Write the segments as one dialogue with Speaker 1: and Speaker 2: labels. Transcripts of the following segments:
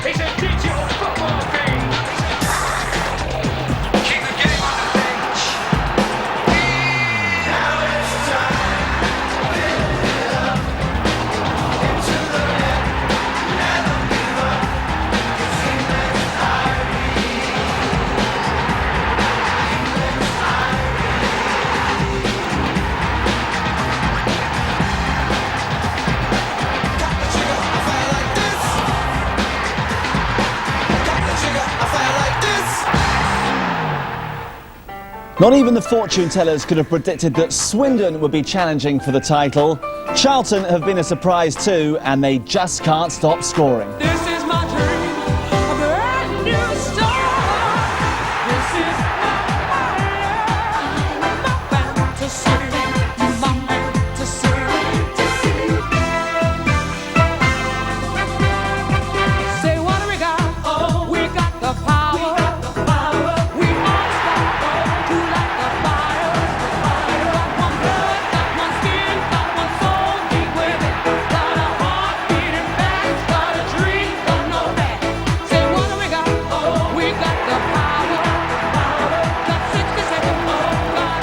Speaker 1: It's a digital football field. Keep the game on the bench. Now it's time. Build it up. Into the net. Never give up. It's England's diary. England's
Speaker 2: Not even the fortune tellers could have predicted that Swindon would be challenging for the title. Charlton have been a surprise too, and they just can't stop scoring.
Speaker 3: This is my dream, a brand new start. This is my fantasy, Say what do we got? Oh, we got the power. We unstoppable, like the fire. Got one blood, got one skin, got one soul, deep with it. Got a heart beating fast, got a dream, got no back. Say what do we got? Oh, we got the power. Got 60 seconds, got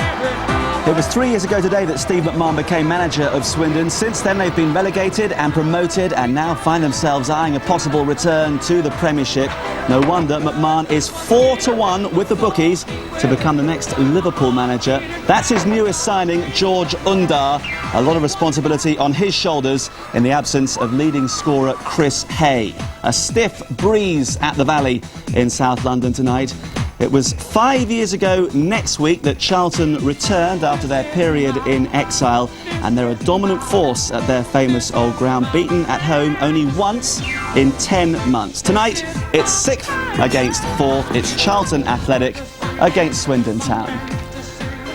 Speaker 3: every hour.
Speaker 2: It was 3 years ago today that Steve McMahon became manager of Swindon. Since then they've been relegated and promoted and now find themselves eyeing a possible return to the Premiership. No wonder McMahon is 4-1 with the bookies to become the next Liverpool manager. That's his newest signing, George Ndah. A lot of responsibility on his shoulders in the absence of leading scorer Chris Hay. A stiff breeze at the Valley in South London tonight. It was 5 years ago next week that Charlton returned after their period in exile, and they're a dominant force at their famous old ground, beaten at home only once in 10 months. Tonight, it's 6th against 4th. It's Charlton Athletic against Swindon Town.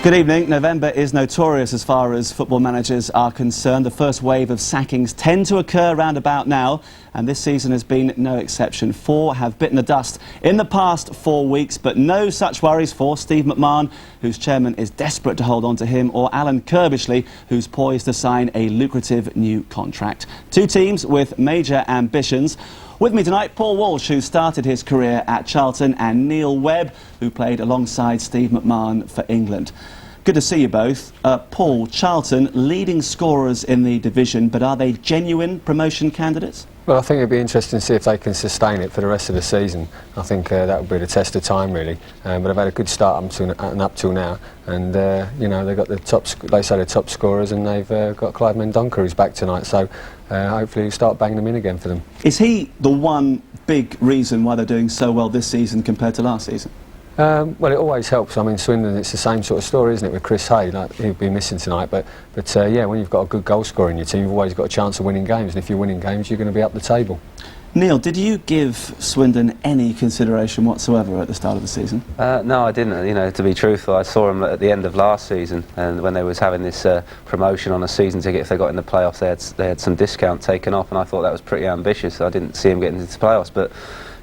Speaker 2: Good evening. November is notorious as far as football managers are concerned. The first wave of sackings tend to occur round about now, and this season has been no exception. 4 have bitten the dust in the past 4 weeks, but no such worries for Steve McMahon, whose chairman is desperate to hold on to him, or Alan Kirbishley, who's poised to sign a lucrative new contract. 2 teams with major ambitions. With me tonight, Paul Walsh, who started his career at Charlton, and Neil Webb, who played alongside Steve McMahon for England. Good to see you both. Paul, Charlton, leading scorers in the division, but are they genuine promotion candidates?
Speaker 4: Well, I think it'd be interesting to see if they can sustain it for the rest of the season. I think that would be the test of time, really. But they've had a good start up till now, and you know, they've got the top scorers, and they've got Clive Mendonca, who's back tonight. So hopefully he'll start banging them in again for them.
Speaker 2: Is he the one big reason why they're doing so well this season compared to last season?
Speaker 4: Well, it always helps. I mean, Swindon, it's the same sort of story, isn't it, with Chris Hay? Like, he'll be missing tonight, but yeah, when you've got a good goal scorer in your team, you've always got a chance of winning games, and if you're winning games, you're going to be up the table.
Speaker 2: Neil, did you give Swindon any consideration whatsoever at the start of the season?
Speaker 5: No, I didn't. You know, to be truthful, I saw them at the end of last season, and when they was having this promotion on a season ticket, if they got in the playoffs, they had some discount taken off, and I thought that was pretty ambitious. I didn't see them getting into the playoffs, but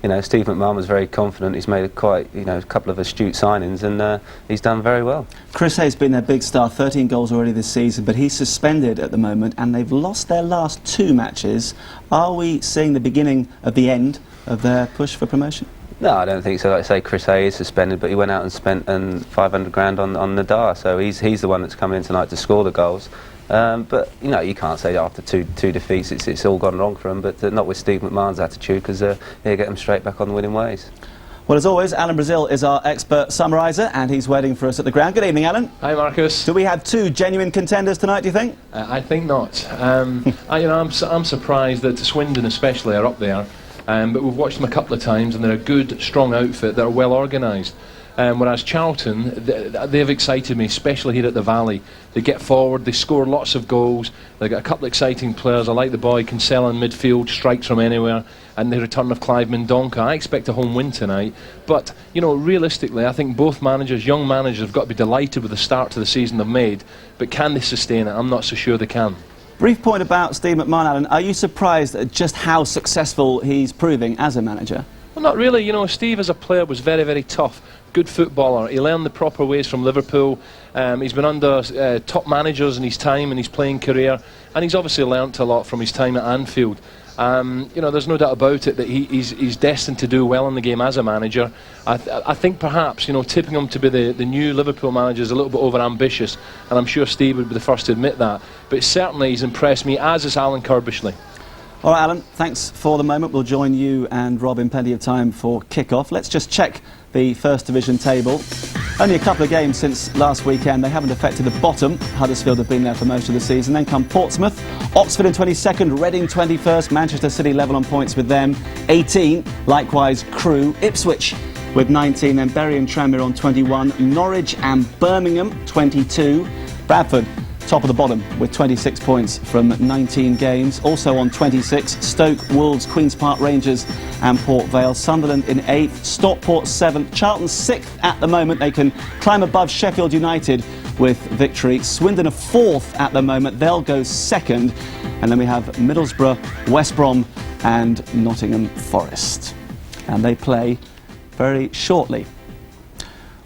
Speaker 5: you know, Steve McMahon was very confident. He's made a couple of astute signings, and he's done very well. Chris Hay's been their big star, 13 goals already this season, but he's suspended at the moment, and they've lost their last 2 matches. Are we seeing the beginning of the end of their push for promotion? No, I don't think so. Like I say, Chris Hay is suspended, but he went out and spent $500,000 on Ndah, so he's the one that's coming in tonight to score the goals. But you know, you can't say after two defeats it's all gone wrong for them, but not with Steve McMahon's attitude, because he'll get them straight back on the winning ways. Well, as always, Alan Brazil is our expert summariser, and he's waiting for us at the ground. Good evening, Alan.
Speaker 6: Hi, Marcus.
Speaker 2: Do we have 2 genuine contenders tonight, do you think?
Speaker 6: I think not. I'm surprised that Swindon especially are up there, but we've watched them a couple of times, and they're a good, strong outfit that are well organised. Whereas Charlton, they've excited me, especially here at the Valley. They get forward, they score lots of goals, they've got a couple of exciting players. I like the boy Kinsella in midfield, strikes from anywhere, and the return of Clive Mendonca. I expect a home win tonight, but you know, realistically, I think both managers, young managers, have got to be delighted with the start to the season they've made, but can they sustain it? I'm not so sure they can.
Speaker 2: Brief point about Steve McMahon, Alan. Are you surprised at just how successful he's proving as a manager?
Speaker 6: Well, not really. You know, Steve as a player was very, very tough. Good footballer. He learned the proper ways from Liverpool. He's been under top managers in his time, in his playing career, and he's obviously learnt a lot from his time at Anfield. You know, there's no doubt about it that he's destined to do well in the game as a manager. I think perhaps, you know, tipping him to be the new Liverpool manager is a little bit over-ambitious, and I'm sure Steve would be the first to admit that. But certainly he's impressed me, as is Alan Kirbishley.
Speaker 2: All right, Alan, thanks for the moment. We'll join you and Rob in plenty of time for kick-off. Let's just check the First Division table. Only a couple of games since last weekend. They haven't affected the bottom. Huddersfield have been there for most of the season. Then come Portsmouth, Oxford in 22nd, Reading 21st, Manchester City level on points with them, 18. Likewise, Crewe, Ipswich with 19, then Bury and Tranmere on 21, Norwich and Birmingham 22, Bradford top of the bottom with 26 points from 19 games. Also on 26, Stoke, Wolves, Queen's Park Rangers and Port Vale. Sunderland in 8th, Stockport 7th, Charlton 6th at the moment. They can climb above Sheffield United with victory. Swindon are 4th at the moment. They'll go 2nd. And then we have Middlesbrough, West Brom and Nottingham Forest. And they play very shortly.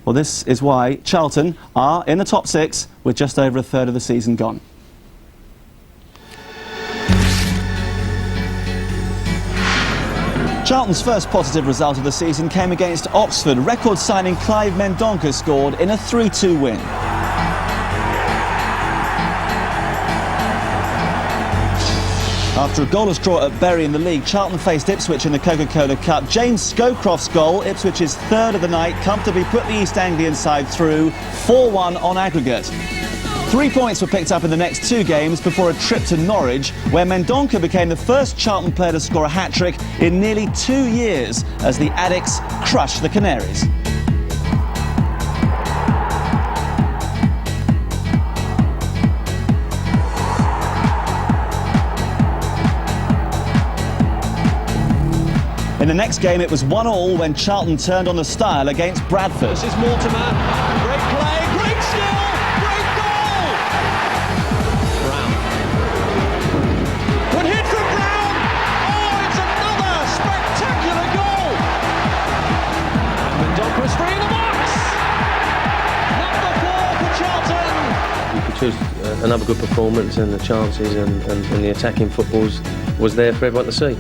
Speaker 2: Well, this is why Charlton are in the top 6 with just over a third of the season gone. Charlton's first positive result of the season came against Oxford. Record signing Clive Mendonca scored in a 3-2 win. After a goalless draw at Bury in the league, Charlton faced Ipswich in the Coca-Cola Cup. James Scowcroft's goal, Ipswich's third of the night, comfortably put the East Anglian side through, 4-1 on aggregate. 3 points were picked up in the next 2 games before a trip to Norwich, where Mendonca became the first Charlton player to score a hat-trick in nearly 2 years as the Addicts crushed the Canaries. In the next game, it was 1-1 when Charlton turned on the style against Bradford.
Speaker 3: This is Mortimer. Great play, great skill, great goal! Brown. Good hit from Brown. Oh, it's another spectacular goal! And Mendonca is free in the box. Number 4 for Charlton.
Speaker 7: You could choose another good performance, and the chances and the attacking footballs was there for everyone to see.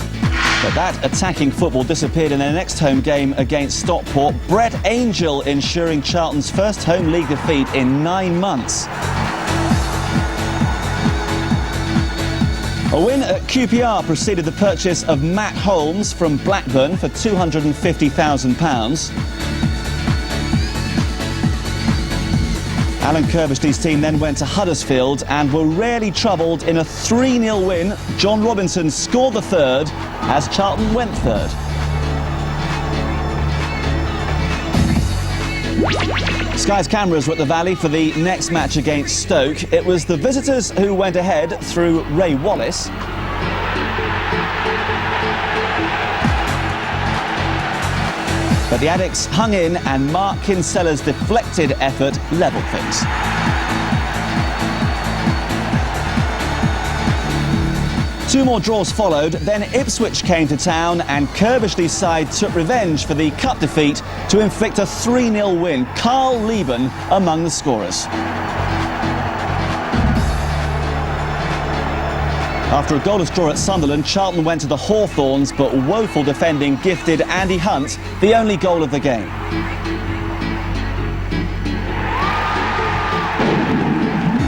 Speaker 2: But that attacking football disappeared in their next home game against Stockport. Brett Angel ensuring Charlton's first home league defeat in 9 months. A win at QPR preceded the purchase of Matt Holmes from Blackburn for £250,000. Alan Kirbishley's team then went to Huddersfield and were rarely troubled in a 3-0 win. John Robinson scored the third as Charlton went third. Sky's cameras were at the Valley for the next match against Stoke. It was the visitors who went ahead through Ray Wallace. But the Addicts hung in and Mark Kinsella's deflected effort levelled things. Two more draws followed, then Ipswich came to town and Kirbishley's side took revenge for the cup defeat to inflict a 3-0 win. Carl Leaburn among the scorers. After a goalless draw at Sunderland, Charlton went to the Hawthorns, but woeful defending gifted Andy Hunt the only goal of the game.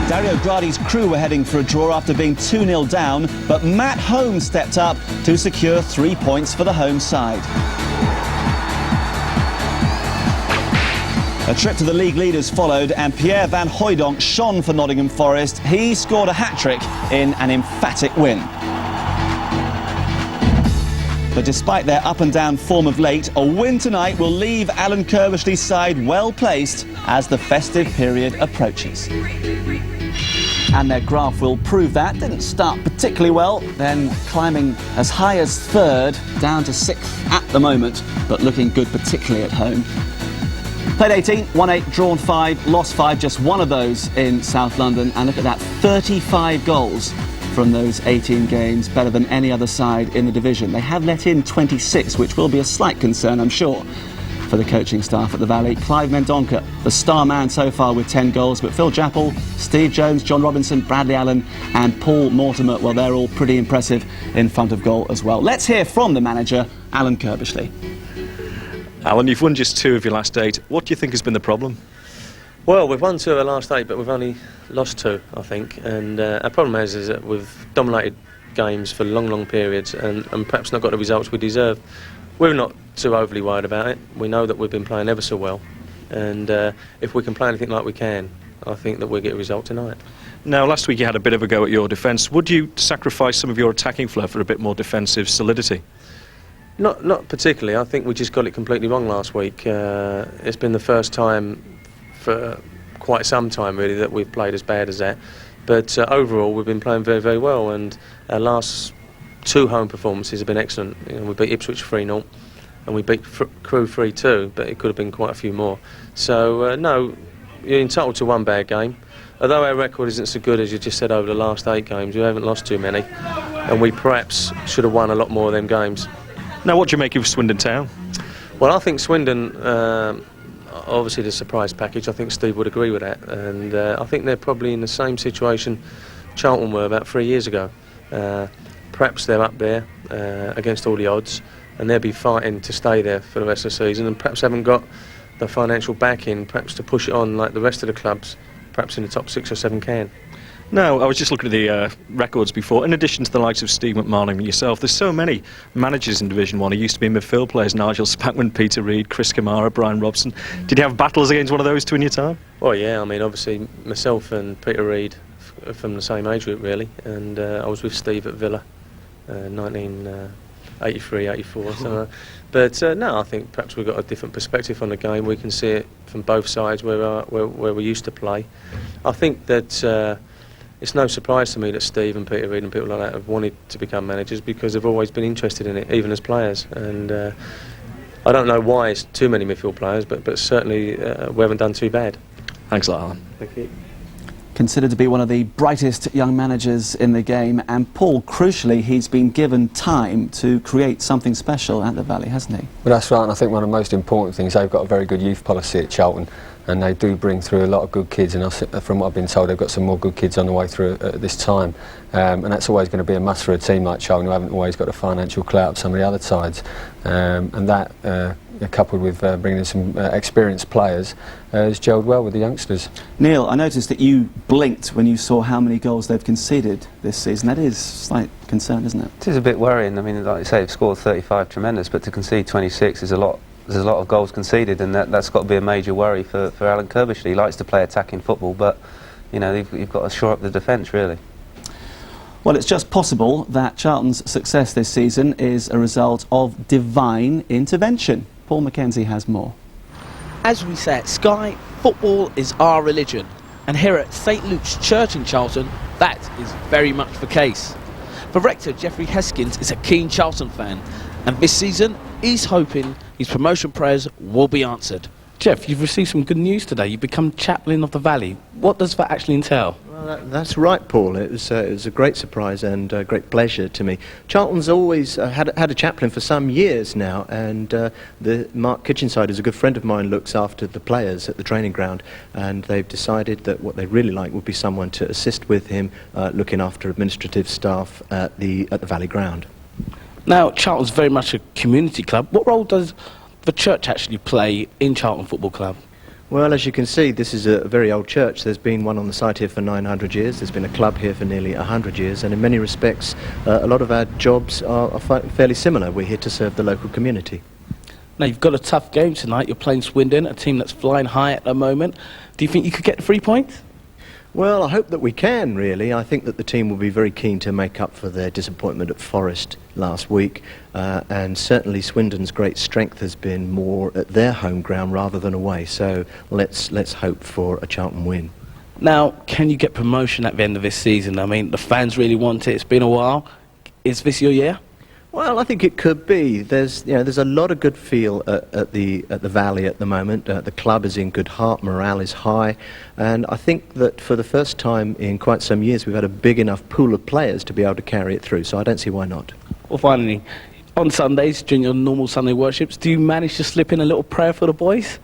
Speaker 2: Dario Gradi's Crewe were heading for a draw after being 2-0 down, but Matt Holmes stepped up to secure 3 points for the home side. A trip to the league leaders followed and Pierre van Hooijdonk shone for Nottingham Forest. He scored a hat-trick in an emphatic win. But despite their up-and-down form of late, a win tonight will leave Alan Kirbishley's side well-placed as the festive period approaches. And their graph will prove that. Didn't start particularly well, then climbing as high as third, down to 6th at the moment, but looking good particularly at home. Played 18, won 8, drawn 5, lost 5, just one of those in South London. And look at that, 35 goals from those 18 games, better than any other side in the division. They have let in 26, which will be a slight concern, I'm sure, for the coaching staff at the Valley. Clive Mendonca, the star man so far with 10 goals, but Phil Chapple, Steve Jones, John Robinson, Bradley Allen and Paul Mortimer, well, they're all pretty impressive in front of goal as well. Let's hear from the manager, Alan Kirbishley.
Speaker 8: Alan, you've won just 2 of your last 8. What do you think has been the problem?
Speaker 7: Well, we've won 2 of the last 8, but we've only lost 2, I think. And our problem is that we've dominated games for long periods and perhaps not got the results we deserve. We're not too overly worried about it. We know that we've been playing ever so well. And if we can play anything like we can, I think that we'll get a result tonight.
Speaker 8: Now, last week you had a bit of a go at your defence. Would you sacrifice some of your attacking flair for a bit more defensive solidity?
Speaker 7: Not particularly. I think we just got it completely wrong last week. It's been the first time for quite some time, really, that we've played as bad as that. But overall, we've been playing very, very well, and our last 2 home performances have been excellent. You know, we beat Ipswich 3-0, and we beat Crewe 3-2, but it could have been quite a few more. So, no, you're entitled to 1 bad game. Although our record isn't so good as you just said over the last 8 games, we haven't lost too many, and we perhaps should have won a lot more of them games.
Speaker 8: Now, what do you make of Swindon Town?
Speaker 7: Well, I think Swindon, obviously the surprise package, I think Steve would agree with that, and I think they're probably in the same situation Charlton were about 3 years ago. Perhaps they're up there against all the odds, and they'll be fighting to stay there for the rest of the season, and perhaps haven't got the financial backing perhaps to push it on like the rest of the clubs, perhaps in the top 6 or 7 can.
Speaker 8: Now, I was just looking at the records before. In addition to the likes of Steve McMahon and yourself, there's so many managers in Division 1 who used to be midfield players: Nigel Spackman, Peter Reid, Chris Kamara, Brian Robson. Did you have battles against one of those 2 in your time?
Speaker 7: Well, yeah, I mean, obviously myself and Peter Reid are from the same age group, really, and I was with Steve at Villa 1983, 84. So, but no, I think perhaps we've got a different perspective on the game. We can see it from both sides where we used to play. I think that it's no surprise to me that Steve and Peter Reid and people like that have wanted to become managers, because they've always been interested in it, even as players. And I don't know why it's too many midfield players, but certainly we haven't done too bad.
Speaker 8: Thanks a lot, Alan.
Speaker 7: Thank you.
Speaker 2: Considered to be one of the brightest young managers in the game, and Paul, crucially, he's been given time to create something special at the Valley, hasn't he?
Speaker 4: Well, that's right, and I think one of the most important things, they've got a very good youth policy at Charlton, and they do bring through a lot of good kids, and from what I've been told, they've got some more good kids on the way through at this time, and that's always going to be a must for a team like Charlton, who haven't always got the financial clout of some of the other sides, and that coupled with bringing in some experienced players has gelled well with the youngsters.
Speaker 2: Neil, I noticed that you blinked when you saw how many goals they've conceded this season. That is a slight concern, isn't it?
Speaker 5: It is a bit worrying. I mean, like you say, they've scored 35, tremendous, but to concede 26 is a lot. There's a lot of goals conceded, and that's got to be a major worry for Alan Kirbishley. He likes to play attacking football, but you know, you've got to shore up the defence, really.
Speaker 2: Well, it's just possible that Charlton's success this season is a result of divine intervention. Paul Mackenzie has more.
Speaker 9: As we say at Sky, football is our religion, and here at St Luke's Church in Charlton, that is very much the case. The rector, Geoffrey Heskins, is a keen Charlton fan, and this season he's hoping his promotion prayers will be answered.
Speaker 10: Jeff, you've received some good news today. You've become chaplain of the Valley. What does that actually entail?
Speaker 11: Well, that's right, Paul. It was a great surprise and a great pleasure to me. Charlton's always had a chaplain for some years now, and the Mark Kitchenside, who's a good friend of mine, looks after the players at the training ground, and they've decided that what they really like would be someone to assist with him looking after administrative staff at the Valley ground.
Speaker 10: Now, Charlton's very much a community club. What role does the church actually play in Charlton Football Club?
Speaker 11: Well, as you can see, this is a very old church. There's been one on the site here for 900 years. There's been a club here for nearly 100 years. And in many respects, a lot of our jobs are fairly similar. We're here to serve the local community.
Speaker 10: Now, you've got a tough game tonight. You're playing Swindon, a team that's flying high at the moment. Do you think you could get the 3 points?
Speaker 11: Well, I hope that we can, really. I think that the team will be very keen to make up for their disappointment at Forest last week, and certainly Swindon's great strength has been more at their home ground rather than away, so let's hope for a Charlton win.
Speaker 10: Now, can you get promotion at the end of this season? I mean, the fans really want it. It's been a while. Is this your year?
Speaker 11: Well, I think it could be. There's a lot of good feel at the Valley at the moment. The club is in good heart, morale is high, and I think that for the first time in quite some years we've had a big enough pool of players to be able to carry it through. So I don't see why not.
Speaker 10: Well, finally, On Sundays, during your normal Sunday worships, do you manage to slip in a little prayer for the boys?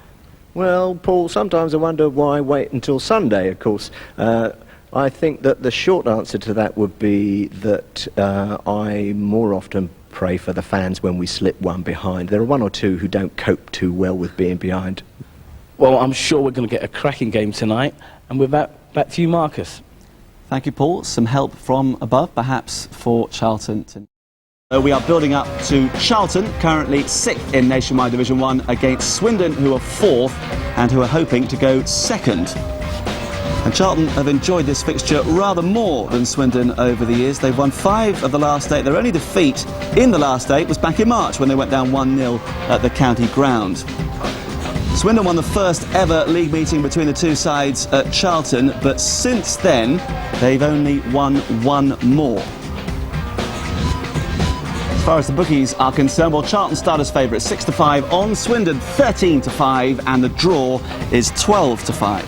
Speaker 11: Well, Paul, sometimes I wonder why wait until Sunday, of course. I think that the short answer to that would be that I more often pray for the fans when we slip one behind. There are one or two who don't cope too well with being behind.
Speaker 10: Well, I'm sure we're going to get a cracking game tonight. And with that, back to you, Marcus.
Speaker 2: Thank you, Paul. Some help from above, perhaps, for Charlton. We are building up to Charlton, currently 6th in Nationwide Division 1, against Swindon, who are 4th and who are hoping to go 2nd. And Charlton have enjoyed this fixture rather more than Swindon over the years. They've won 5 of the last 8. Their only defeat in the last 8 was back in March when they went down 1-0 at the county ground. Swindon won the first ever league meeting between the two sides at Charlton, but since then they've only won 1 more. As far as the bookies are concerned, well, Charlton start as favourites 6-5 on Swindon 13-5, and the draw is 12-5.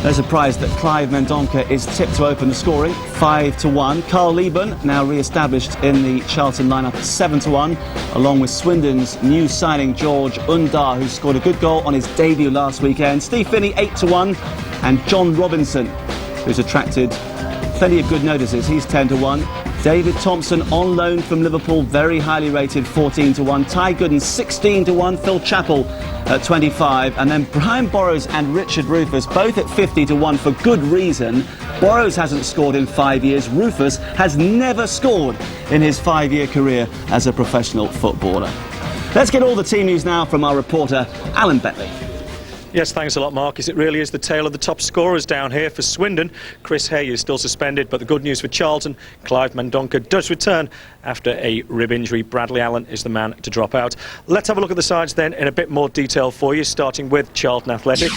Speaker 2: No surprise that Clive Mendonca is tipped to open the scoring, 5-1. Carl Leaburn, now re-established in the Charlton lineup at 7-1, along with Swindon's new signing George Ndah, who scored a good goal on his debut last weekend. Steve Finney, 8-1, and John Robinson, who's attracted plenty of good notices, he's 10-1. David Thompson on loan from Liverpool, very highly rated, 14-1. Ty Gooden, 16-1. Phil Chapple at 25. And then Brian Burrows and Richard Rufus, both at 50-1 for good reason. Burrows hasn't scored in 5 years. Rufus has never scored in his 5-year career as a professional footballer. Let's get all the team news now from our reporter, Alan Bentley.
Speaker 8: Yes, thanks a lot, Marcus. It really is the tale of the top scorers down here for Swindon. Chris Hay is still suspended, but the good news for Charlton, Clive Mendonca does return after a rib injury. Bradley Allen is the man to drop out. Let's have a look at the sides then in a bit more detail for you, starting with Charlton Athletic.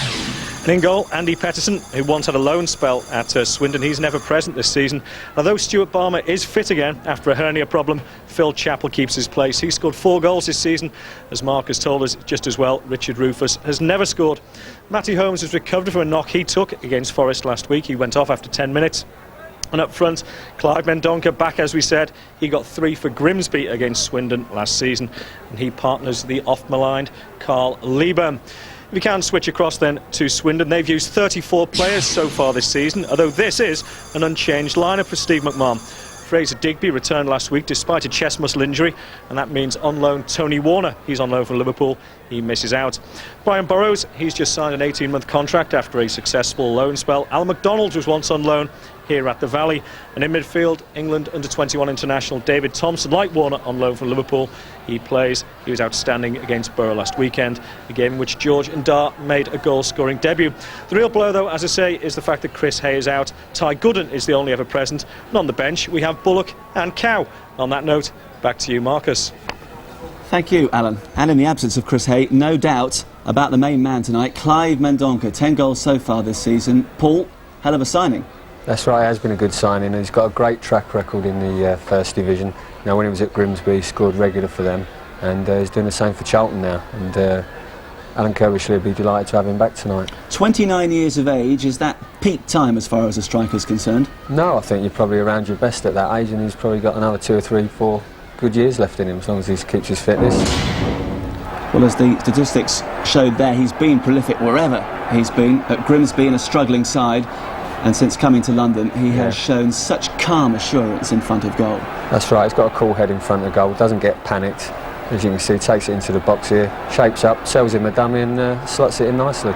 Speaker 8: And in goal, Andy Petterson, who once had a loan spell at Swindon. He's never present this season. Although Stuart Balmer is fit again after a hernia problem, Phil Chapple keeps his place. He scored 4 goals this season. As Marcus told us just as well, Richard Rufus has never scored. Matty Holmes has recovered from a knock he took against Forest last week. He went off after 10 minutes. And up front, Clive Mendonca back, as we said. He got 3 for Grimsby against Swindon last season. And he partners the oft-maligned Carl Leaburn. We can switch across then to Swindon. They've used 34 players so far this season, although this is an unchanged lineup for Steve McMahon. Fraser Digby returned last week despite a chest muscle injury, and that means on loan Tony Warner. He's on loan from Liverpool. He misses out. Brian Burrows, he's just signed an 18-month contract after a successful loan spell. Al McDonald was once on loan here at the Valley. And in midfield, England under-21 international David Thompson, like Warner, on loan from Liverpool. He plays. He was outstanding against Borough last weekend, a game in which George Ndah made a goal-scoring debut. The real blow, though, as I say, is the fact that Chris Hay is out. Ty Gooden is the only ever present. And on the bench, we have Bullock and Cowe. On that note, back to you, Marcus.
Speaker 2: Thank you, Alan. And in the absence of Chris Hay, no doubt about the main man tonight, Clive Mendonca. 10 goals so far this season. Paul, hell of a signing.
Speaker 4: That's right, it has been a good signing. He's got a great track record in the First Division. Now, when he was at Grimsby, he scored regular for them, and he's doing the same for Charlton now. And Alan Kirbyshire will be delighted to have him back tonight. 29 years of age, is that peak time as far as a striker's concerned? No, I think you're probably around your best at that age, and he's probably got another 2 or 3, 4 good years left in him, as long as he keeps his fitness. Well, as the statistics showed there, he's been prolific wherever he's been. At Grimsby, in a struggling side, and since coming to London, he has shown such calm assurance in front of goal. That's right, he's got a cool head in front of goal, doesn't get panicked. As you can see, takes it into the box here, shapes up, sells him a dummy and slots it in nicely.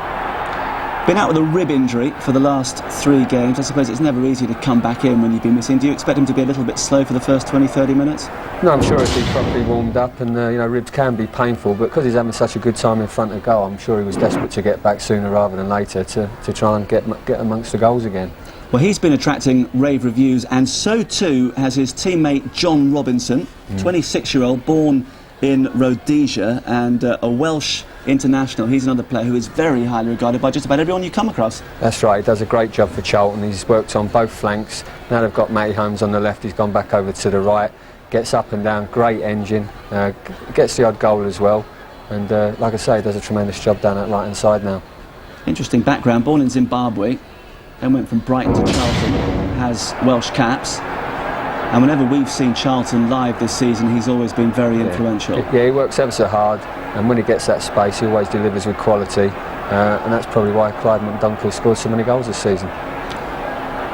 Speaker 4: Been out with a rib injury for the last 3 games. I suppose it's never easy to come back in when you've been missing. Do you expect him to be a little bit slow for the first 20-30 minutes? No, I'm sure if he's properly warmed up, and ribs can be painful, but because he's having such a good time in front of goal, I'm sure he was desperate to get back sooner rather than later to try and get amongst the goals again. Well, he's been attracting rave reviews, and so too has his teammate John Robinson, 26-year-old, born in Rhodesia and a Welsh international. He's another player who is very highly regarded by just about everyone you come across. That's right, he does a great job for Charlton. He's worked on both flanks. Now they've got Matty Holmes on the left, he's gone back over to the right, gets up and down, great engine, gets the odd goal as well, and like I say, does a tremendous job down that right hand side now. Interesting background, born in Zimbabwe, then went from Brighton to Charlton, has Welsh caps,
Speaker 2: And whenever we've seen Charlton live this season, he's always been very influential.
Speaker 4: Yeah, he works ever so hard, and when he gets that space, he always delivers with quality, and that's probably why Clyde Mendonca scored so many goals this season.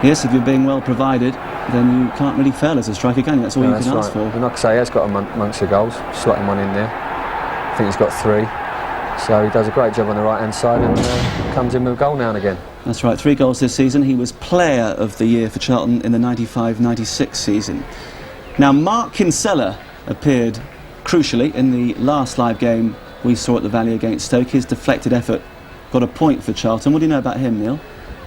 Speaker 2: Yes, if you're being well provided, then you can't really fail as a striker, can you? That's all you can ask for.
Speaker 4: And like I say, he has got amongst the goals, slotting one in there. I think he's got 3. So he does a great job on the right-hand side and comes in with a goal now and again.
Speaker 2: That's right, 3 goals this season. He was Player of the Year for Charlton in the 95-96 season. Now, Mark Kinsella appeared crucially in the last live game we saw at the Valley against Stoke. His deflected effort got a point for Charlton. What do you know about him, Neil?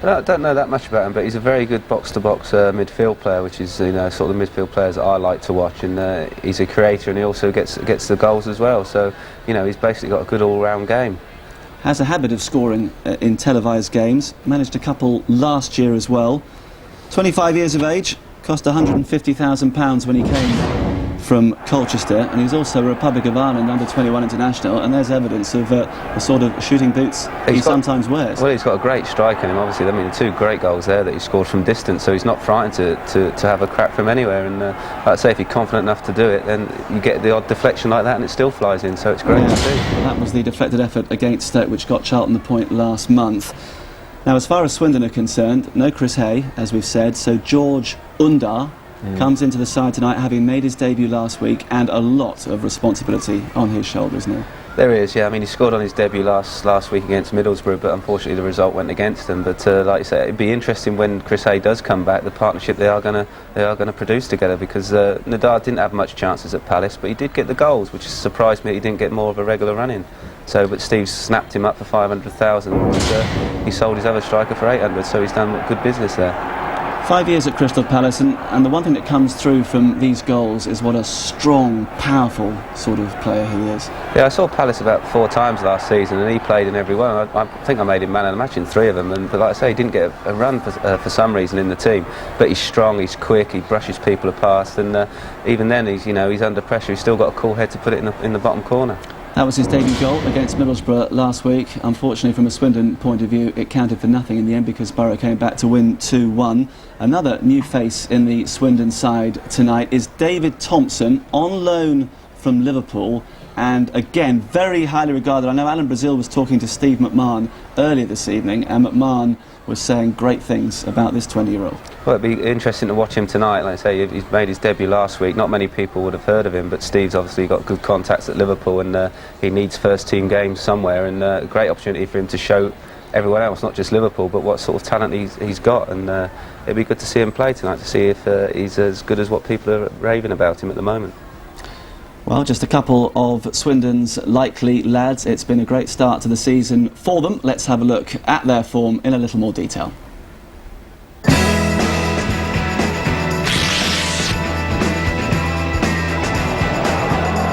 Speaker 5: I don't know that much about him, but he's a very good box-to-box midfield player, which is sort of the midfield players that I like to watch. And he's a creator, and he also gets the goals as well. So he's basically got a good all-round game.
Speaker 2: Has a habit of scoring in televised games. Managed a couple last year as well. 25 years of age, cost £150,000 when he came from Colchester, and he's also a Republic of Ireland under-21 international, and there's evidence of the sort of shooting boots he sometimes wears.
Speaker 5: Well, he's got a great strike in him, obviously. I mean, 2 great goals there that he scored from distance, so he's not frightened to have a crack from anywhere. And like I say, if you're confident enough to do it, then you get the odd deflection like that and it still flies in, so it's great to see.
Speaker 2: That was the deflected effort against Stoke which got Charlton the point last month. Now, as far as Swindon are concerned, no Chris Hay, as we've said, so George Ndah comes into the side tonight, having made his debut last week, and a lot of responsibility on his shoulders now.
Speaker 5: There is, yeah. I mean, he scored on his debut last week against Middlesbrough, but unfortunately the result went against him. But like you say, it'd be interesting when Chris Hay does come back, the partnership they are going to produce together, because Ndah didn't have much chances at Palace, but he did get the goals, which surprised me. He didn't get more of a regular run in. So, but Steve snapped him up for 500,000, and he sold his other striker for 800. So he's done good business there.
Speaker 2: 5 years at Crystal Palace, and the one thing that comes through from these goals is what a strong, powerful sort of player he is.
Speaker 5: Yeah, I saw Palace about 4 times last season, and he played in every one. I think I made him man of the match in 3 of them. But like I say, he didn't get a run for some reason in the team. But he's strong, he's quick, he brushes people apart, and even then, he's under pressure. He's still got a cool head to put it in the bottom corner.
Speaker 2: That was his debut goal against Middlesbrough last week. Unfortunately, from a Swindon point of view, it counted for nothing in the end because Borough came back to win 2-1. Another new face in the Swindon side tonight is David Thompson, on loan from Liverpool, and again, very highly regarded. I know Alan Brazil was talking to Steve McMahon earlier this evening, and McMahon was saying great things about this 20-year-old.
Speaker 5: Well, it'd be interesting to watch him tonight. Like I say, he's made his debut last week. Not many people would have heard of him, but Steve's obviously got good contacts at Liverpool, and he needs first-team games somewhere, and a great opportunity for him to show everyone else, not just Liverpool, but what sort of talent he's got. And it'd be good to see him play tonight, to see if he's as good as what people are raving about him at the moment.
Speaker 2: Well, just a couple of Swindon's likely lads. It's been a great start to the season for them. Let's have a look at their form in a little more detail.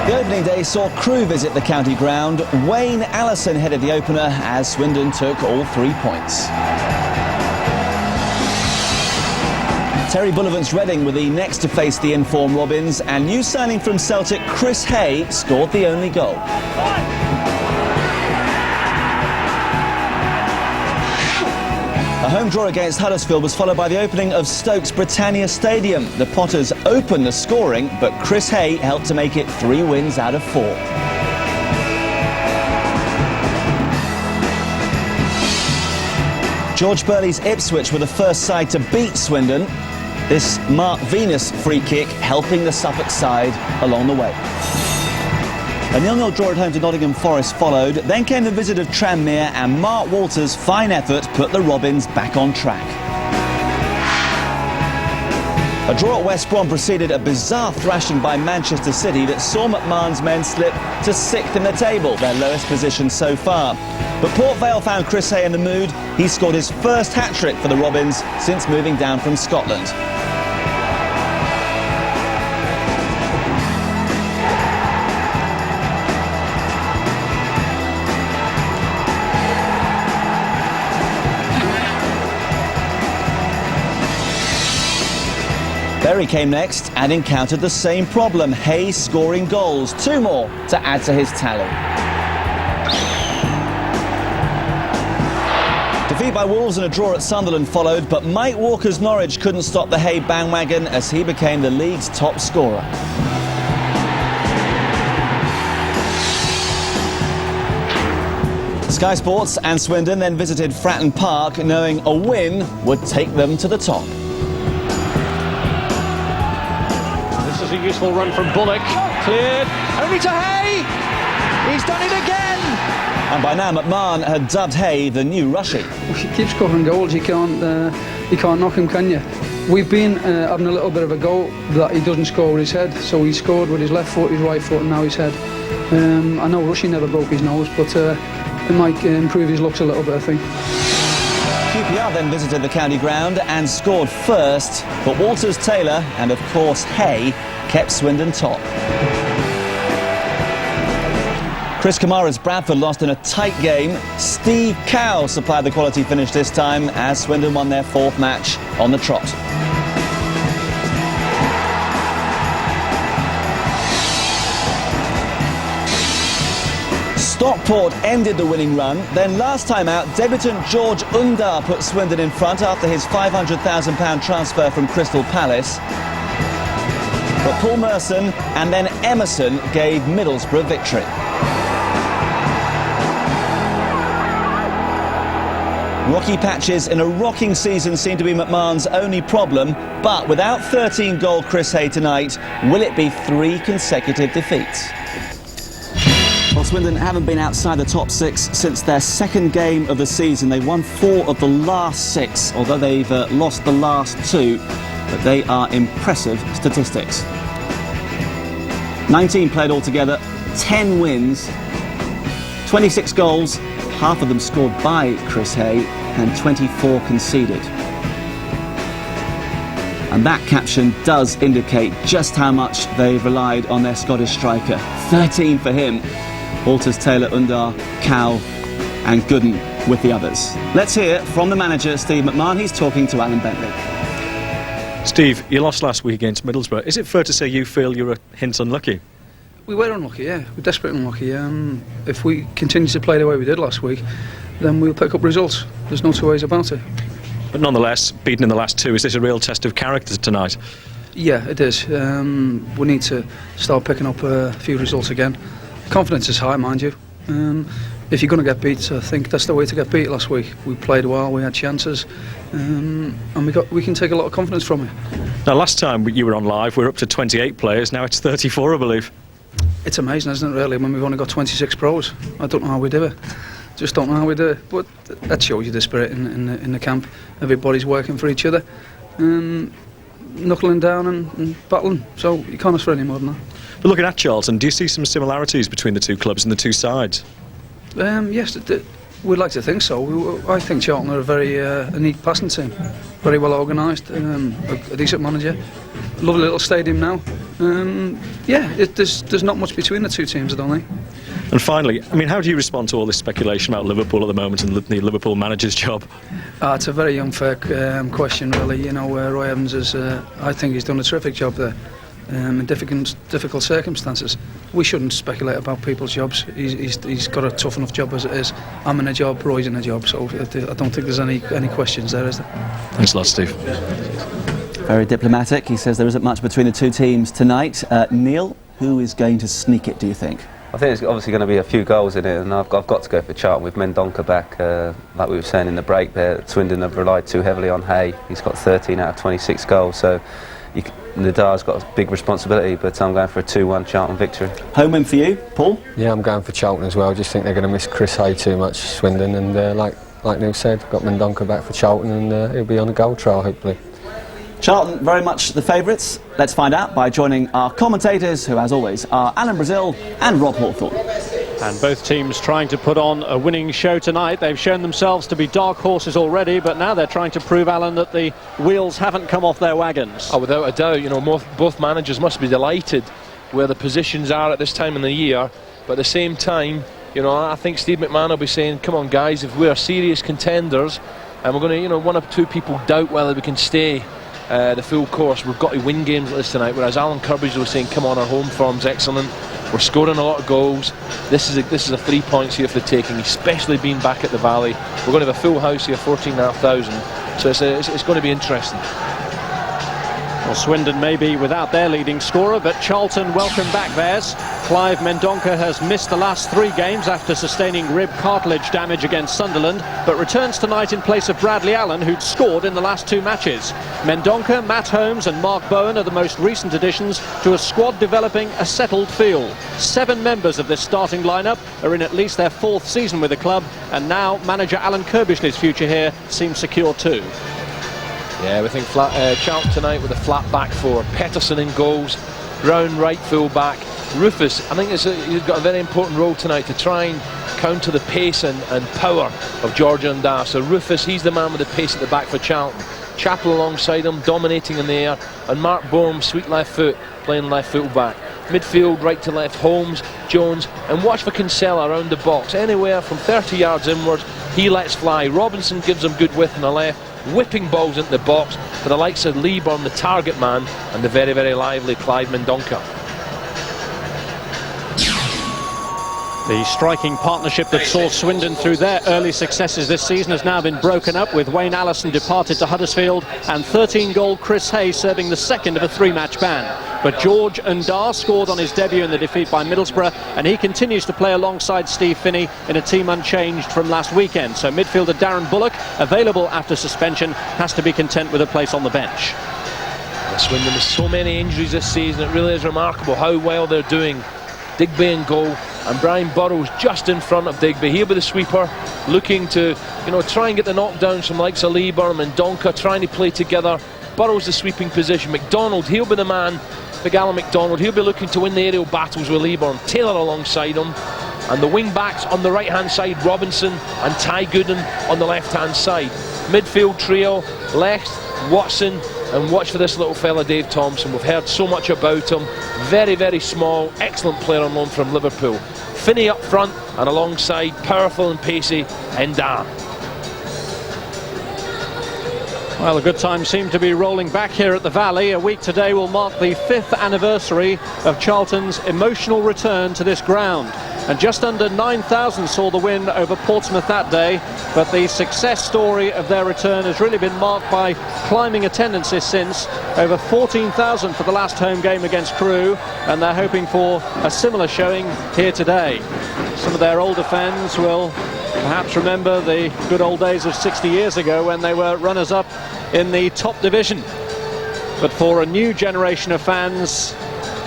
Speaker 2: The opening day saw Crewe visit the county ground. Wayne Allison headed the opener as Swindon took all 3 points. Terry Bullivant's Reading were the next to face the in-form Robins, and new signing from Celtic Chris Hay scored the only goal. A home draw against Huddersfield was followed by the opening of Stoke's Britannia Stadium. The Potters opened the scoring, but Chris Hay helped to make it 3 wins out of 4. George Burley's Ipswich were the first side to beat Swindon. This Mark Venus free kick helping the Suffolk side along the way. A 0-0 draw at home to Nottingham Forest followed. Then came the visit of Tranmere, and Mark Walter's fine effort put the Robins back on track. A draw at West Brom preceded a bizarre thrashing by Manchester City that saw McMahon's men slip to 6th in the table, their lowest position so far. But Port Vale found Chris Hay in the mood. He scored his first hat-trick for the Robins since moving down from Scotland. Bury came next and encountered the same problem. Hay scoring goals, 2 more to add to his tally. defeat by Wolves and a draw at Sunderland followed, but Mike Walker's Norwich couldn't stop the Hay bandwagon as he became the league's top scorer. Sky Sports and Swindon then visited Fratton Park, knowing a win would take them to the top.
Speaker 12: This is a useful run from Bullock. Cleared, only to Hay! He's done it again!
Speaker 2: And by now McMahon had dubbed Hay the new Rushy.
Speaker 13: He keeps scoring goals, you can't knock him, can you? We've been having a little bit of a go that he doesn't score with his head, so he scored with his left foot, his right foot and now his head. I know Rushy never broke his nose, but it might improve his looks a little bit, I think.
Speaker 2: QPR then visited the county ground and scored first, but Walters-Taylor and of course Hay kept Swindon top. Chris Kamara's Bradford lost in a tight game. Steve Cowe supplied the quality finish this time as Swindon won their 4th match on the trot. Stockport ended the winning run. Then last time out, debutant George Ndah put Swindon in front after his £500,000 transfer from Crystal Palace. But Paul Merson and then Emerson gave Middlesbrough victory. Rocky patches in a rocking season seem to be McMahon's only problem, but without 13-goal Chris Hay tonight, will it be 3 consecutive defeats? Well, Swindon haven't been outside the top 6 since their 2nd game of the season. They won 4 of the last 6, although they've lost the last 2, but they are impressive statistics. 19 played altogether, 10 wins, 26 goals, half of them scored by Chris Hay, and 24 conceded. And that caption does indicate just how much they've relied on their Scottish striker. 13 for him. Walters-Taylor, Ndah, Cowe and Gooden with the others. Let's hear from the manager, Steve McMahon. He's talking to Alan Bentley.
Speaker 8: Steve, you lost last week against Middlesbrough. Is it fair to say you feel you're a hint unlucky?
Speaker 13: We were unlucky, yeah. We're desperately unlucky. If we continue to play the way we did last week, then we'll pick up results. There's no two ways about it.
Speaker 8: But nonetheless, beaten in the last 2, is this a real test of character tonight?
Speaker 13: Yeah, it is. We need to start picking up a few results again. Confidence is high, mind you. If you're going to get beat, I think that's the way to get beat last week. We played well, we had chances, and we can take a lot of confidence from it.
Speaker 8: Now, last time you were on live, we were up to 28 players, now it's 34, I believe.
Speaker 13: It's amazing, isn't it, really, when we've only got 26 pros. I don't know how we do it. Just don't know how we do it. But that shows you the spirit in the camp. Everybody's working for each other, knuckling down and battling. So you can't ask for any more than that.
Speaker 8: But looking at Charlton, do you see some similarities between the two clubs and the two sides?
Speaker 13: Yes, we'd like to think so. I think Charlton are a very neat passing team. Very well organised, a decent manager. Lovely little stadium now. There's not much between the two teams, I don't think.
Speaker 8: And finally, I mean, how do you respond to all this speculation about Liverpool at the moment and the Liverpool manager's job?
Speaker 13: It's a very unfair question, really. You know, Roy Evans is, I think he's done a terrific job there in difficult circumstances. We shouldn't speculate about people's jobs. He's got a tough enough job as it is. I'm in a job, Roy's in a job, so I don't think there's any questions there, is there?
Speaker 8: Thanks a lot, Steve.
Speaker 2: Very diplomatic. He says there isn't much between the two teams tonight. Neil, who is going to sneak it, do you think?
Speaker 5: I think there's obviously going to be a few goals in it, and I've got to go for Charlton with Mendonca back. Like we were saying in the break there, Swindon have relied too heavily on Hay. He's got 13 out of 26 goals, so Nda's got a big responsibility, but I'm going for a 2-1 Charlton victory.
Speaker 2: Home win for you, Paul?
Speaker 4: Yeah, I'm going for Charlton as well. I just think they're going to miss Chris Hay too much, Swindon, and like Neil said, got Mendonca back for Charlton, and he'll be on a goal trail, hopefully.
Speaker 2: Charlton very much the favourites. Let's find out by joining our commentators, who as always are Alan Brazil and Rob Hawthorne.
Speaker 12: And both teams trying to put on a winning show tonight. They've shown themselves to be dark horses already, but now they're trying to prove, Alan, that the wheels haven't come off their wagons.
Speaker 6: Oh, without a doubt. You know, both managers must be delighted where the positions are at this time in the year, but at the same time, you know, I think Steve McMahon will be saying, come on guys, if we're serious contenders and we're going to, you know, one or two people doubt whether we can stay the full course. We've got to win games like this tonight, whereas Alan Kirby's was saying, come on, our home form's excellent, we're scoring a lot of goals, this is a 3 points here for the taking, especially being back at the Valley. We're going to have a full house here, 14,500, so it's going to be interesting.
Speaker 12: Well, Swindon may be without their leading scorer, but Charlton welcome back theirs. Clive Mendonca has missed the last 3 games after sustaining rib cartilage damage against Sunderland, but returns tonight in place of Bradley Allen, who'd scored in the last 2 matches. Mendonca, Matt Holmes and Mark Bowen are the most recent additions to a squad developing a settled feel. 7 members of this starting lineup are in at least their 4th season with the club, and now manager Alan Kirbishley's future here seems secure too.
Speaker 6: Yeah, we think Charlton tonight with a flat back 4. Petterson in goals, Brown right full back. Rufus, I think he's got a very important role tonight to try and counter the pace and power of George Ndah. So Rufus, he's the man with the pace at the back for Charlton. Chapple alongside him, dominating in the air, and Mark Bowen, sweet left foot, playing left full back. Midfield, right to left, Holmes, Jones, and watch for Kinsella around the box. Anywhere from 30 yards inwards, he lets fly. Robinson gives him good width on the left, whipping balls into the box for the likes of Leaburn, the target man, and the very, very lively Clive Mendonca.
Speaker 12: The striking partnership that saw Swindon through their early successes this season has now been broken up, with Wayne Allison departed to Huddersfield and 13-goal Chris Hay serving the second of a 3-match ban. But George Ndah scored on his debut in the defeat by Middlesbrough, and he continues to play alongside Steve Finney in a team unchanged from last weekend. So midfielder Darren Bullock, available after suspension, has to be content with a place on the bench.
Speaker 6: Swindon has so many injuries this season, it really is remarkable how well they're doing. Digby in goal, and Brian Burrows just in front of Digby. He'll be the sweeper, looking to, try and get the knockdowns from likes of Leaburn, Mendonca, trying to play together. Burrows the sweeping position. McDonald, he'll be the man, big Alan McDonald. He'll be looking to win the aerial battles with Leaburn. Taylor alongside him, and the wing backs on the right hand side, Robinson and Ty Gooden on the left hand side. Midfield trio, Leitch, Watson, and watch for this little fella Dave Thompson. We've heard so much about him. Very, very small, excellent player on loan from Liverpool. Finney up front, and alongside, powerful and pacey, Ndah.
Speaker 12: Well, the good times seem to be rolling back here at the Valley. A week today will mark the 5th anniversary of Charlton's emotional return to this ground. And just under 9,000 saw the win over Portsmouth that day, but the success story of their return has really been marked by climbing attendances since. Over 14,000 for the last home game against Crewe, and they're hoping for a similar showing here today. Some of their older fans will perhaps remember the good old days of 60 years ago when they were runners-up in the top division. But for a new generation of fans,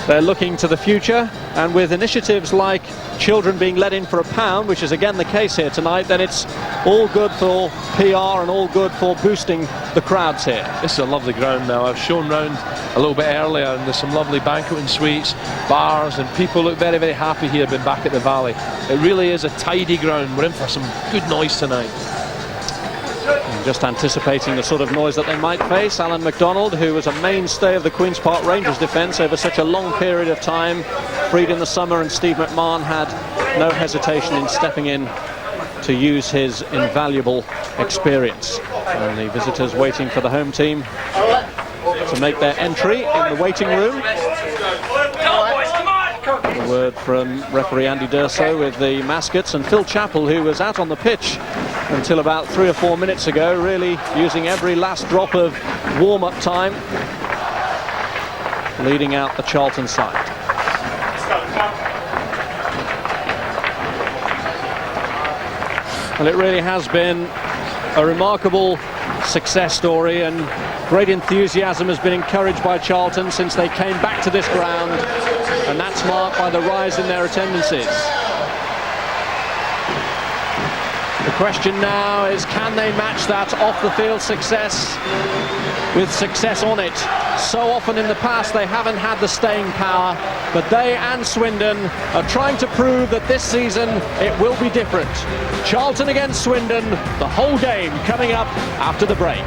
Speaker 12: they're looking to the future, and with initiatives like children being let in for £1, which is again the case here tonight, then it's all good for PR and all good for boosting the crowds here.
Speaker 6: This is a lovely ground now. I've shown round a little bit earlier, and there's some lovely banqueting suites, bars, and people look very, very happy here being back at the Valley. It really is a tidy ground. We're in for some good noise tonight.
Speaker 12: And just anticipating the sort of noise that they might face, Alan McDonald, who was a mainstay of the Queen's Park Rangers defence over such a long period of time, freed in the summer, and Steve McMahon had no hesitation in stepping in to use his invaluable experience. And the visitors waiting for the home team to make their entry in the waiting room. A word from referee Andy Durso with the mascots, and Phil Chapple, who was out on the pitch until about 3 or 4 minutes ago, really using every last drop of warm-up time, leading out the Charlton side. Well, it really has been a remarkable success story, and great enthusiasm has been encouraged by Charlton since they came back to this ground, and that's marked by the rise in their attendances. The question now is, can they match that off-the-field success with success on it? So often in the past they haven't had the staying power, but they and Swindon are trying to prove that this season it will be different. Charlton against Swindon, the whole game coming up after the break.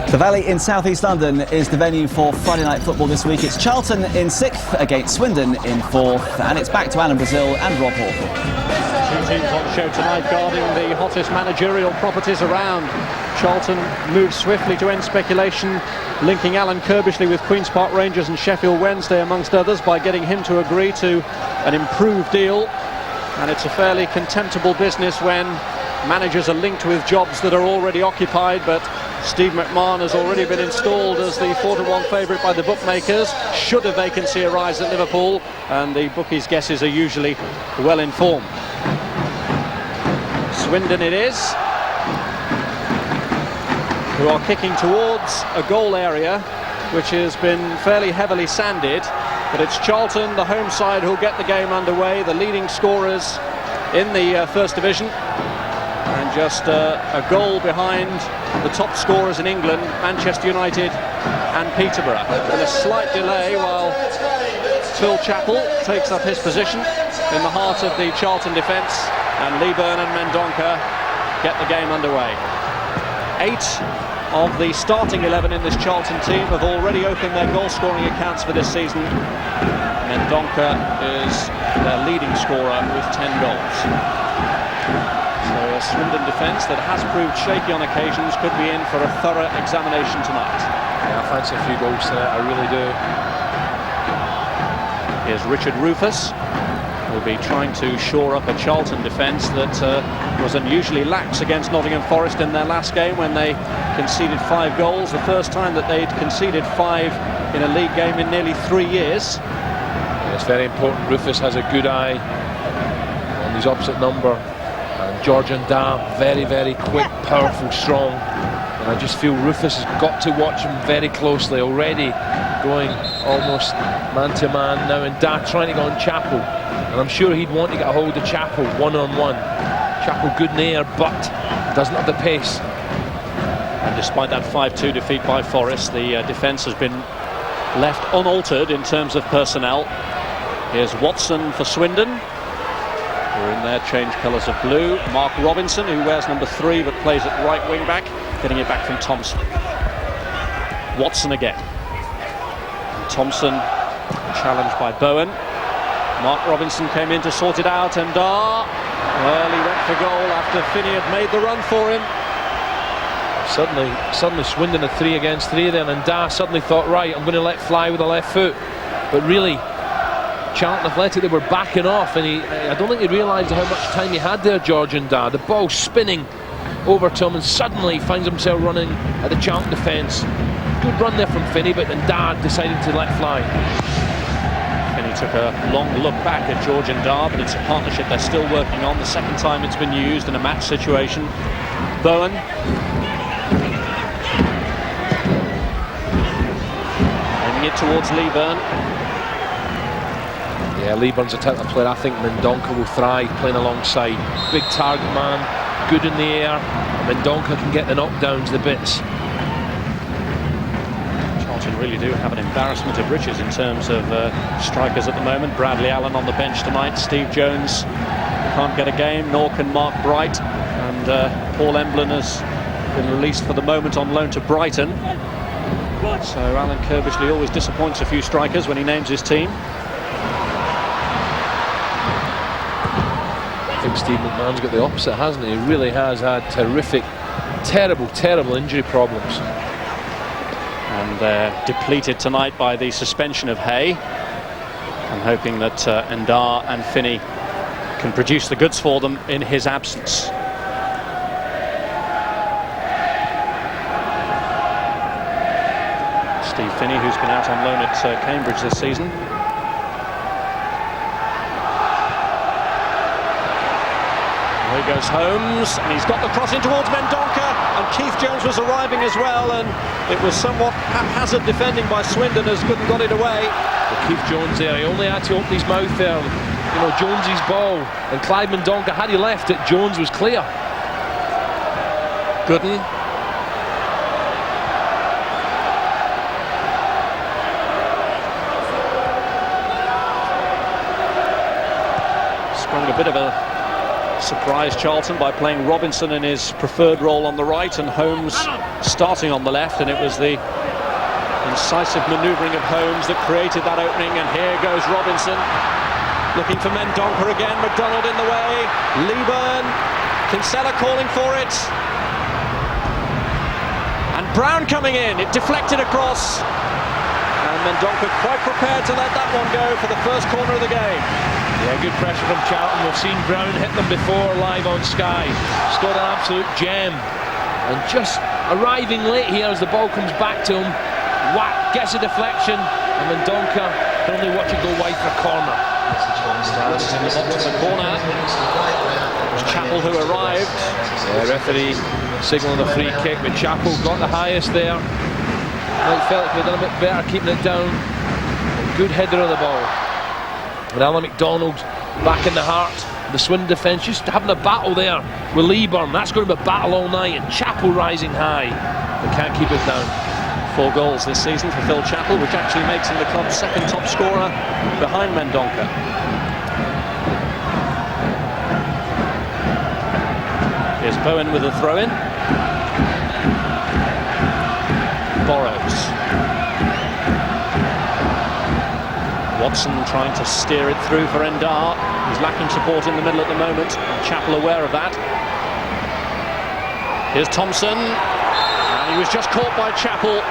Speaker 2: The Valley in South East London is the venue for Friday night football this week. It's Charlton in 6th against Swindon in 4th, and it's back to Alan Brazil and Rob Hawthorne.
Speaker 12: teams on show tonight guarding the hottest managerial properties around. Charlton moved swiftly to end speculation, linking Alan Kirbishley with Queen's Park Rangers and Sheffield Wednesday amongst others by getting him to agree to an improved deal. And it's a fairly contemptible business when managers are linked with jobs that are already occupied, but Steve McMahon has already been installed as the 4-1 favourite by the bookmakers should a vacancy arise at Liverpool, and the bookies' guesses are usually well informed. Swindon it is, who are kicking towards a goal area which has been fairly heavily sanded, but it's Charlton, the home side, who'll get the game underway, the leading scorers in the First Division, and just a goal behind the top scorers in England, Manchester United and Peterborough. And a slight delay while Phil Chapple takes up his position in the heart of the Charlton defence, and Leaburn and Mendonca get the game underway. 8 of the starting 11 in this Charlton team have already opened their goal-scoring accounts for this season. Mendonca is their leading scorer with 10 goals. So a Swindon defence that has proved shaky on occasions could be in for a thorough examination tonight.
Speaker 6: Yeah, I fancy a few goals tonight, I really do.
Speaker 12: Here's Richard Rufus, who'll be trying to shore up a Charlton defence that was unusually lax against Nottingham Forest in their last game when they conceded 5 goals, the first time that they'd conceded 5 in a league game in nearly 3 years.
Speaker 6: Yeah, it's very important. Rufus has a good eye on his opposite number, and George Ndah, very, very quick, powerful, strong. And I just feel Rufus has got to watch him very closely already, going almost man-to-man now, and Ndah trying to go on Chapple. And I'm sure he'd want to get a hold of Chapple one-on-one. Chapple good in the air, but doesn't have the pace.
Speaker 12: And despite that 5-2 defeat by Forest, the defence has been left unaltered in terms of personnel. Here's Watson for Swindon, who are in their change colours of blue. Mark Robinson, who wears number 3 but plays at right wing back, getting it back from Thompson. Watson again. And Thompson challenged by Bowen. Mark Robinson came in to sort it out, and Ndah, well, he went for goal after Finney had made the run for him.
Speaker 6: Suddenly Swindon had 3 against 3 then, and Ndah suddenly thought, right, I'm going to let fly with the left foot. But really, Charlton Athletic, they were backing off, and I don't think he realised how much time he had there, George Ndah. The ball spinning over to him, and suddenly finds himself running at the Charlton defence. Good run there from Finney, but Ndah decided to let fly.
Speaker 12: Finney took a long look back at George Ndah, but it's a partnership they're still working on. The second time it's been used in a match situation. Bowen. Aiming it towards Leaburn.
Speaker 6: Yeah, Leaburn's a type of player I think Mendonca will thrive playing alongside. Big target man, good in the air. Mendonca can get the knockdowns, the bits.
Speaker 12: Charlton really do have an embarrassment of riches in terms of strikers at the moment. Bradley Allen on the bench tonight. Steve Jones can't get a game, nor can Mark Bright. And Paul Emblin has been released for the moment on loan to Brighton. So Alan Kirbishley always disappoints a few strikers when he names his team.
Speaker 6: I think Steve McMahon's got the opposite, hasn't he? He really has had terrific, terrible injury problems.
Speaker 12: And they're depleted tonight by the suspension of Hay. I'm hoping that Ndah and Finney can produce the goods for them in his absence. Steve Finney, who's been out on loan at Cambridge this season. Here goes Holmes, and he's got the cross in towards Mendonca, and Keith Jones was arriving as well, and it was somewhat haphazard defending by Swindon as Gooden got it away.
Speaker 6: Well, Keith Jones there, he only had to open his mouth there. You know, Jonesy's ball, and Clyde Mendonca, had he left it, Jones was clear.
Speaker 12: Gooden. Sprung a bit of a surprise Charlton by playing Robinson in his preferred role on the right and Holmes starting on the left, and it was the incisive manoeuvring of Holmes that created that opening, and here goes Robinson. Looking for Mendonca again, McDonald in the way. Leaburn, Kinsella calling for it. And Brown coming in, it deflected across. And Mendonca quite prepared to let that one go for the first corner of the game.
Speaker 6: Yeah, good pressure from Charlton. We've seen Brown hit them before live on Sky. Scored an absolute gem. And just arriving late here as the ball comes back to him. Whack, gets a deflection. And Mendonca can only watch it go wide for a corner.
Speaker 12: Stands in the box of the corner. It was Chapple who arrived.
Speaker 6: Yeah, referee signalling a free kick, but Chapple got the highest there. I felt like he had done a bit better keeping it down. Good header of the ball. And Alan McDonald back in the heart of the Swindon defence, just having a battle there with Leaburn. That's going to be a battle all night, and Chapple rising high. They can't keep it down.
Speaker 12: 4 goals this season for Phil Chapple, which actually makes him the club's second top scorer behind Mendonca. Here's Bowen with a throw-in. Borrows. Watson trying to steer it through for Ndah. He's lacking support in the middle at the moment. Chapple aware of that. Here's Thompson. And he was just caught by Chapple.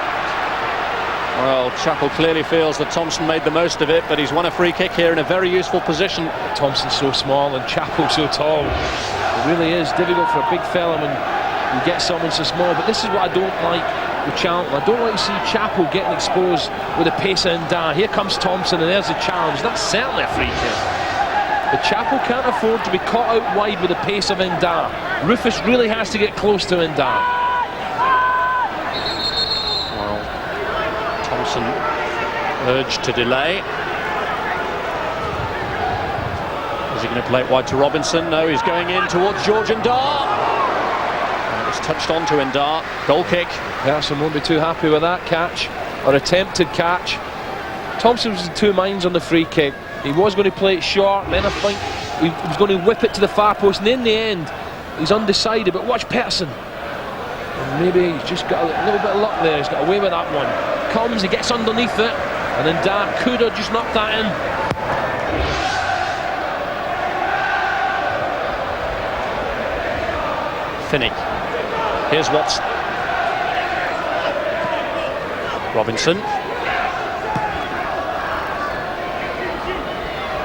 Speaker 12: Well, Chapple clearly feels that Thompson made the most of it, but he's won a free kick here in a very useful position.
Speaker 6: Thompson's so small and Chapple so tall. It really is difficult for a big fella when you get someone so small. But this is what I don't like with Charlton. I don't like to see Chapple getting exposed with the pace of Ndah. Here comes Thompson, and there's the challenge. That's certainly a free kick. But Chapple can't afford to be caught out wide with the pace of Ndah. Rufus really has to get close to Ndah.
Speaker 12: Thompson urged to delay. Is he going to play it wide to Robinson? No, he's going in towards George Ndah. And it was touched on to Ndah. Goal kick.
Speaker 6: Petterson won't be too happy with that catch, or attempted catch. Thompson was in two minds on the free kick. He was going to play it short, then I think he was going to whip it to the far post, and in the end he's undecided. But watch Petterson. And maybe he's just got a little bit of luck there. He's got away with that one. Comes, he gets underneath it, and then Ndah could have just knocked that in.
Speaker 12: Finney. Here's Watson. Robinson.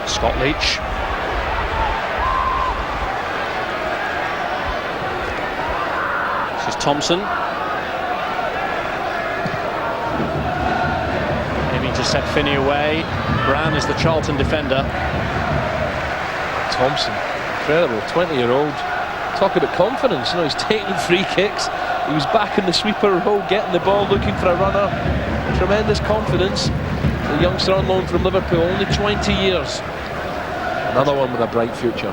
Speaker 12: Scott Leitch. This is Thompson. Aiming to set Finney away. Brown is the Charlton defender.
Speaker 6: Thompson, incredible, 20-year-old. Talk about confidence, you know, he's taking free kicks. He was back in the sweeper role, getting the ball, looking for a runner. Tremendous confidence. The youngster on loan from Liverpool, only 20 years. Another one with a bright future.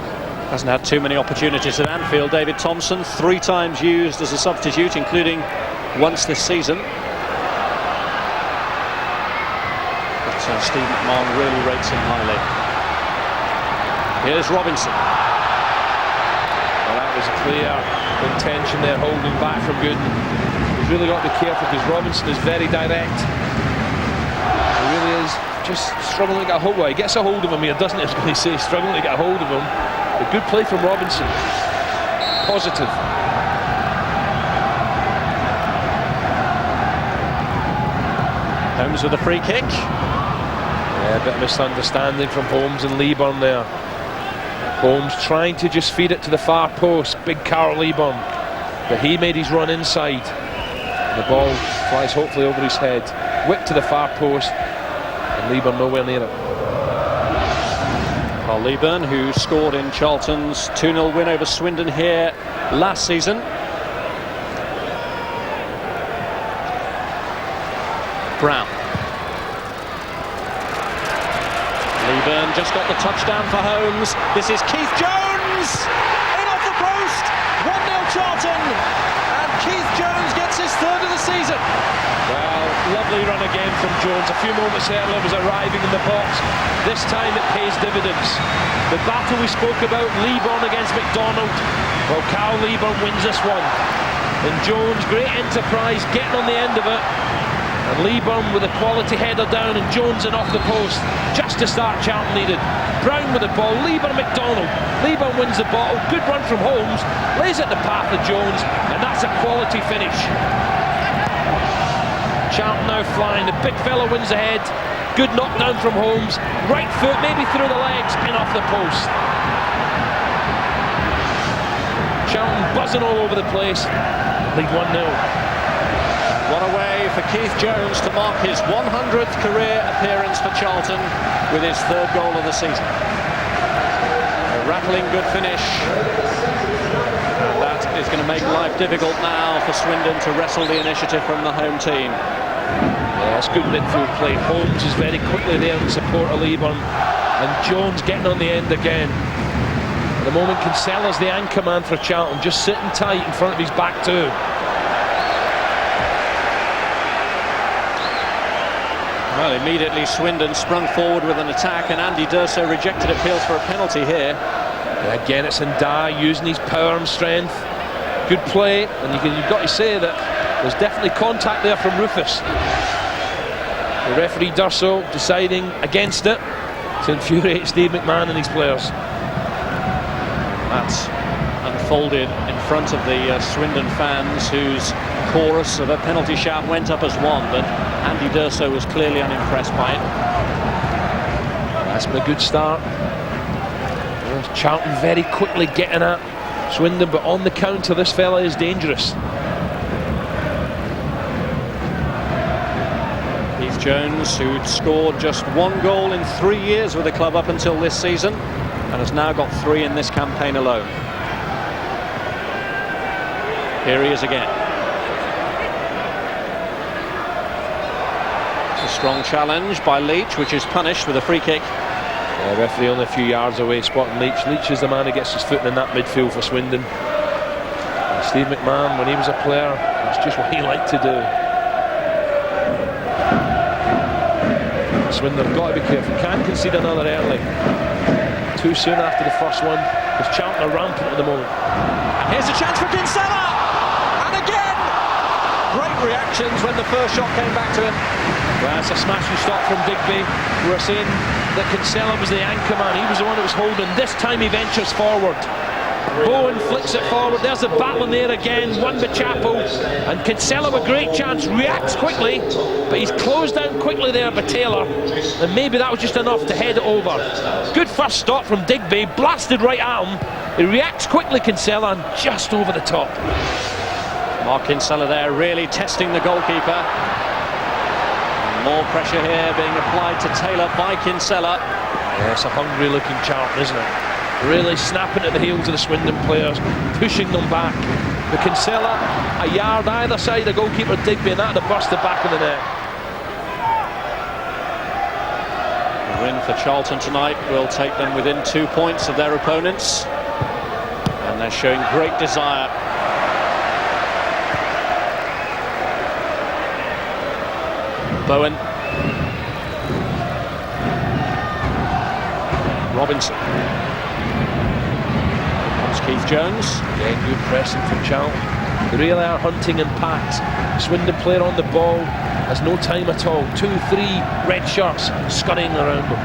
Speaker 12: Hasn't had too many opportunities at Anfield, David Thompson. 3 times used as a substitute, including once this season. But Steve McMahon really rates him highly. Here's Robinson.
Speaker 6: Well, that was a clear intention there, holding back from Gooden. He's really got to be careful because Robinson is very direct. He really is just struggling to get a hold of him. He gets a hold of him here, doesn't he? I was going to say, struggling to get a hold of him. A good play from Robinson. Positive.
Speaker 12: Holmes with a free kick.
Speaker 6: Yeah, a bit of misunderstanding from Holmes and Leaburn there. Holmes trying to just feed it to the far post. Big Carl Leaburn. But he made his run inside. The ball flies hopefully over his head. Whipped to the far post. And Leaburn nowhere near it.
Speaker 12: Carl Leaburn, who scored in Charlton's 2-0 win over Swindon here last season. Brown. Leaburn just got the touchdown for Holmes. This is Keith Jones! In off the post! 1-0 Charlton! And Keith Jones gets his 3rd of the season.
Speaker 6: Well, lovely run again from Jones. A few moments earlier was arriving in the box. This time it pays dividends. The battle we spoke about, Leaburn against McDonald. Well, Carl Leaburn wins this one. And Jones, great enterprise, getting on the end of it. And And Leaburn with a quality header down, and Jones in off the post. Just to start, Charlton needed. Brown with the ball, Leaburn, McDonald. Leaburn wins the ball, good run from Holmes, lays it in the path of Jones, and that's a quality finish. Charlton now flying, the big fella wins ahead. Good knockdown from Holmes, right foot, maybe through the legs, in off the post. Charlton buzzing all over the place, lead 1-0.
Speaker 12: What a way for Keith Jones to mark his 100th career appearance for Charlton with his 3rd goal of the season. A rattling good finish. And that is going to make life difficult now for Swindon to wrestle the initiative from the home team.
Speaker 6: Yeah, it's good midfield play. Holmes is very quickly there in support of Leaburn, and Jones getting on the end again. At the moment, Kinsella's the anchor man for Charlton, just sitting tight in front of his back two.
Speaker 12: Well, immediately Swindon sprung forward with an attack, and Andy D'Urso rejected appeals for a penalty here.
Speaker 6: Yeah, again, it's Ndah using his power and strength. Good play, and you've got to say that there's definitely contact there from Rufus. The referee D'Urso deciding against it to infuriate Steve McMahon and his players.
Speaker 12: That's unfolded in front of the Swindon fans, whose chorus of a penalty shout went up as one, but Andy D'Urso was clearly unimpressed by it.
Speaker 6: That's been a good start. Charlton very quickly getting at Swindon, but on the counter this fella is dangerous.
Speaker 12: Keith Jones, who'd scored just 1 goal in 3 years with the club up until this season, and has now got 3 in this campaign alone. Here he is again. A strong challenge by Leitch, which is punished with a free kick.
Speaker 6: Yeah, referee only a few yards away spotting Leitch. Leitch is the man who gets his foot in that midfield for Swindon. And Steve McMahon, when he was a player, that's just what he liked to do. Swindon have got to be careful. Can't concede another early. Too soon after the first one, because Charlton are rampant at the moment.
Speaker 12: And here's a chance for Kinsella! And again! Great reactions when the first shot came back to him.
Speaker 6: Well, it's a smashing stop from Digby. We're saying that Kinsella was the anchor man. He was the one that was holding. This time he ventures forward. Bowen flicks it forward. There's a battle in there again. One by Chapple. And Kinsella with a great chance. Reacts quickly. But he's closed down quickly there by Taylor. And maybe that was just enough to head it over. Good first stop from Digby. Blasted right at him. He reacts quickly, Kinsella, and just over the top.
Speaker 12: Mark Kinsella there really testing the goalkeeper. More pressure here being applied to Taylor by Kinsella.
Speaker 6: Yeah, it's a hungry looking Charlton, isn't it? Really snapping at the heels of the Swindon players, pushing them back. The Kinsella, a yard either side of goalkeeper Digby, and that'd have burst the back of the net.
Speaker 12: A win for Charlton tonight will take them within 2 points of their opponents, and they're showing great desire. Bowen. Robinson. Comes Keith Jones.
Speaker 6: Again, good pressing from Charlton. They really are hunting in packs. Swindon player on the ball has no time at all. 2-3 red shirts scurrying around them.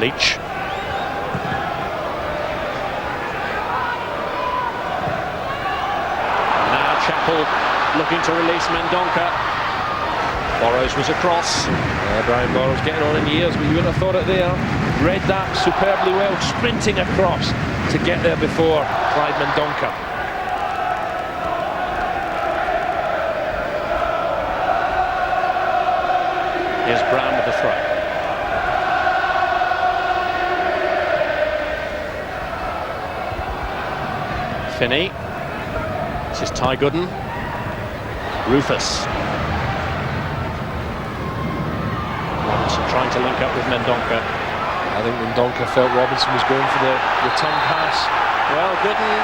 Speaker 12: Leitch. Chapple looking to release Mendonca. Burrows was across.
Speaker 6: Yeah, Brian Burrows getting on in years, but you wouldn't have thought it there. Read that superbly well, sprinting across to get there before Clyde Mendonca.
Speaker 12: Here's Brown with the throw. Finney. This is Gooden. Rufus. Robinson trying to link up with Mendonca.
Speaker 6: I think Mendonca felt Robinson was going for the return pass.
Speaker 12: Well, Gooden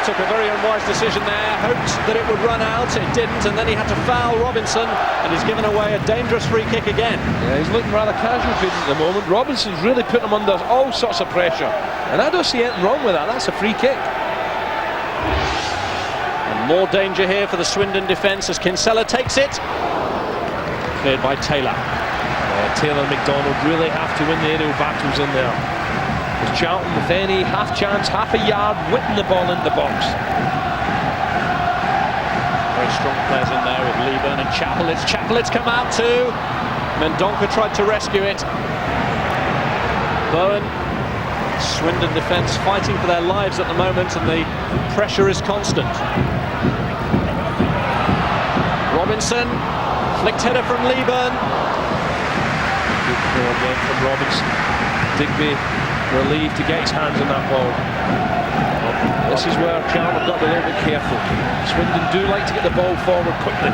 Speaker 12: took a very unwise decision there, hoped that it would run out, it didn't, and then he had to foul Robinson, and he's given away a dangerous free kick again.
Speaker 6: Yeah, he's looking rather casual at the moment. Robinson's really putting him under all sorts of pressure, and I don't see anything wrong with that. That's a free kick.
Speaker 12: And more danger here for the Swindon defence as Kinsella takes it. Cleared by Taylor.
Speaker 6: Taylor and McDonald really have to win the aerial battles in there. With Charlton with any half chance, half a yard, whipping the ball into the box.
Speaker 12: Very strong players in there with Leaburn and Chapple. It's come out too. Mendonca tried to rescue it. Bowen, Swindon defence fighting for their lives at the moment, and the pressure is constant. Robinson, flicked header from Leaburn.
Speaker 6: Good ball again from Robinson. Digby relieved to get his hands on that ball. This is where Charlton have got to be a little bit careful. Swindon do like to get the ball forward quickly.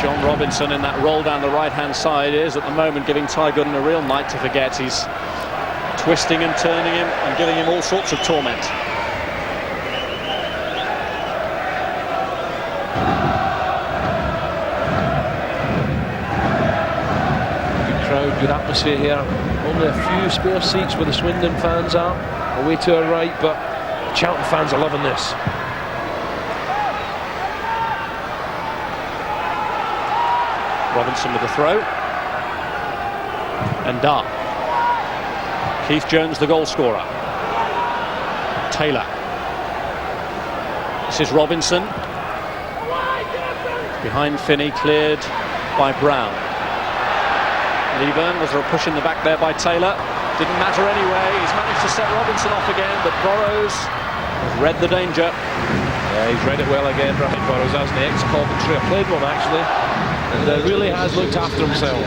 Speaker 12: John Robinson in that roll down the right-hand side is at the moment giving Ty Gooden a real night to forget. He's twisting and turning him and giving him all sorts of torment.
Speaker 6: Good atmosphere here. Only a few spare seats where the Swindon fans are, away to our right, but Charlton fans are loving this.
Speaker 12: Robinson with the throw. And Ndah. Keith Jones, the goal scorer. Taylor. This is Robinson. Behind Finney, cleared by Brown. Leaburn was a push in the back there by Taylor. Didn't matter anyway. He's managed to set Robinson off again, but Burrows has read the danger.
Speaker 6: Yeah, he's read it well again, Brian Burrows, hasn't he? Ex-Coventry, I played one actually, and really has looked after himself.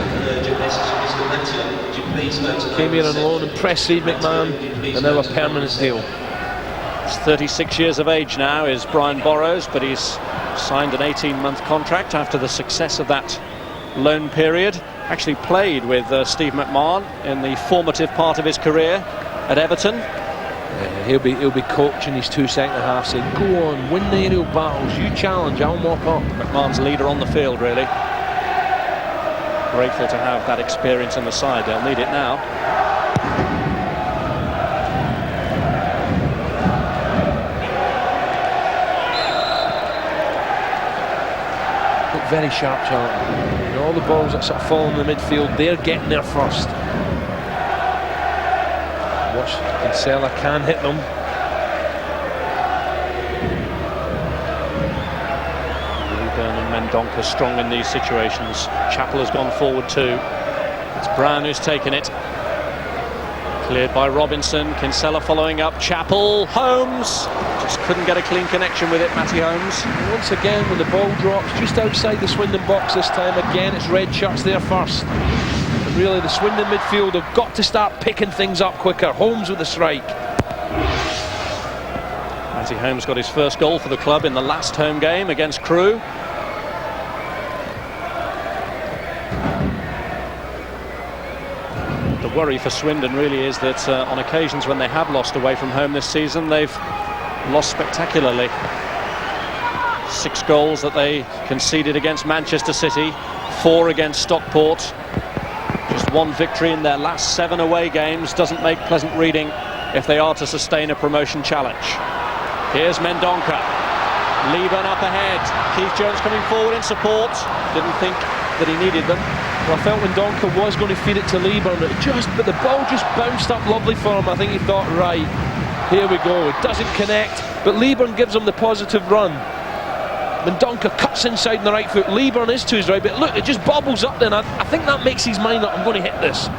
Speaker 6: Came here on loan, impressed Steve McMahon, and now a permanent deal.
Speaker 12: He's 36 years of age now, is Brian Burrows, but he's signed an 18-month contract after the success of that loan period. Actually played with Steve McMahon in the formative part of his career at Everton.
Speaker 6: Yeah, he'll be coaching his two centre halves, saying, "Go on, win the aerial battles. You challenge, I'll mop up."
Speaker 12: McMahon's leader on the field, really. Grateful to have that experience in the side. They'll need it now.
Speaker 6: Look very sharp, Charlton. All the balls that sort of fall in the midfield, they're getting there first. Watch, Kinsella can hit them.
Speaker 12: Leaburn and Mendonca strong in these situations. Chapple has gone forward too. It's Brown who's taken it. Cleared by Robinson. Kinsella following up. Chapple. Holmes. Just couldn't get a clean connection with it, Matty Holmes.
Speaker 6: And once again, when the ball drops just outside the Swindon box this time, again it's red shirts there first. And really, the Swindon midfield have got to start picking things up quicker. Holmes with the strike.
Speaker 12: Matty Holmes got his first goal for the club in the last home game against Crewe. The worry for Swindon really is that on occasions when they have lost away from home this season, they've lost spectacularly. 6 goals that they conceded against Manchester City, 4 against Stockport. Just 1 victory in their last 7 away games doesn't make pleasant reading if they are to sustain a promotion challenge. Here's Mendonca. Leaburn up ahead. Keith Jones coming forward in support. Didn't think that he needed them.
Speaker 6: Well, I felt Mendonca was going to feed it to Leaburn, but the ball just bounced up lovely for him. I think he thought, right, here we go. It doesn't connect, but Leaburn gives him the positive run. Mendonca cuts inside on the right foot. Leaburn is to his right, but look, it just bobbles up then. I think that makes his mind up. I'm going to hit this.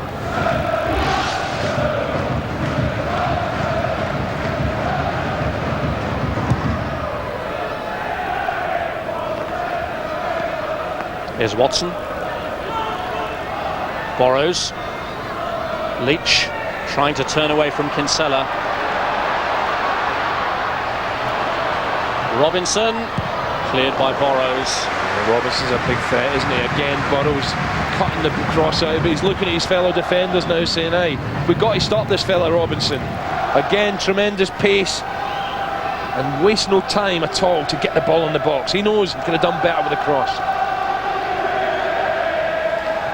Speaker 12: Here's Watson. Burrows. Leitch trying to turn away from Kinsella. Robinson, cleared by Burrows.
Speaker 6: Robinson's a big threat, isn't he? Again, Burrows cutting the cross out, but he's looking at his fellow defenders now saying, hey, we've got to stop this fella Robinson. Again, tremendous pace and waste no time at all to get the ball in the box. He knows he could have done better with the cross.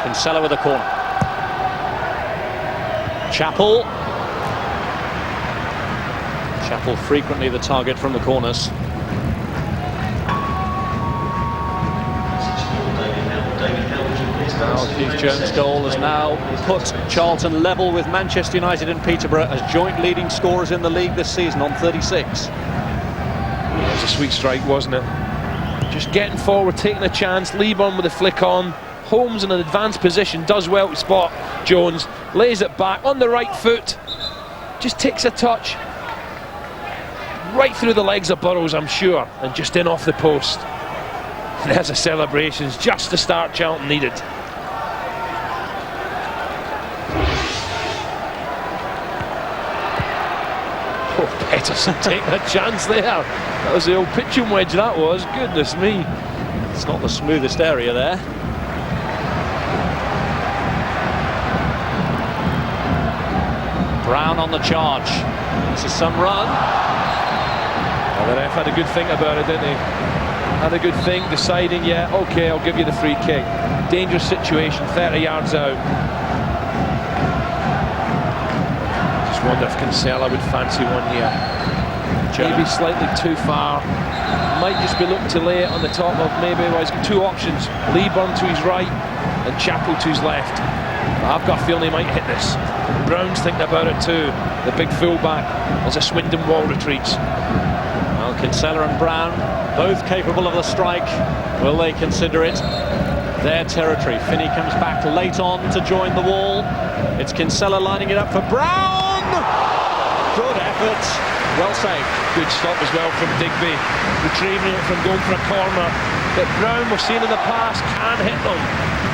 Speaker 12: Kinsella with the corner. Chapple. Chapple frequently the target from the corners. Now Keith Jones' goal has now put Charlton level with Manchester United and Peterborough as joint leading scorers in the league this season on 36.
Speaker 6: That was a sweet strike, wasn't it? Just getting forward, taking a chance. Leaburn with a flick on. Holmes in an advanced position, does well to spot Jones, lays it back on the right foot, just takes a touch right through the legs of Burrows, I'm sure, and just in off the post. There's the celebrations, just the start Charlton needed. Oh, Petterson taking a chance there. That was the old pitching wedge, that was. Goodness me.
Speaker 12: It's not the smoothest area there. Brown on the charge. This is some run.
Speaker 6: Well, the ref had a good think about it, didn't he? Had a good think, deciding, yeah, okay, I'll give you the free kick. Dangerous situation, 30 yards out. Just wonder if Kinsella would fancy one here. Maybe slightly too far. Might just be looking to lay it on the top of maybe, well, he's got two options. Leaburn to his right and Chapple to his left. I've got a feeling he might hit this. Brown's thinking about it too. The big fullback as a Swindon wall retreats.
Speaker 12: Well, Kinsella and Brown, both capable of the strike. Will they consider it their territory? Finney comes back late on to join the wall. It's Kinsella lining it up for Brown. Good effort. Well saved.
Speaker 6: Good stop as well from Digby, retrieving it from going for a corner. But Brown, we've seen in the past, can hit them.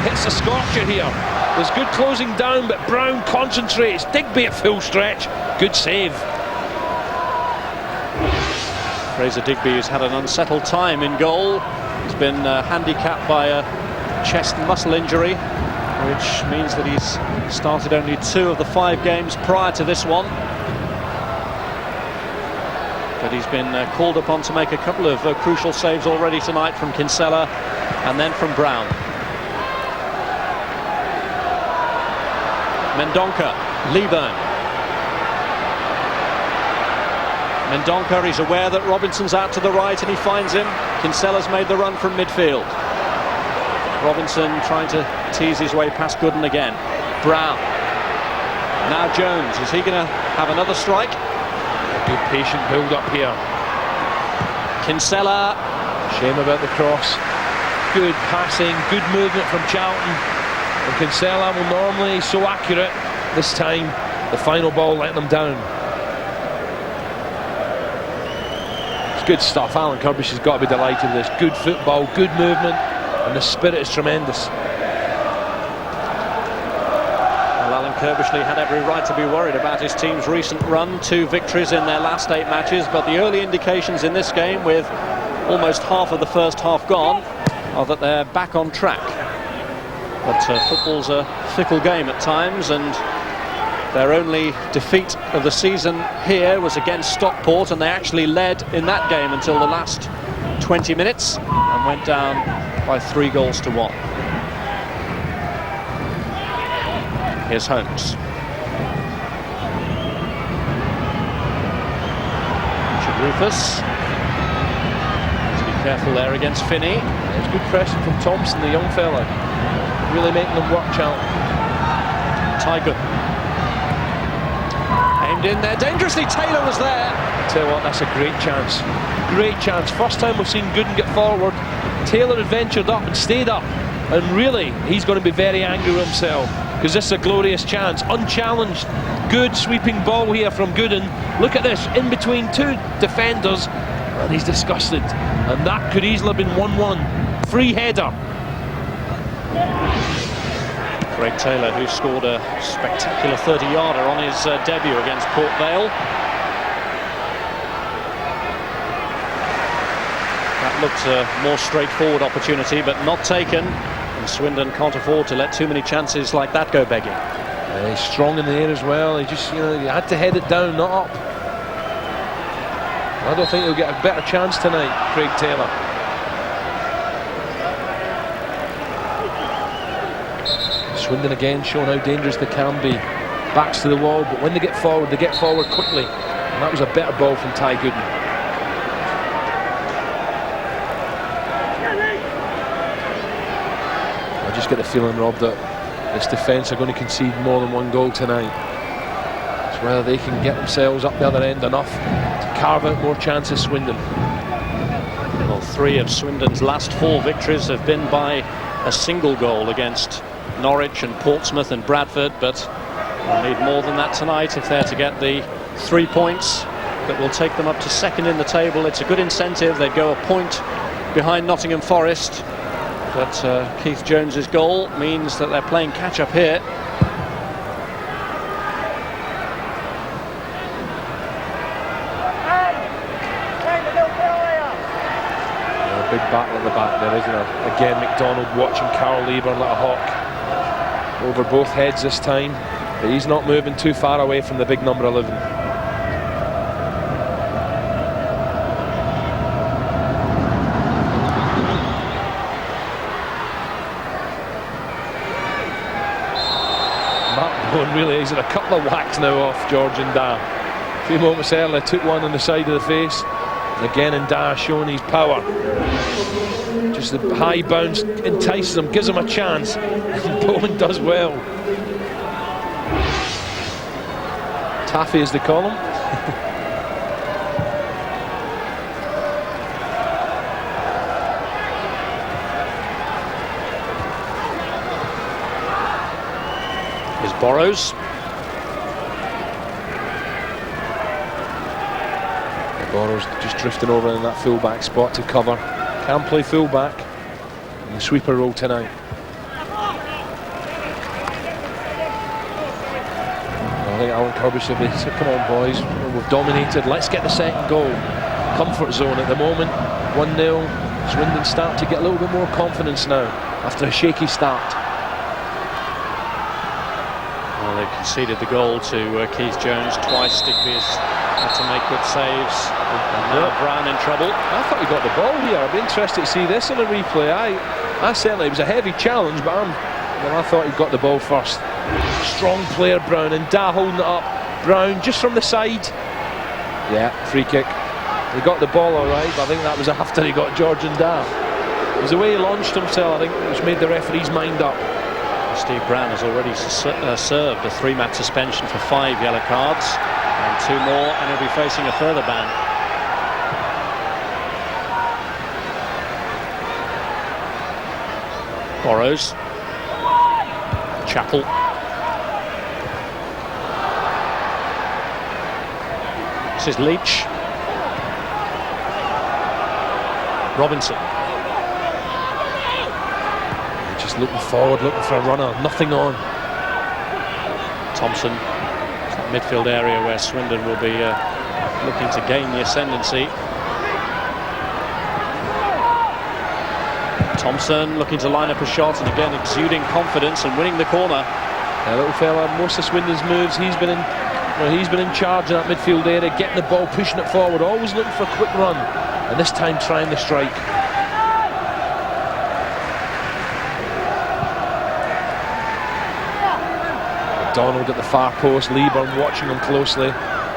Speaker 6: Hits a scorcher here. There's good closing down, but Brown concentrates. Digby at full stretch. Good save.
Speaker 12: Fraser Digby has had an unsettled time in goal. He's been handicapped by a chest muscle injury, which means that he's started only 2 of the 5 games prior to this one. But he's been called upon to make a couple of crucial saves already tonight from Kinsella and then from Brown. Mendonca, Leaburn. Mendonca, he's aware that Robinson's out to the right and he finds him. Kinsella's made the run from midfield. Robinson trying to tease his way past Gooden again. Brown. Now Jones, is he going to have another strike?
Speaker 6: Good patient build up here.
Speaker 12: Kinsella.
Speaker 6: Shame about the cross. Good passing, good movement from Charlton. And Kinsella will normally so accurate. This time, the final ball letting them down. It's good stuff. Alan Kirbysh has got to be delighted with this. Good football, good movement, and the spirit is tremendous.
Speaker 12: Kirbishley had every right to be worried about his team's recent run. 2 victories in their last 8 matches, but the early indications in this game, with almost half of the first half gone, are that they're back on track. But football's a fickle game at times, and their only defeat of the season here was against Stockport, and they actually led in that game until the last 20 minutes and went down by 3-1. Here's Holmes. Rufus. Has to be careful there against Finney.
Speaker 6: It's good pressure from Thompson, the young fella. Really making them work, Charlton.
Speaker 12: Tygood. Aimed in there dangerously. Taylor was there.
Speaker 6: Tell you what, that's a great chance. Great chance. First time we've seen Gooden get forward. Taylor had ventured up and stayed up. And really, he's going to be very angry with himself, because this is a glorious chance, unchallenged. Good sweeping ball here from Gooden. Look at this, in between 2 defenders, and he's disgusted. And that could easily have been 1-1. Free header.
Speaker 12: Greg Taylor, who scored a spectacular 30-yarder on his debut against Port Vale. That looked a more straightforward opportunity, but not taken. Swindon can't afford to let too many chances like that go begging.
Speaker 6: He's strong in the air as well. He just, you had to head it down, not up. I don't think he'll get a better chance tonight, Craig Taylor. Swindon again showing how dangerous they can be. Backs to the wall, but when they get forward quickly. And that was a better ball from Ty Gooden. I just get the feeling, Rob, that this defence are going to concede more than one goal tonight. It's whether they can get themselves up the other end enough to carve out more chances, Swindon.
Speaker 12: Well, 3 of Swindon's last 4 victories have been by a single goal against Norwich and Portsmouth and Bradford, but they'll need more than that tonight if they're to get the 3 points that will take them up to second in the table. It's a good incentive. They'd go a point behind Nottingham Forest, but Keith Jones's goal means that they're playing catch-up here.
Speaker 6: A big battle at the back there, isn't there? Again, McDonald watching Carl Leaburn like a hawk. Over both heads this time, but he's not moving too far away from the big number 11. Matt Bowen really is at a couple of whacks now off George and Ndah. A few moments earlier took one on the side of the face, and again Ndah showing his power. Just the high bounce entices him, gives him a chance, and Bowen does well. Taffy, as they call him.
Speaker 12: Here's Burrows.
Speaker 6: Burrows just drifting over in that full-back spot to cover. Can play full-back in the sweeper role tonight. I think Alan Kirby's will be saying, come on boys, we've dominated, let's get the second goal. Comfort zone at the moment, 1-0. Swindon start to get a little bit more confidence now after a shaky start.
Speaker 12: Well, they conceded the goal to Keith Jones twice. Digby has had to make good saves. And now Brown in trouble.
Speaker 6: I thought he got the ball here. I'd be interested to see this in a replay. I certainly, it was a heavy challenge, but I thought he got the ball first. Strong player, Brown, and Ndah holding it up. Brown just from the side. Yeah, free kick. He got the ball all right, but I think that was after he got George and Ndah. It was the way he launched himself, I think, which made the referee's mind up.
Speaker 12: Steve Brown has already served a 3-match suspension for 5 yellow cards, and 2 more, and he'll be facing a further ban. Burrows. Chapple. This is Leitch. Robinson.
Speaker 6: Just looking forward, looking for a runner, nothing on.
Speaker 12: Thompson. That midfield area where Swindon will be looking to gain the ascendancy. Thompson looking to line up a shot, and again exuding confidence and winning the corner.
Speaker 6: Little fella, most of Swindon's moves, he's been in charge of that midfield area, getting the ball, pushing it forward, always looking for a quick run, and this time trying the strike. McDonald at the far post, Leaburn watching him closely,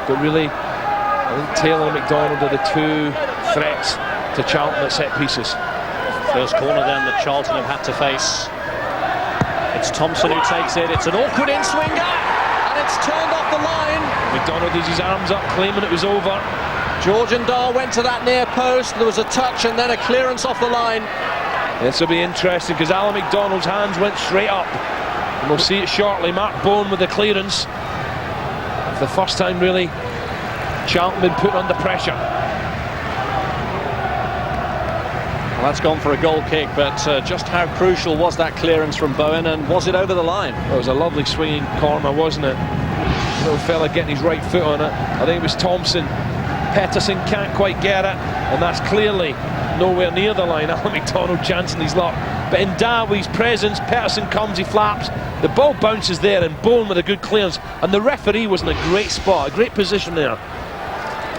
Speaker 6: but really, I think Taylor and McDonald are the 2 threats to Charlton at set pieces.
Speaker 12: First corner then that Charlton have had to face. It's Thompson who takes it. It's an awkward in-swinger, and it's turned off the line.
Speaker 6: McDonald has his arms up, claiming it was over.
Speaker 12: George and Ndah went to that near post. There was a touch and then a clearance off the line.
Speaker 6: This will be interesting because Alan McDonald's hands went straight up. And we'll see it shortly. Mark Bowen with the clearance. For the first time, really, Charlton been put under pressure.
Speaker 12: Well, that's gone for a goal kick, but just how crucial was that clearance from Bowen, and was it over the line?
Speaker 6: Well, it was a lovely swinging corner, wasn't it? Little fella getting his right foot on it. I think it was Thompson. Petterson can't quite get it, and that's clearly
Speaker 14: nowhere near the line. Alan McDonald chancing his luck. But in Ndah, with his presence, Petterson comes, he flaps. The ball bounces there, and Bowen with a good clearance. And the referee was in a great spot, a great position there.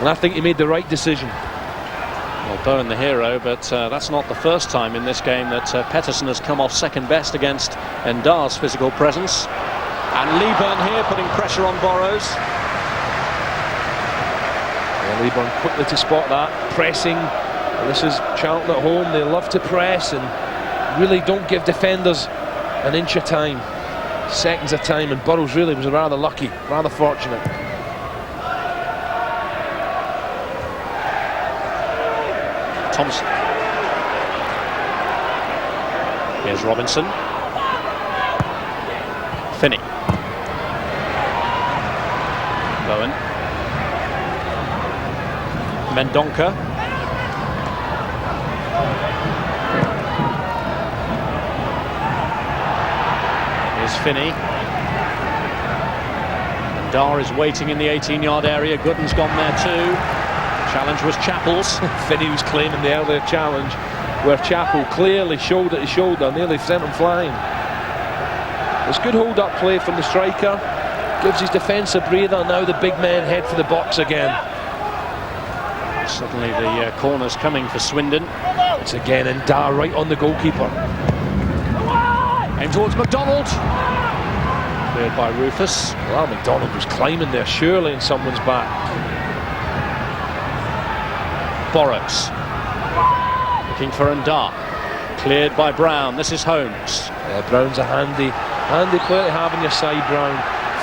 Speaker 14: And I think he made the right decision.
Speaker 12: Well, Bowen the hero, but that's not the first time in this game that Petterson has come off second best against Ndah's physical presence. And Leaburn here putting pressure on Burrows.
Speaker 14: Yeah, Leaburn quickly to spot that, pressing. And this is Charlton at home, they love to press and really don't give defenders an inch of time, seconds of time, and Burrows really was rather lucky, rather fortunate.
Speaker 12: Thompson. Here's Robinson. Finney. Bowen. Mendonca. Here's Finney. Ndah is waiting in the 18-yard area. Gooden's gone there too. Challenge was Chapple's.
Speaker 14: Finney was claiming the earlier challenge, where Chapple clearly showed at his shoulder, nearly sent him flying. It's good hold-up play from the striker. Gives his defence a breather. Now the big men head for the box again.
Speaker 12: Suddenly the corner's coming for Swindon.
Speaker 14: It's again Ndah right on the goalkeeper.
Speaker 12: Aim towards McDonald. Cleared by Rufus.
Speaker 14: Well, McDonald was climbing there, surely in someone's back.
Speaker 12: Burrows. Looking for Ndah. Cleared by Brown. This is Holmes.
Speaker 14: Yeah, Brown's a handy player to have on your side, Brown.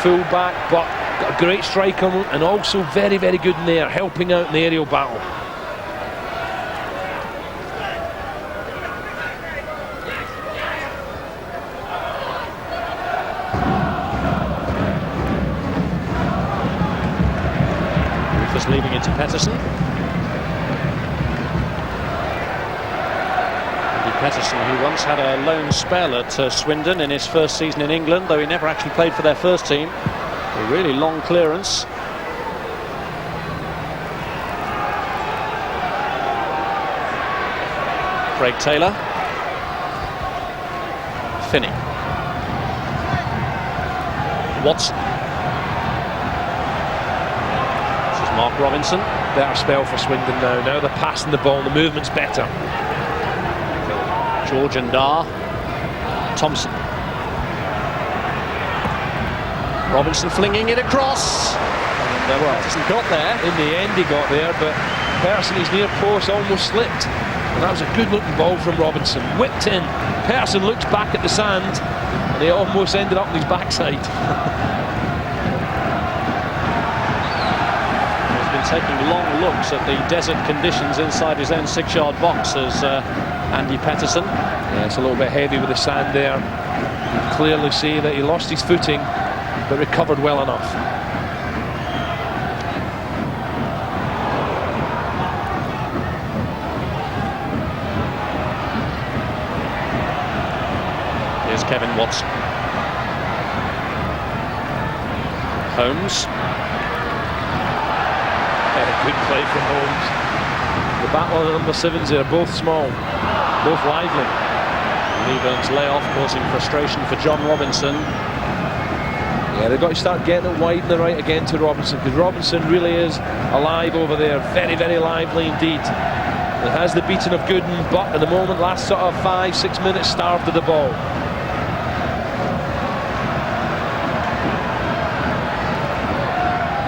Speaker 14: Full back, but got a great strike on him, and also very, very good in there, helping out in the aerial battle.
Speaker 12: Rufus leaving it to Petterson. Petterson, who once had a loan spell at Swindon in his first season in England, though he never actually played for their first team. A really long clearance. Craig Taylor. Finney. Watson. This is Mark Robinson.
Speaker 14: Better spell for Swindon now. Now they're passing the ball, the movement's better.
Speaker 12: George Ndah. Thompson. Robinson flinging it across. And Petterson got there.
Speaker 14: In the end he got there, but Petterson, his near post, almost slipped. And that was a good looking ball from Robinson. Whipped in. Petterson looks back at the sand, and he almost ended up on his backside.
Speaker 12: He's been taking long looks at the desert conditions inside his own 6-yard box as Andy Petterson.
Speaker 14: Yeah, it's a little bit heavy with the sand there. You can clearly see that he lost his footing, but recovered well enough.
Speaker 12: Here's Kevin Watson. Holmes.
Speaker 14: Yeah, good play from Holmes. The battle of the number 7s there, both small, both lively.
Speaker 12: Leaburn's layoff causing frustration for John Robinson.
Speaker 14: Yeah, they've got to start getting it wide and the right again to Robinson, because Robinson really is alive over there, very, very lively indeed. It has the beating of Gooden, but at the moment, last sort of 5-6 minutes, starved of the ball.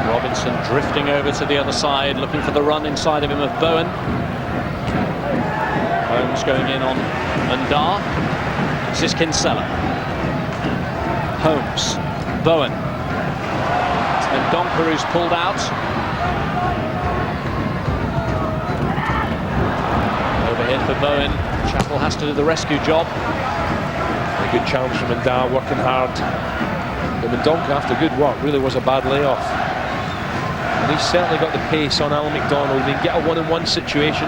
Speaker 12: Robinson drifting over to the other side, looking for the run inside of him of Bowen. Holmes going in on Ndah. This is Kinsella. Holmes. Bowen. It's Mendonca who's pulled out. Overhead for Bowen. Chapple has to do the rescue job.
Speaker 14: A good challenge from Ndah, working hard. But Mendonca, after good work, really was a bad layoff. And he's certainly got the pace on Alan McDonald. He can get a one-on-one situation.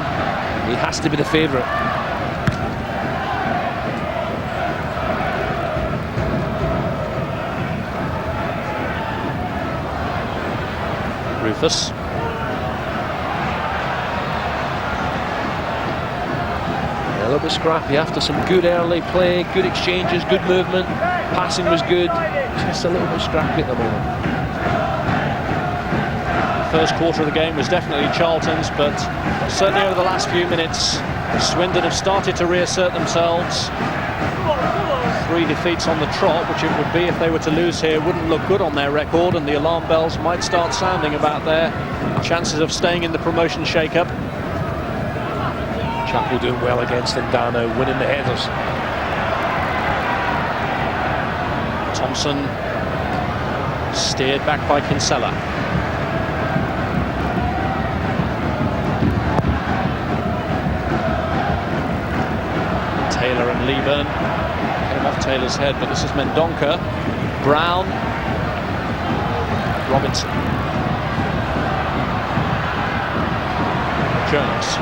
Speaker 14: He has to be the favourite.
Speaker 12: Rufus.
Speaker 14: little bit scrappy after some good early play, good exchanges, good movement, passing was good, just a little bit scrappy at the moment.
Speaker 12: First quarter of the game was definitely Charlton's, but certainly over the last few minutes, Swindon have started to reassert themselves. 3 defeats on the trot, which it would be if they were to lose here, wouldn't look good on their record, and the alarm bells might start sounding about their chances of staying in the promotion shake-up.
Speaker 14: Chapple doing well against Ndah now, winning the headers.
Speaker 12: Thompson steered back by Kinsella. Taylor and Leaburn came off Taylor's head, but this is Mendonca. Brown, Robinson, Jones,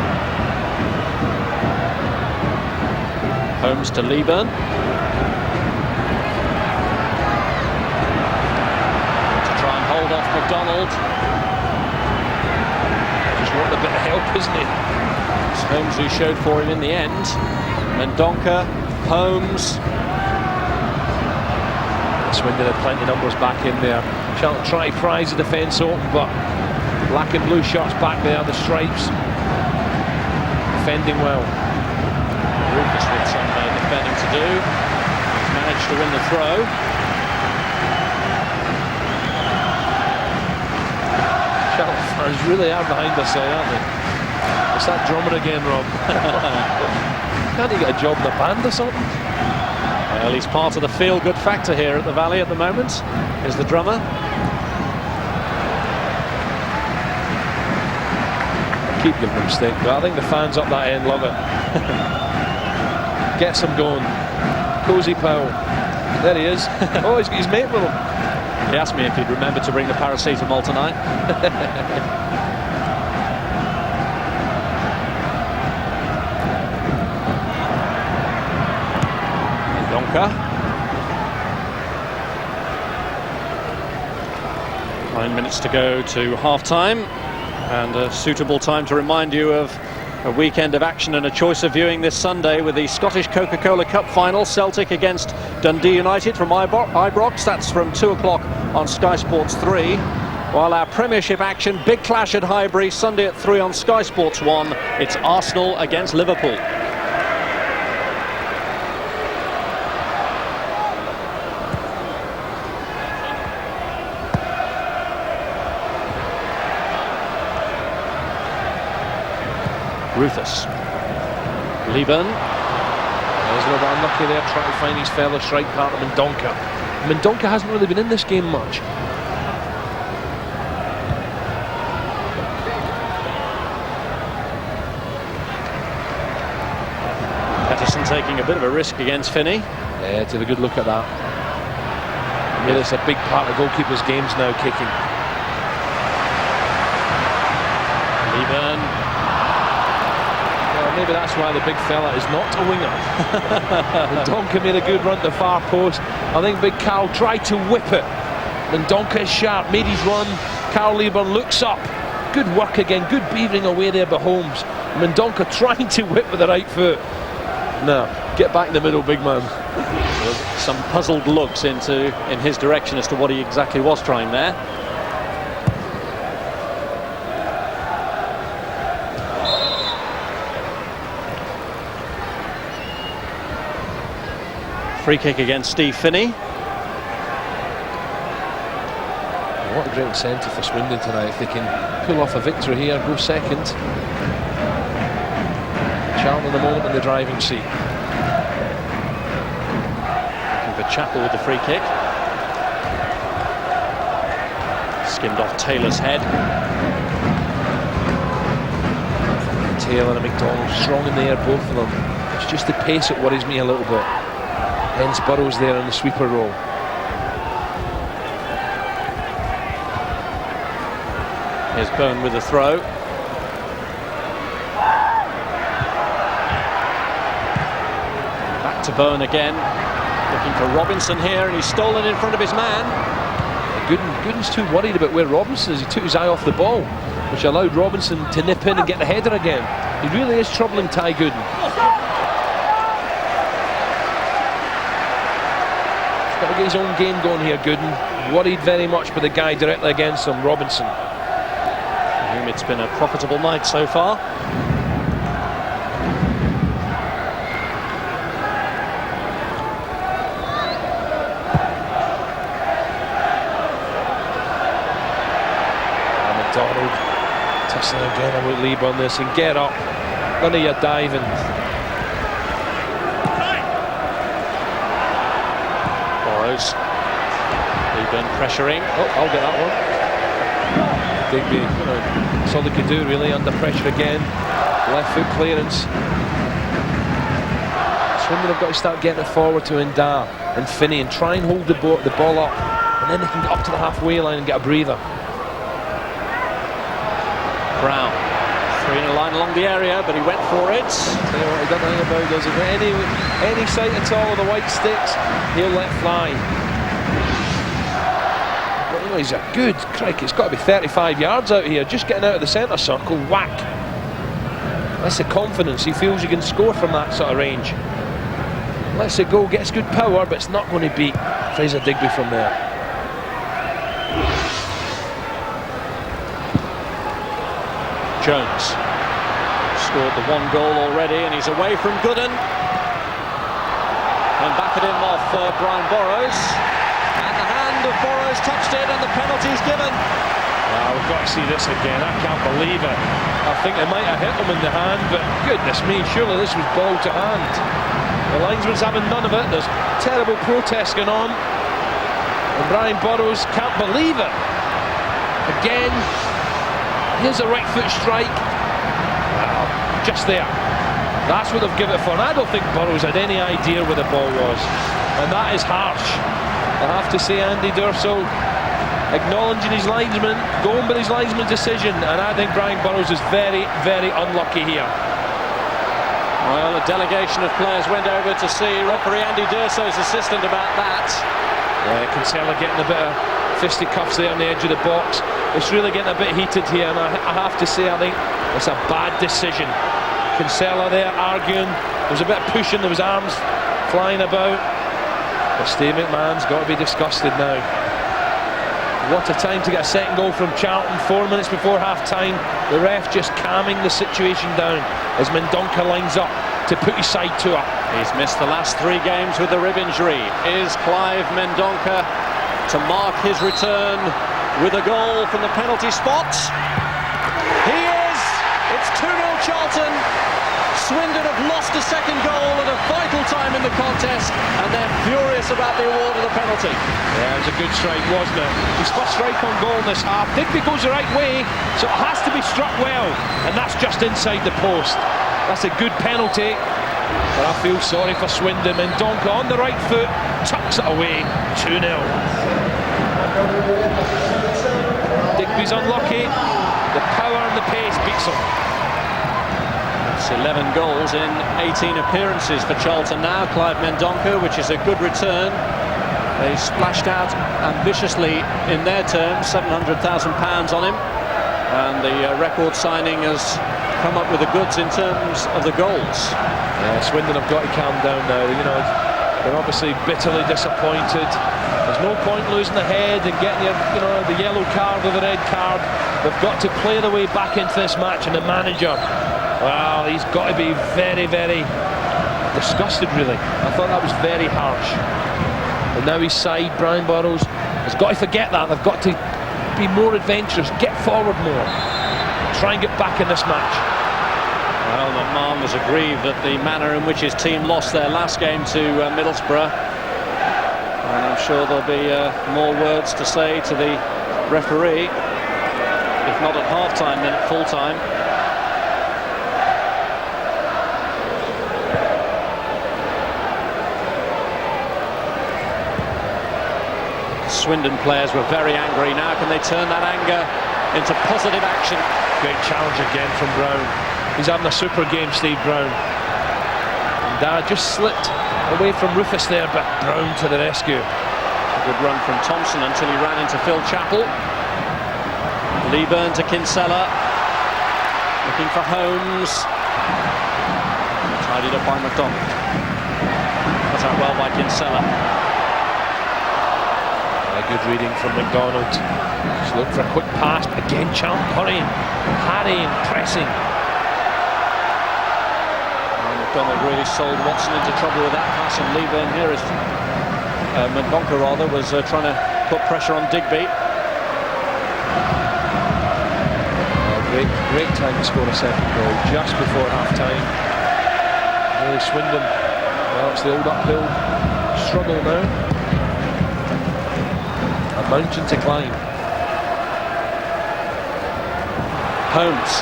Speaker 12: Holmes to Leaburn. To try and hold off McDonald.
Speaker 14: Just wanting a bit of help, isn't he?
Speaker 12: It's Holmes who showed for him in the end. Mendonca, Holmes.
Speaker 14: Swindon had plenty of numbers back in there. Charlton try pries the defence open, but black and blue shirts back there, the stripes. Defending well.
Speaker 12: Rufus with some defending to do. He's managed to win the throw.
Speaker 14: Charlton fans really are behind us, aren't they? It's that drummer again, Rob. Can't he get a job in the band or something?
Speaker 12: Well, he's part of the feel-good factor here at the Valley at the moment, is the drummer.
Speaker 14: Keep giving him stick, but I think the fans up that end love it. Gets him going. Cozy Powell. There he is. Oh, he's mate with him.
Speaker 12: He asked me if he'd remember to bring the paracetamol tonight. Mendonca. 9 minutes to go to half-time, and a suitable time to remind you of a weekend of action and a choice of viewing this Sunday with the Scottish Coca-Cola Cup final, Celtic against Dundee United from Ibrox. That's from 2 o'clock on Sky Sports 3. While our Premiership action, big clash at Highbury, Sunday at 3 on Sky Sports 1. It's Arsenal against Liverpool. Rufus. Leaburn.
Speaker 14: He's a little bit unlucky there, trying to find his fellow strike partner Mendonca. Mendonca hasn't really been in this game much.
Speaker 12: Petterson taking a bit of a risk against Finney.
Speaker 14: Yeah, take a good look at that. Yeah, it's a big part of goalkeepers' games now, kicking.
Speaker 12: Leaburn.
Speaker 14: Maybe that's why the big fella is not a winger. Mendonca made a good run to the far post. I think Big Carl tried to whip it. Mendonca is sharp, made his run. Carl Leaburn looks up. Good work again, good beavering away there by Holmes. Mendonca trying to whip with the right foot. No, get back in the middle, big man.
Speaker 12: Some puzzled looks in his direction as to what he exactly was trying there. Free kick against Steve Finney.
Speaker 14: What a great incentive for Swindon tonight if they can pull off a victory here, go second. Charlton at the moment in the driving seat.
Speaker 12: Looking for Chapple with the free kick. Skimmed off Taylor's head.
Speaker 14: Taylor and McDonald strong in the air, both of them. It's just the pace that worries me a little bit. Hence Burrows there in the sweeper role.
Speaker 12: Here's Bowen with the throw. Back to Bowen again. Looking for Robinson here, and he's stolen in front of his man.
Speaker 14: Gooden's too worried about where Robinson is. He took his eye off the ball, which allowed Robinson to nip in and get the header again. He really is troubling Ty Gooden. got to get his own game going here, Gooden. Worried very much by the guy directly against him, Robinson.
Speaker 12: For whom it's been a profitable night so far.
Speaker 14: McDonald tussling again about Leaburn there, saying get up, none of your diving.
Speaker 12: Burrows. Leaburn pressuring.
Speaker 14: Oh, I'll get that one. Digby, that's all they could do really, under pressure again. Left foot clearance. Swindon have got to start getting it forward to Ndah and Finney and try and hold the ball up, and then they can get up to the halfway line and get a breather.
Speaker 12: Brown threw in a line along the area, but he went for it.
Speaker 14: Tell you what, he doesn't think about those. If any sight at all of the white sticks, he'll let fly. But you know, he's a good crike. It's got to be 35 yards out here, just getting out of the centre circle, whack. That's the confidence. He feels he can score from that sort of range. Lets it go, gets good power, but it's not going to beat Fraser Digby from there.
Speaker 12: Jones scored the 1 goal already, and he's away from Gooden. And back at him off Brian Burrows. And the hand of Burrows touched it, and the penalty's given.
Speaker 14: Wow, we've got to see this again. I can't believe it. I think they might have hit him in the hand, but goodness me, surely this was ball to hand. The linesman's having none of it. There's terrible protest going on. And Brian Burrows can't believe it. Again, here's a right foot strike. Wow, just there. That's what they've given it for. And I don't think Burrows had any idea where the ball was. And that is harsh. I have to say, Andy Dursall acknowledging his linesman, going by his linesman's decision, and I think Brian Burrows is very, very unlucky here.
Speaker 12: Well, a delegation of players went over to see referee Andy Dursall's assistant about that.
Speaker 14: Yeah, Kinsella getting a bit of fisticuffs there on the edge of the box. It's really getting a bit heated here, and I have to say, I think it's a bad decision. Kinsella there arguing. There was a bit of pushing, there was arms flying about. But Steve McMahon's got to be disgusted now. What a time to get a second goal from Charlton, 4 minutes before half-time. The ref just calming the situation down as Mendonca lines up to put his side to her.
Speaker 12: He's missed the last 3 games with the rib injury. Is Clive Mendonca to mark his return with a goal from the penalty spot? He is! It's 2-0 Charlton. Swindon have lost a second goal at a vital time in the contest, and they're furious about the award of the penalty.
Speaker 14: Yeah, it was a good strike, wasn't it? His first strike on goal in this half. Digby goes the right way, so it has to be struck well, and that's just inside the post. That's a good penalty, but I feel sorry for Swindon. Mendonca on the right foot, tucks it away, 2-0. Digby's unlucky. The power and the pace beats him.
Speaker 12: It's 11 goals in 18 appearances for Charlton now. Clive Mendonca, which is a good return. They splashed out ambitiously in their terms, £700,000 on him, and the record signing has come up with the goods in terms of the goals.
Speaker 14: Yeah, Swindon have got to calm down now. You know, they're obviously bitterly disappointed. There's no point losing the head and getting the yellow card or the red card. They've got to play their way back into this match, and the manager, well, he's got to be very, very disgusted, really. I thought that was very harsh. And now his side, Brian Burrows, has got to forget that. They've got to be more adventurous, get forward more, try and get back in this match.
Speaker 12: Well, McMahon was aggrieved at the manner in which his team lost their last game to Middlesbrough. And I'm sure there'll be more words to say to the referee, if not at half-time, then at full-time. Swindon players were very angry. Now can they turn that anger into positive action?
Speaker 14: Great challenge again from Brown. He's having a super game, Steve Brown. And Ndah just slipped away from Rufus there, but Brown to the rescue.
Speaker 12: A good run from Thompson until he ran into Phil Chapple. Leaburn to Kinsella. Looking for Holmes. Tidied up by McDonald. Cut out well by Kinsella.
Speaker 14: A good reading from McDonald. Just looking for a quick pass, but again Charlton hurrying, harrying, pressing.
Speaker 12: McDonald really sold Watson into trouble with that pass, and Leaburn here is Mendonca rather was trying to put pressure on Digby.
Speaker 14: Great time to score a second goal just before half time. Really Swindon, well, it's the old uphill struggle now. A mountain to climb.
Speaker 12: Holmes.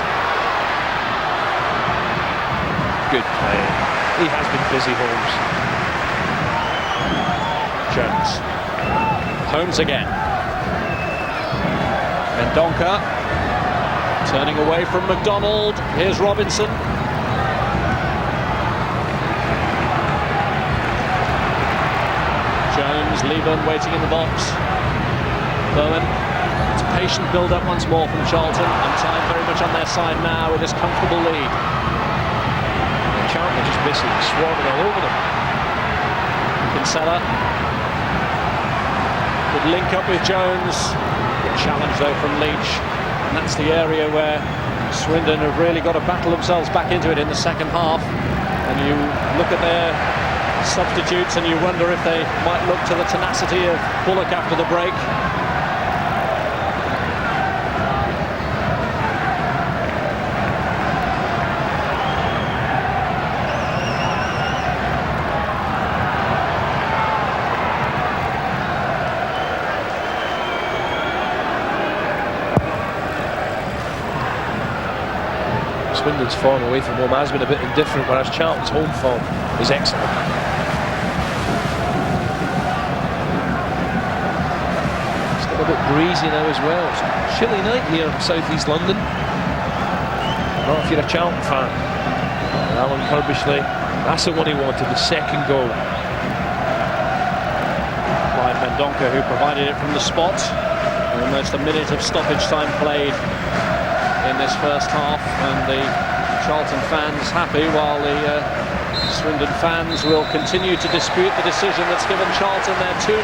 Speaker 14: Good play. He has been busy, Holmes.
Speaker 12: Jones. Holmes again. Mendonca turning away from McDonald. Here's Robinson. Jones, Leaburn waiting in the box. Bowen. It's a patient build-up once more from Charlton, and time very much on their side now with this comfortable lead.
Speaker 14: Charlton are just basically swarming all over them.
Speaker 12: Kinsella would link up with Jones. Good challenge though from Leitch, and that's the area where Swindon have really got to battle themselves back into it in the second half. And you look at their substitutes and you wonder if they might look to the tenacity of Bullock after the break.
Speaker 14: Swindon's form away from home has been a bit indifferent, whereas Charlton's home form is excellent. It's got a bit breezy now as well. It's a chilly night here in South East London. Not if you're a Charlton fan. And Alan Kirbishley, that's the one he wanted, the second goal.
Speaker 12: Mendonca, who provided it from the spot. Almost a minute of stoppage time played in this first half, and the Charlton fans happy, while the Swindon fans will continue to dispute the decision that's given Charlton their 2-0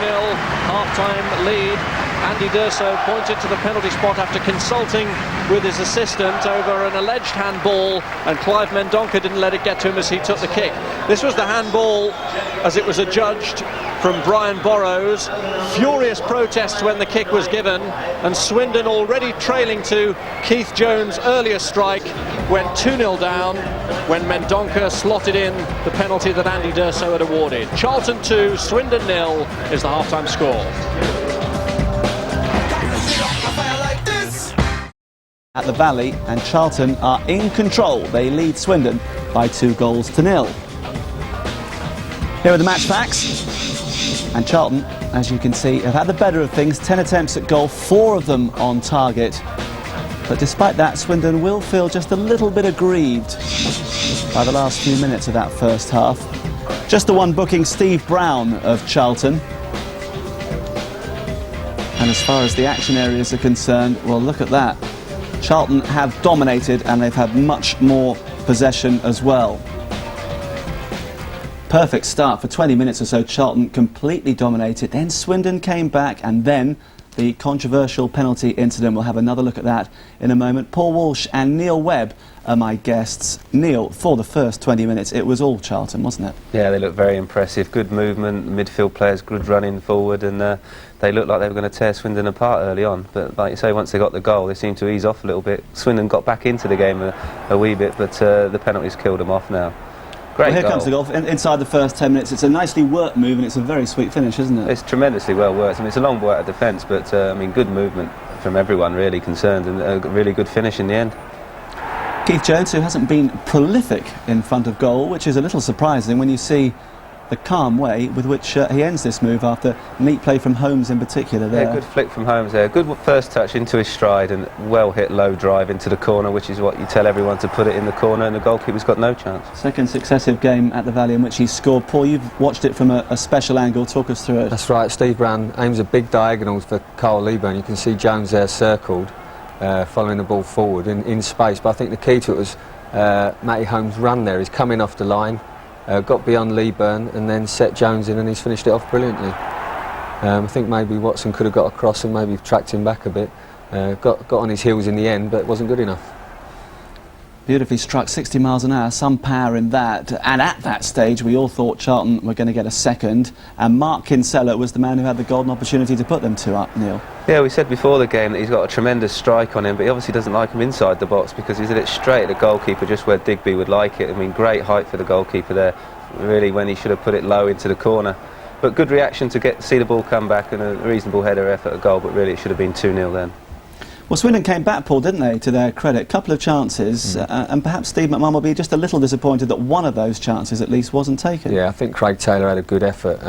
Speaker 12: half-time lead. Andy D'Urso pointed to the penalty spot after consulting with his assistant over an alleged handball, and Clive Mendonca didn't let it get to him as he took the kick. This was the handball as it was adjudged from Brian Borrows. Furious protests when the kick was given, and Swindon already trailing to Keith Jones' earlier strike went 2-0 down when Mendonca slotted in the penalty that Andy D'Urso had awarded. Charlton 2, Swindon 0 is the half-time score.
Speaker 2: At the Valley, and Charlton are in control. They lead Swindon by 2-0. Here are the match facts. And Charlton, as you can see, have had the better of things. 10 attempts at goal, 4 of them on target. But despite that, Swindon will feel just a little bit aggrieved by the last few minutes of that first half. Just the one booking, Steve Brown of Charlton. And as far as the action areas are concerned, well, look at that. Charlton have dominated, and they've had much more possession as well. Perfect start for 20 minutes or so. Charlton completely dominated, then Swindon came back, and then the controversial penalty incident. We'll have another look at that in a moment. Paul Walsh and Neil Webb are my guests. Neil, for the first 20 minutes it was all Charlton, wasn't it?
Speaker 5: Yeah, they looked very impressive. Good movement, midfield players, good running forward, and they looked like they were going to tear Swindon apart early on. But like you say, once they got the goal, they seemed to ease off a little bit. Swindon got back into the game a wee bit, but the penalties killed them off now. Great
Speaker 2: well, here
Speaker 5: goal.
Speaker 2: comes the goal. Inside the first 10 minutes, it's a nicely worked move, and it's a very sweet finish, isn't it?
Speaker 5: It's tremendously well worked. I mean, it's a long ball out of defence, but I mean, good movement from everyone really concerned, and a really good finish in the end.
Speaker 2: Keith Jones, who hasn't been prolific in front of goal, which is a little surprising when you see the calm way with which he ends this move after neat play from Holmes in particular there.
Speaker 5: Yeah, good flick from Holmes there. Good first touch into his stride, and well hit low drive into the corner, which is what you tell everyone to put it in the corner, and the goalkeeper's got no chance.
Speaker 2: Second successive game at the Valley in which he scored. Paul, you've watched it from a special angle. Talk us through it.
Speaker 4: That's right. Steve Brown aims a big diagonal for Cowe Leaburn. You can see Jones there circled, following the ball forward in space. But I think the key to it was Matty Holmes' run there. He's coming off the line, got beyond Leaburn, and then set Jones in, and he's finished it off brilliantly. I think maybe Watson could have got across and maybe tracked him back a bit. Got on his heels in the end, but it wasn't good enough.
Speaker 2: Beautifully struck, 60 miles an hour, some power in that. And at that stage, we all thought Charlton were going to get a second. And Mark Kinsella was the man who had the golden opportunity to put them 2-up, Neil.
Speaker 5: Yeah, we said before the game that he's got a tremendous strike on him, but he obviously doesn't like him inside the box because he's hit it straight at the goalkeeper, just where Digby would like it. I mean, great height for the goalkeeper there, really, when he should have put it low into the corner. But good reaction to see the ball come back and a reasonable header effort at goal, but really it should have been 2-0 then.
Speaker 2: Well, Swindon came back, Paul, didn't they, to their credit? Couple of chances, and perhaps Steve McMahon will be just a little disappointed that one of those chances at least wasn't taken.
Speaker 4: Yeah, I think Craig Taylor had a good effort,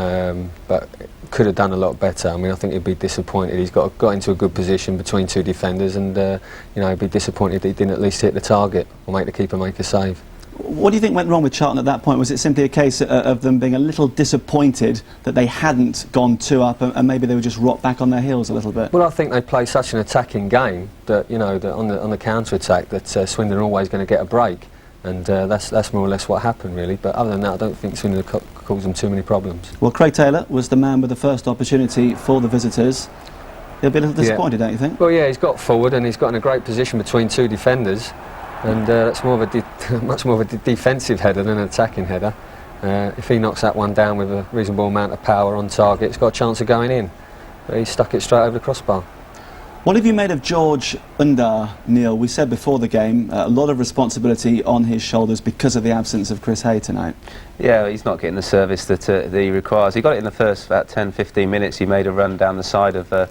Speaker 4: but could have done a lot better. I mean, I think he'd be disappointed. He's got into a good position between two defenders, and you know, he'd be disappointed that he didn't at least hit the target or make the keeper make a save.
Speaker 2: What do you think went wrong with Charlton at that point? Was it simply a case of them being a little disappointed that they hadn't gone 2-up and maybe they were just rocked back on their heels a little bit?
Speaker 4: Well, I think they play such an attacking game that, you know, that on the counter-attack that Swindon are always going to get a break, and that's more or less what happened, really. But other than that, I don't think Swindon caused them too many problems.
Speaker 2: Well, Craig Taylor was the man with the first opportunity for the visitors. He'll be a little disappointed, don't you think?
Speaker 4: Well, yeah, he's got forward and he's got in a great position between two defenders. And that's more of a much more of a defensive header than an attacking header. If he knocks that one down with a reasonable amount of power on target, it's got a chance of going in. But he stuck it straight over the crossbar.
Speaker 2: What have you made of George Ndah, Neil? We said before the game, a lot of responsibility on his shoulders because of the absence of Chris Hay tonight.
Speaker 5: Yeah, he's not getting the service that he requires. He got it in the first about 10-15 minutes. He made a run down the side of the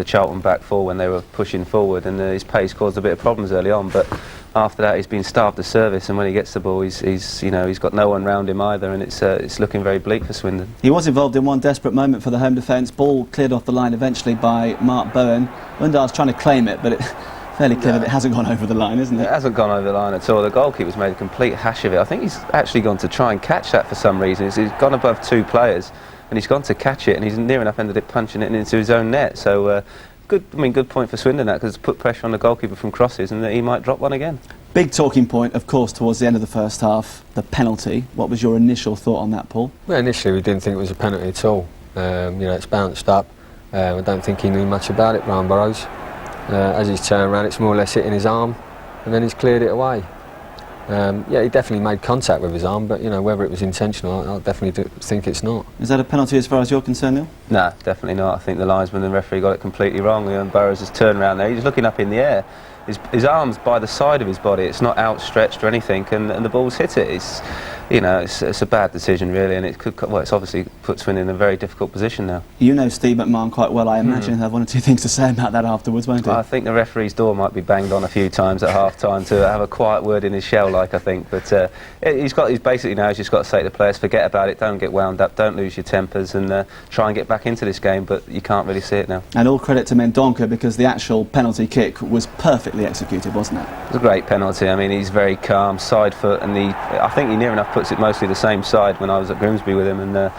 Speaker 5: Charlton back four when they were pushing forward, and his pace caused a bit of problems early on. But after that, he's been starved of service, and when he gets the ball, he's got no one round him either, and it's looking very bleak for Swindon.
Speaker 2: He was involved in one desperate moment for the home defence. Ball cleared off the line eventually by Mark Bowen. Ndah's trying to claim it, but it's fairly clear that it hasn't gone over the line, isn't it?
Speaker 5: It hasn't gone over the line at all. The goalkeeper's made a complete hash of it. I think he's actually gone to try and catch that for some reason. He's gone above two players, and he's gone to catch it, and he's near enough ended up punching it into his own net. So good point for Swindon, that, because it's put pressure on the goalkeeper from crosses, and he might drop one again.
Speaker 2: Big talking point, of course, towards the end of the first half, the penalty. What was your initial thought on that, Paul?
Speaker 4: Well, initially we didn't think it was a penalty at all. You know, it's bounced up. I don't think he knew much about it, Brian Burrows. As he's turned around, it's more or less hitting his arm, and then he's cleared it away. Yeah, he definitely made contact with his arm, but you know, whether it was intentional, I definitely think it's not.
Speaker 2: Is that a penalty as far as you're concerned, Neil?
Speaker 5: No, definitely not. I think the linesman and the referee got it completely wrong. Burrows has turned around there. He's looking up in the air. His arm's by the side of his body. It's not outstretched or anything, and the ball's hit it. It's a bad decision, really, and it's obviously put Swindon in a very difficult position now.
Speaker 2: You know Steve McMahon quite well. I imagine he'll have one or two things to say about that afterwards, won't he?
Speaker 5: I think the referee's door might be banged on a few times at half-time to have a quiet word in his shell, I think. But he's basically now just got to say to the players, forget about it, don't get wound up, don't lose your tempers, and try and get back into this game. But you can't really see it now.
Speaker 2: And all credit to Mendonca, because the actual penalty kick was perfectly executed, wasn't it?
Speaker 5: It was a great penalty. I mean, he's very calm, side foot, and I think he near enough puts it mostly the same side when I was at Grimsby with him, and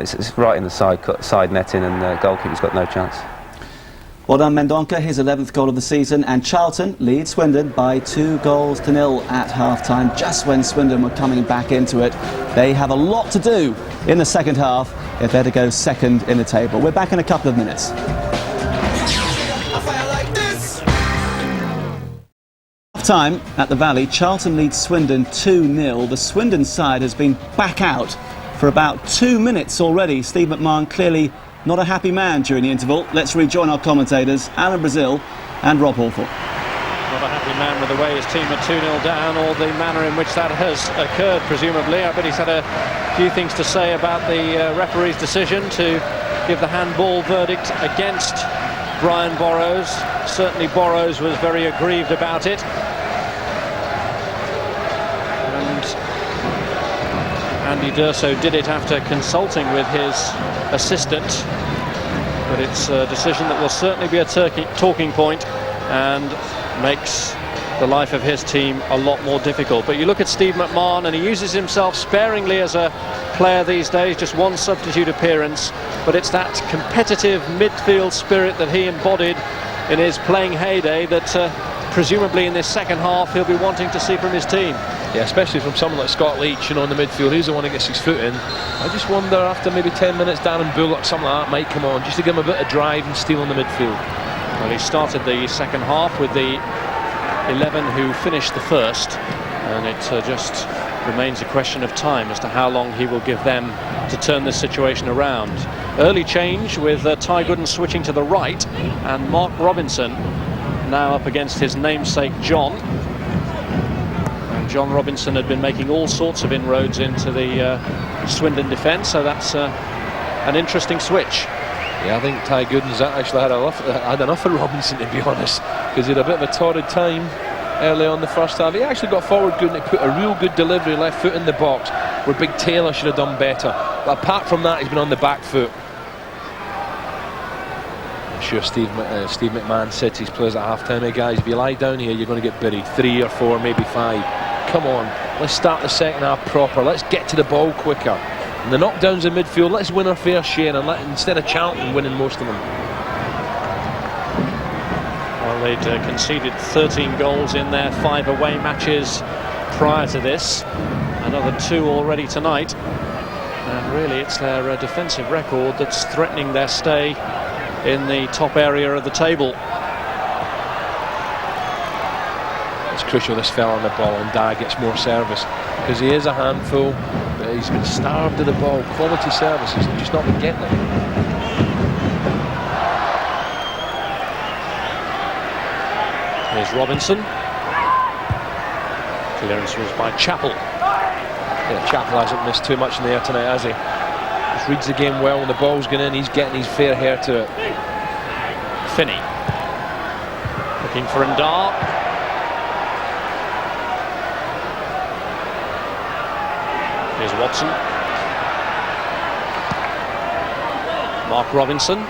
Speaker 5: it's right in the side netting, and the goalkeeper's got no chance.
Speaker 2: Well done, Mendonca, his 11th goal of the season, and Charlton lead Swindon by 2-0 at half-time, just when Swindon were coming back into it. They have a lot to do in the second half if they're to go second in the table. We're back in a couple of minutes. Time at the Valley, Charlton leads Swindon 2-0. The Swindon side has been back out for about 2 minutes already. Steve McMahon clearly not a happy man during the interval. Let's rejoin our commentators, Alan Brazil and Rob Hawthorne.
Speaker 12: Not a happy man with the way his team are 2-0 down, or the manner in which that has occurred, presumably. I bet he's had a few things to say about the referee's decision to give the handball verdict against Brian Burrows. Certainly Burrows was very aggrieved about it. Andy D'Urso did it after consulting with his assistant, but it's a decision that will certainly be a talking point and makes the life of his team a lot more difficult. But you look at Steve McMahon, and he uses himself sparingly as a player these days, just one substitute appearance, but it's that competitive midfield spirit that he embodied in his playing heyday that presumably in this second half he'll be wanting to see from his team.
Speaker 14: Yeah, especially from someone like Scott Leitch, you know, in the midfield. He's the one who gets his foot in. I just wonder, after maybe 10 minutes, Darren Bullock, something like that, might come on, just to give him a bit of drive and steal in the midfield.
Speaker 12: Well, he started the second half with the 11 who finished the first, and it just remains a question of time as to how long he will give them to turn this situation around. Early change with Ty Gooden switching to the right, and Mark Robinson now up against his namesake John. And John Robinson had been making all sorts of inroads into the Swindon defence, so that's an interesting switch.
Speaker 14: Yeah, I think Ty Gooden's actually had enough of Robinson, to be honest, because he had a bit of a torrid time early on the first half. He actually got forward good and he put a real good delivery, left foot in the box, where Big Taylor should have done better. But apart from that, he's been on the back foot. I'm sure Steve McMahon said to his players at half-time, "Hey guys, if you lie down here, you're going to get buried. 3 or 4, maybe 5. Come on, let's start the second half proper. Let's get to the ball quicker. And the knockdowns in midfield, let's win our fair share, and instead of Charlton winning most of them."
Speaker 12: Well, they'd conceded 13 goals in their 5 away matches prior to this. Another 2 already tonight. And really, it's their defensive record that's threatening their stay in the top area of the table.
Speaker 14: It's crucial this fella on the ball, and Ndah gets more service, because he is a handful, but he's been starved of the ball. Quality services, he's just not been getting it.
Speaker 12: Here's Robinson. Clearance was by Chapple.
Speaker 14: Yeah, Chapple hasn't missed too much in the air tonight, has he? Just reads the game well. When the ball's going in, he's getting his fair share to it.
Speaker 12: Finney looking for Ndah. Here's Watson. Mark Robinson.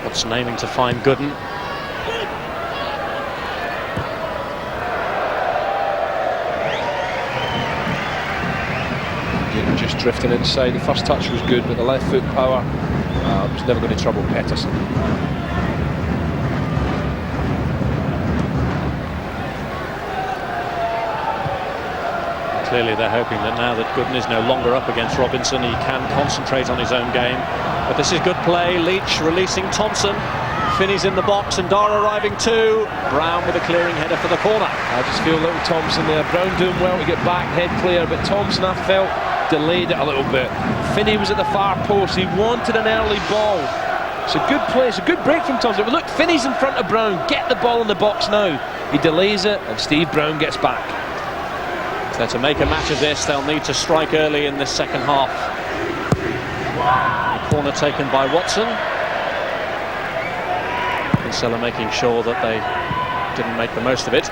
Speaker 12: Watson aiming to find Gooden.
Speaker 14: Just drifting inside. The first touch was good, but the left foot power was never going to trouble Petterson.
Speaker 12: Clearly they're hoping that now that Gooden is no longer up against Robinson, he can concentrate on his own game. But this is good play. Leitch releasing Thompson. Finney's in the box, and Ndah arriving too. Brown with a clearing header for the corner.
Speaker 14: I just feel little Thompson there. Brown doing well to get back, head clear, but Thompson, I felt, delayed it a little bit. Finney was at the far post. He wanted an early ball. It's a good play. It's a good break from Thompson. But look, Finney's in front of Brown. Get the ball in the box now. He delays it, and Steve Brown gets back.
Speaker 12: So to make a match of this, they'll need to strike early in this second half. The corner taken by Watson. Kinsella making sure that they didn't make the most of it.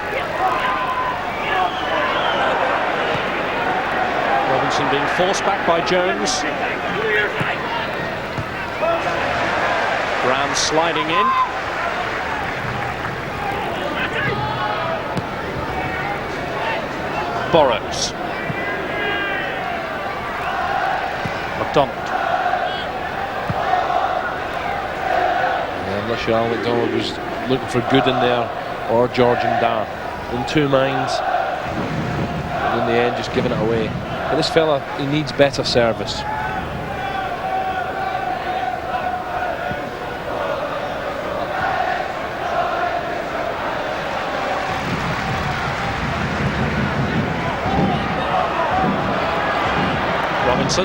Speaker 12: Robinson being forced back by Jones. Brown sliding in. Borrows. McDonald.
Speaker 14: Yeah, I'm not sure Al McDonald was looking for Gooden there, or George and Ndah. In two minds, and in the end just giving it away. But this fella, he needs better service.
Speaker 12: Robinson.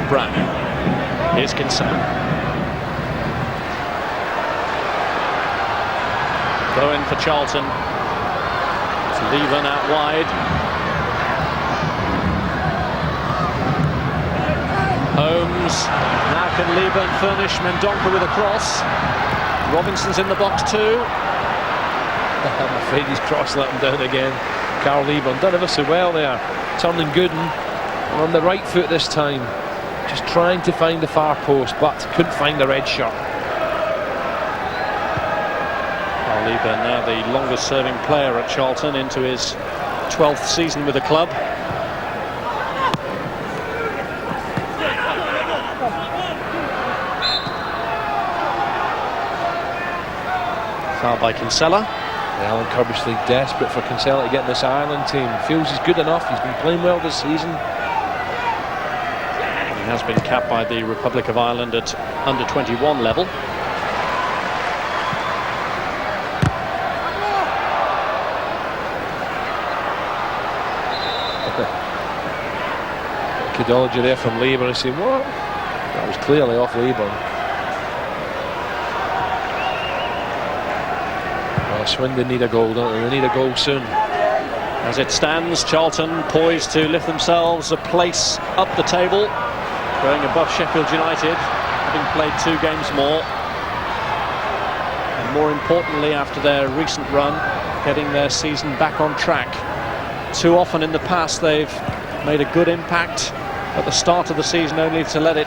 Speaker 12: Brown. Here's Kinsella. Bowen for Charlton. It's Leaburn out wide. Holmes. Now can Leaburn furnish Mendonca with a cross. Robinson's in the box too.
Speaker 14: I'm afraid he's cross let him down again. Carl Leaburn done ever so well there, turning Gooden on the right foot this time, just trying to find the far post, but couldn't find the red shirt.
Speaker 12: Carl Leaburn now the longest serving player at Charlton, into his 12th season with the club. Foul by Kinsella.
Speaker 14: Alan Kirbysley desperate for Kinsella to get in this Ireland team. Feels he's good enough. He's been playing well this season.
Speaker 12: He has been capped by the Republic of Ireland at under 21 level.
Speaker 14: Kidology there from Leaburn. I say, what? That was clearly off Leaburn. Well, Swindon need a goal, don't they? They need a goal soon.
Speaker 12: As it stands, Charlton poised to lift themselves a place up the table, going above Sheffield United, having played 2 games more. And more importantly, after their recent run, getting their season back on track. Too often in the past they've made a good impact at the start of the season, only to let it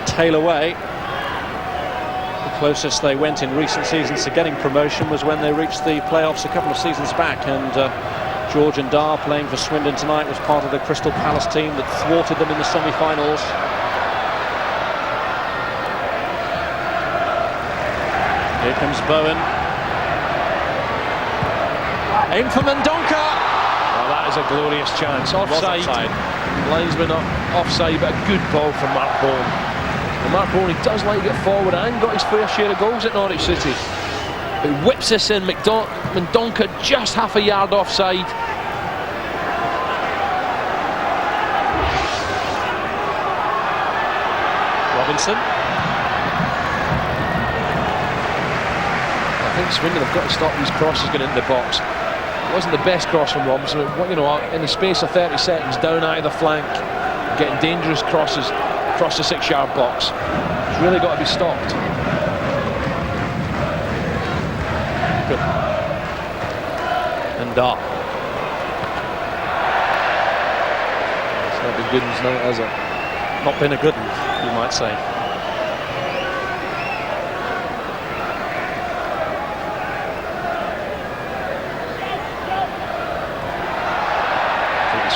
Speaker 12: tail away. The closest they went in recent seasons to getting promotion was when they reached the playoffs a couple of seasons back, and George Ndah, playing for Swindon tonight, was part of the Crystal Palace team that thwarted them in the semi-finals. Here comes Bowen. Aim for Mendonca.
Speaker 14: Well, that is a glorious chance. Offside. Linesman offside, but a good ball from Mark Bowen. And Mark Bowen, he does like to get forward and got his fair share of goals at Norwich City. He whips this in. Mendonca just half a yard offside.
Speaker 12: Robinson.
Speaker 14: I think Swindon have got to stop these crosses going into the box. It wasn't the best cross from Robinson, but, you know, in the space of 30 seconds down either flank, getting dangerous crosses across the 6-yard box. It's really got to be stopped.
Speaker 12: Good. Ndah.
Speaker 14: It's not been Gooden's night, has it?
Speaker 12: Not been a good one, you might say.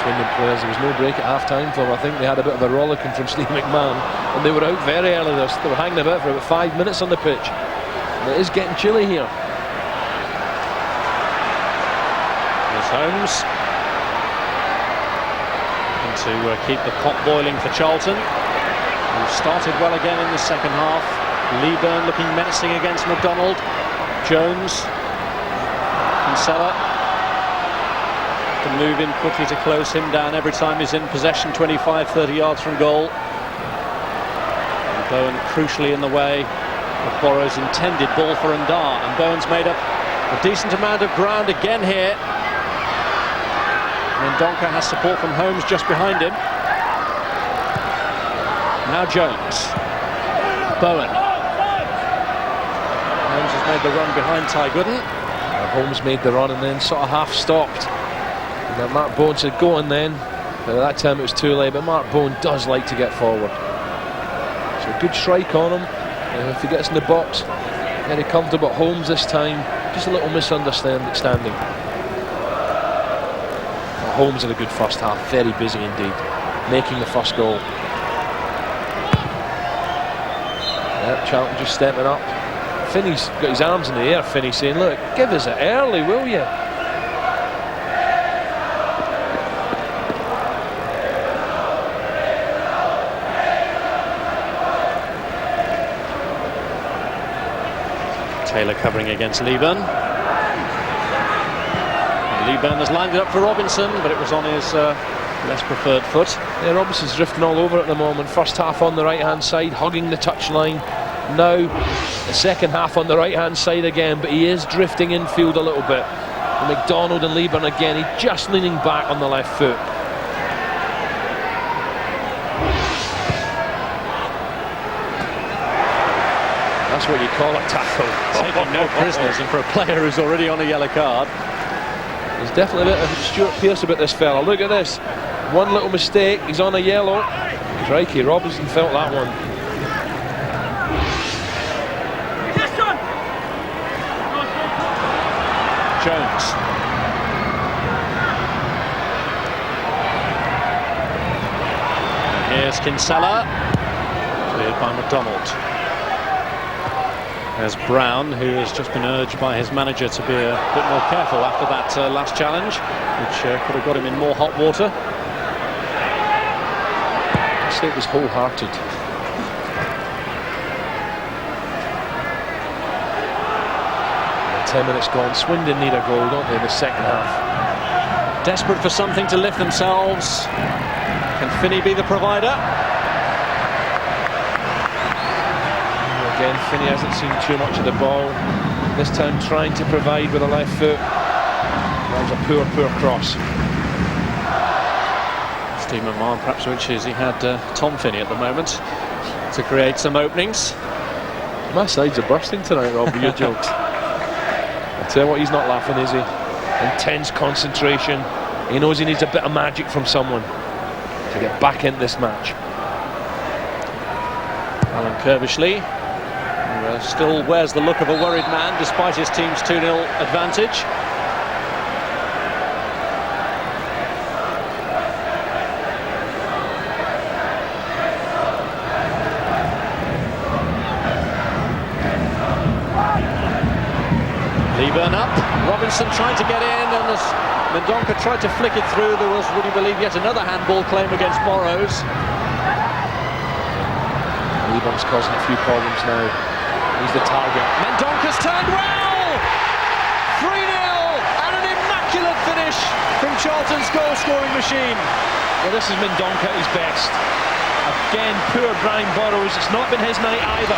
Speaker 14: Swindon players, there was no break at half-time for them. I think they had a bit of a rollicking from Steve McMahon, and they were out very early. They were hanging about for about 5 minutes on the pitch. And it is getting chilly here.
Speaker 12: There's Holmes. And to keep the pot boiling for Charlton, who started well again in the second half. Leaburn looking menacing against McDonald. Jones. Kinsella to move in quickly to close him down every time he's in possession, 25-30 yards from goal. And Bowen crucially in the way of Borrow's intended ball for Ndah, and Bowen's made up a decent amount of ground again here. Mendonca has support from Holmes just behind him. Now Jones. Bowen. Holmes has made the run behind Gooden.
Speaker 14: Holmes made the run and then sort of half stopped. And Mark Bowen said go on then, but at that time it was too late. But Mark Bowen does like to get forward, so a good strike on him. If he gets in the box, very comfortable. Holmes this time, just a little misunderstanding. Holmes had a good first half, very busy indeed, making the first goal. Yep, Charlton just stepping up. Finney's got his arms in the air. Finney saying, look, give us it early, will you?
Speaker 12: Taylor covering against Leaburn. Leaburn has lined it up for Robinson, but it was on his less preferred foot.
Speaker 14: Yeah, Robinson's drifting all over at the moment. First half on the right-hand side, hugging the touchline. Now, the second half on the right-hand side again, but he is drifting infield a little bit. And McDonald and Leaburn again, he's just leaning back on the left foot. That's what you call a tackle.
Speaker 12: Taking no prisoners, and for a player who's already on a yellow card.
Speaker 14: There's definitely a bit of Stuart Pearce about this fella. Look at this. One little mistake, he's on a yellow. Crikey, Robinson felt that one.
Speaker 12: Jones. And here's Kinsella. Cleared by McDonald. There's Brown, who has just been urged by his manager to be a bit more careful after that last challenge, which could have got him in more hot water.
Speaker 14: I'd say it was wholehearted. And 10 minutes gone. Swindon need a goal, don't they, in the second half?
Speaker 12: Desperate for something to lift themselves. Can Finney be the provider?
Speaker 14: Again, Finney hasn't seen too much of the ball. This time trying to provide with a left foot. That was a poor cross.
Speaker 12: Steve McMahon perhaps wishes he had Tom Finney at the moment to create some openings.
Speaker 14: My sides are bursting tonight, Rob, with your jokes. I tell you what, he's not laughing, is he? Intense concentration. He knows he needs a bit of magic from someone to get back into this match.
Speaker 12: Alan Kerbishley, who still wears the look of a worried man despite his team's 2-0 advantage. Leaburn up, Robinson trying to get in, and as Mendonca tried to flick it through, there was, would you believe, yet another handball claim against Morrows.
Speaker 14: Leaburn's causing a few problems now. He's the target.
Speaker 12: Mendonca's turned well! 3-0 and an immaculate finish from Charlton's goal-scoring machine.
Speaker 14: Well, this is Mendonca at his best. Again, poor Brian Burrows. It's not been his night either.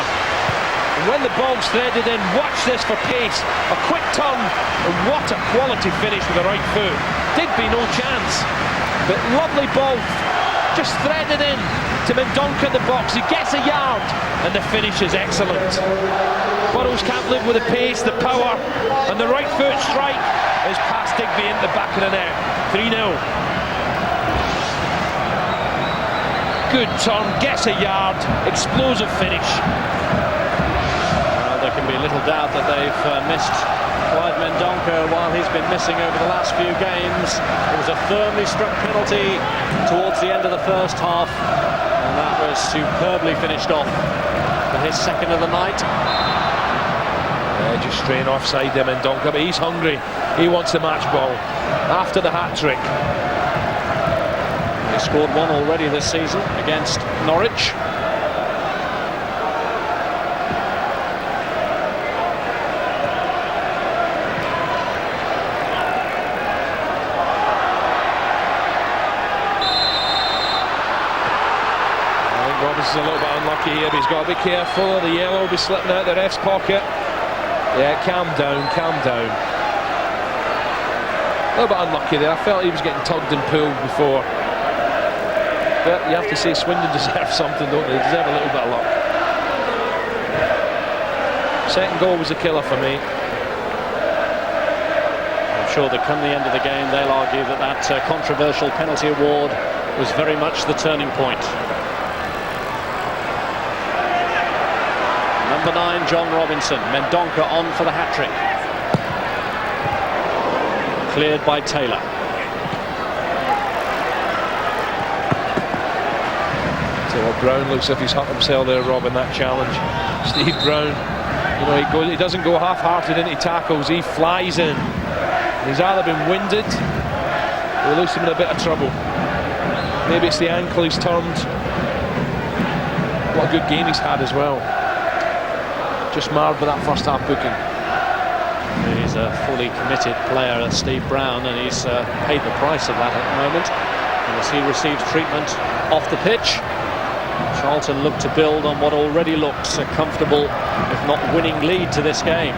Speaker 14: And when the ball's threaded in, watch this for pace. A quick turn, and what a quality finish with the right foot. Digby no chance, but lovely ball, just threaded in to Mendonca at the box. He gets a yard, and the finish is excellent. Burrows can't live with the pace, the power, and the right foot strike is past Digby into the back of the net. 3-0. Good turn, gets a yard, explosive finish.
Speaker 12: There can be little doubt that they've missed Clive Mendonca while he's been missing over the last few games. It was a firmly struck penalty towards the end of the first half, and that was superbly finished off for his second of the night.
Speaker 14: Yeah, just straying offside there, Mendonca, but he's hungry. He wants the match ball after the hat-trick.
Speaker 12: He scored one already this season against Norwich.
Speaker 14: Robinson's a little bit unlucky here, but he's got to be careful. The yellow will be slipping out the ref's pocket. Yeah, calm down, calm down. A little bit unlucky there. I felt he was getting tugged and pulled before. But you have to say Swindon deserve something, don't they? They deserve a little bit of luck. Second goal was a killer for me.
Speaker 12: I'm sure that come the end of the game, they'll argue that that controversial penalty award was very much the turning point. Number 9, John Robinson. Mendonca on for the hat-trick. Cleared by Taylor.
Speaker 14: So Brown looks as if he's hurt himself there, Rob, in that challenge. Steve Brown, you know, he doesn't go half-hearted into tackles. He flies in. He's either been winded or looks him in a bit of trouble. Maybe it's the ankle he's turned. What a good game he's had as well. Just marred by that first half booking.
Speaker 12: He's a fully committed player, Steve Brown, and he's paid the price of that at the moment. And as he receives treatment off the pitch, Charlton look to build on what already looks a comfortable, if not winning, lead to this game.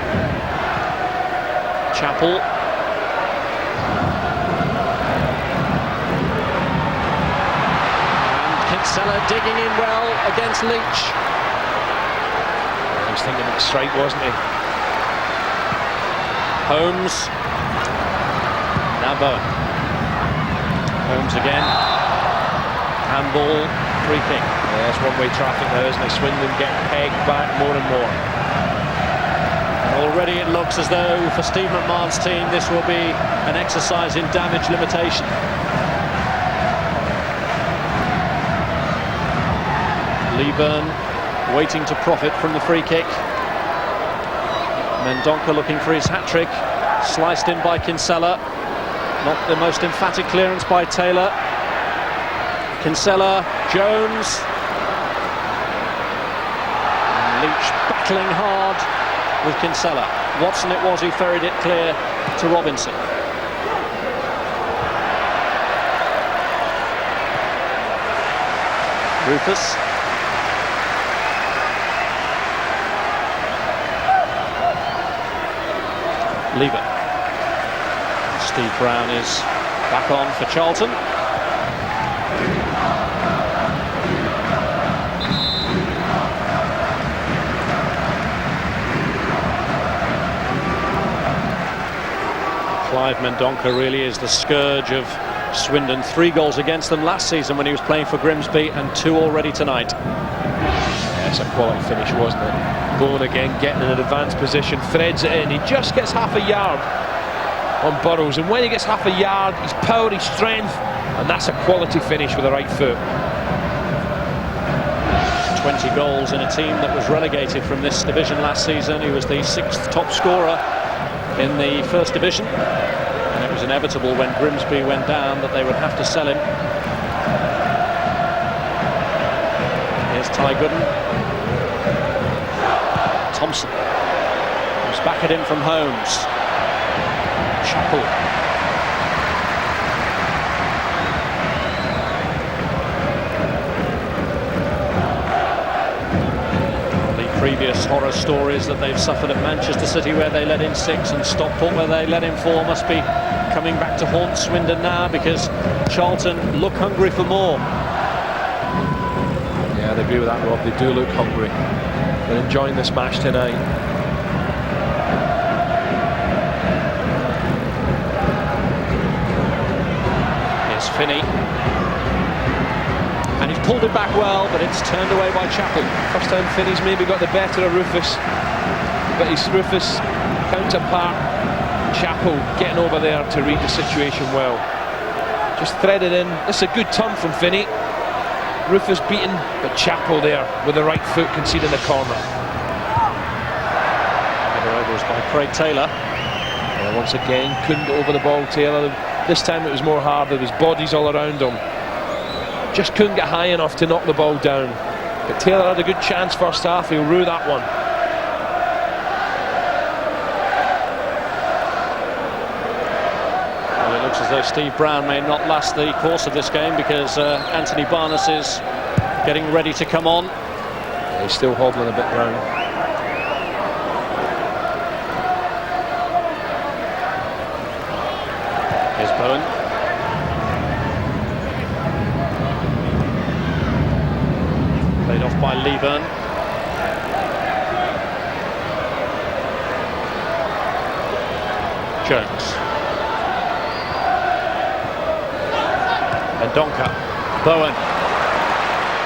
Speaker 12: Chapple. And Kinsella digging in well against Leitch.
Speaker 14: He was thinking of a strike, wasn't he?
Speaker 12: Holmes. Now Bowen. Holmes again. Handball, free kick.
Speaker 14: Yeah, it's one-way traffic now, isn't it? Swindon getting pegged back more and more.
Speaker 12: Already it looks as though for Steve McMahon's team this will be an exercise in damage limitation. Leaburn waiting to profit from the free kick. Mendonca looking for his hat-trick, sliced in by Kinsella. Not the most emphatic clearance by Taylor. Kinsella, Jones. And Leitch battling hard with Kinsella. Watson it was who ferried it clear to Robinson. Rufus. Leaburn. Steve Brown is back on for Charlton. Clive Mendonca really is the scourge of Swindon. 3 goals against them last season when he was playing for Grimsby, and 2 already tonight.
Speaker 14: Yeah, it's a quality finish, wasn't it? Bowen again getting in an advanced position, threads it in. He just gets half a yard on Burrows, and when he gets half a yard, his power, his strength, and that's a quality finish with the right foot.
Speaker 12: 20 goals in a team that was relegated from this division last season. He was the 6th top scorer in the First Division, and it was inevitable when Grimsby went down that they would have to sell him. Here's Gooden. Thompson comes back at him from Holmes. Chapple. Previous horror stories that they've suffered at Manchester City, where they let in 6, and Stockport, where they let in 4, must be coming back to haunt Swindon now, because Charlton look hungry for more.
Speaker 14: Yeah, I agree with that, Rob. They do look hungry. They're enjoying this match tonight.
Speaker 12: Here's Finney. And he's pulled it back well, but it's turned away by Chapple.
Speaker 14: First time Finney's maybe got the better of Rufus, but his Rufus counterpart Chapple getting over there to read the situation well. Just threaded in. This is a good turn from Finney. Rufus beaten, but Chapple there with the right foot conceding the corner.
Speaker 12: Header overs by Craig Taylor.
Speaker 14: Yeah, once again, couldn't get over the ball, Taylor. This time it was more hard. There was bodies all around him. Just couldn't get high enough to knock the ball down. But Taylor had a good chance first half. He'll rue that one.
Speaker 12: Well, it looks as though Steve Brown may not last the course of this game, because Anthony Barness is getting ready to come on.
Speaker 14: Yeah, he's still hobbling a bit round.
Speaker 12: Here's Bowen. Played off by Leaburn. Jones. Mendonca. Bowen.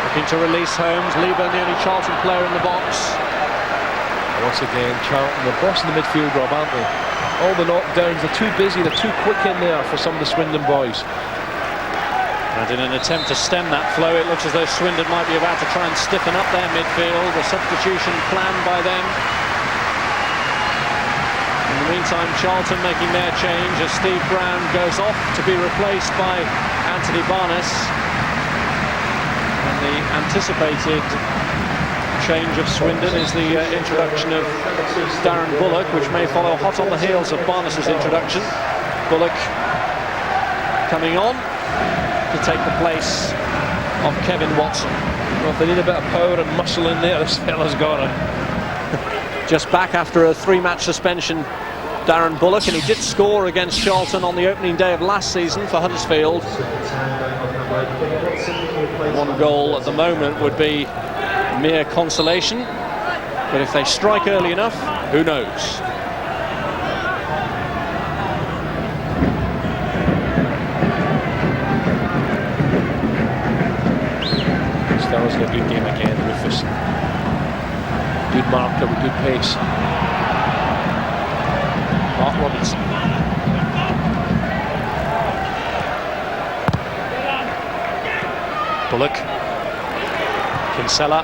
Speaker 12: Looking to release Holmes. Leaburn, the only Charlton player in the box.
Speaker 14: Once again, Charlton, the boss in the midfield, Rob, aren't they? All the knockdowns, they're too busy, they're too quick in there for some of the Swindon boys.
Speaker 12: And in an attempt to stem that flow, it looks as though Swindon might be about to try and stiffen up their midfield. A substitution planned by them. In the meantime, Charlton making their change as Steve Brown goes off to be replaced by Anthony Barness. And the anticipated change of Swindon is the introduction of Darren Bullock, which may follow hot on the heels of Barness's introduction. Bullock coming on to take the place of Kevin Watson.
Speaker 14: Well, if they need a bit of power and muscle in there, this fella's got it.
Speaker 12: Just back after a 3-match suspension, Darren Bullock, and he did score against Charlton on the opening day of last season for Huddersfield. 1 goal at the moment would be mere consolation, but if they strike early enough, who knows?
Speaker 14: Stella's got a good game again, Rufus. Good marker with good pace.
Speaker 12: Mark Robinson. Bullock. Kinsella.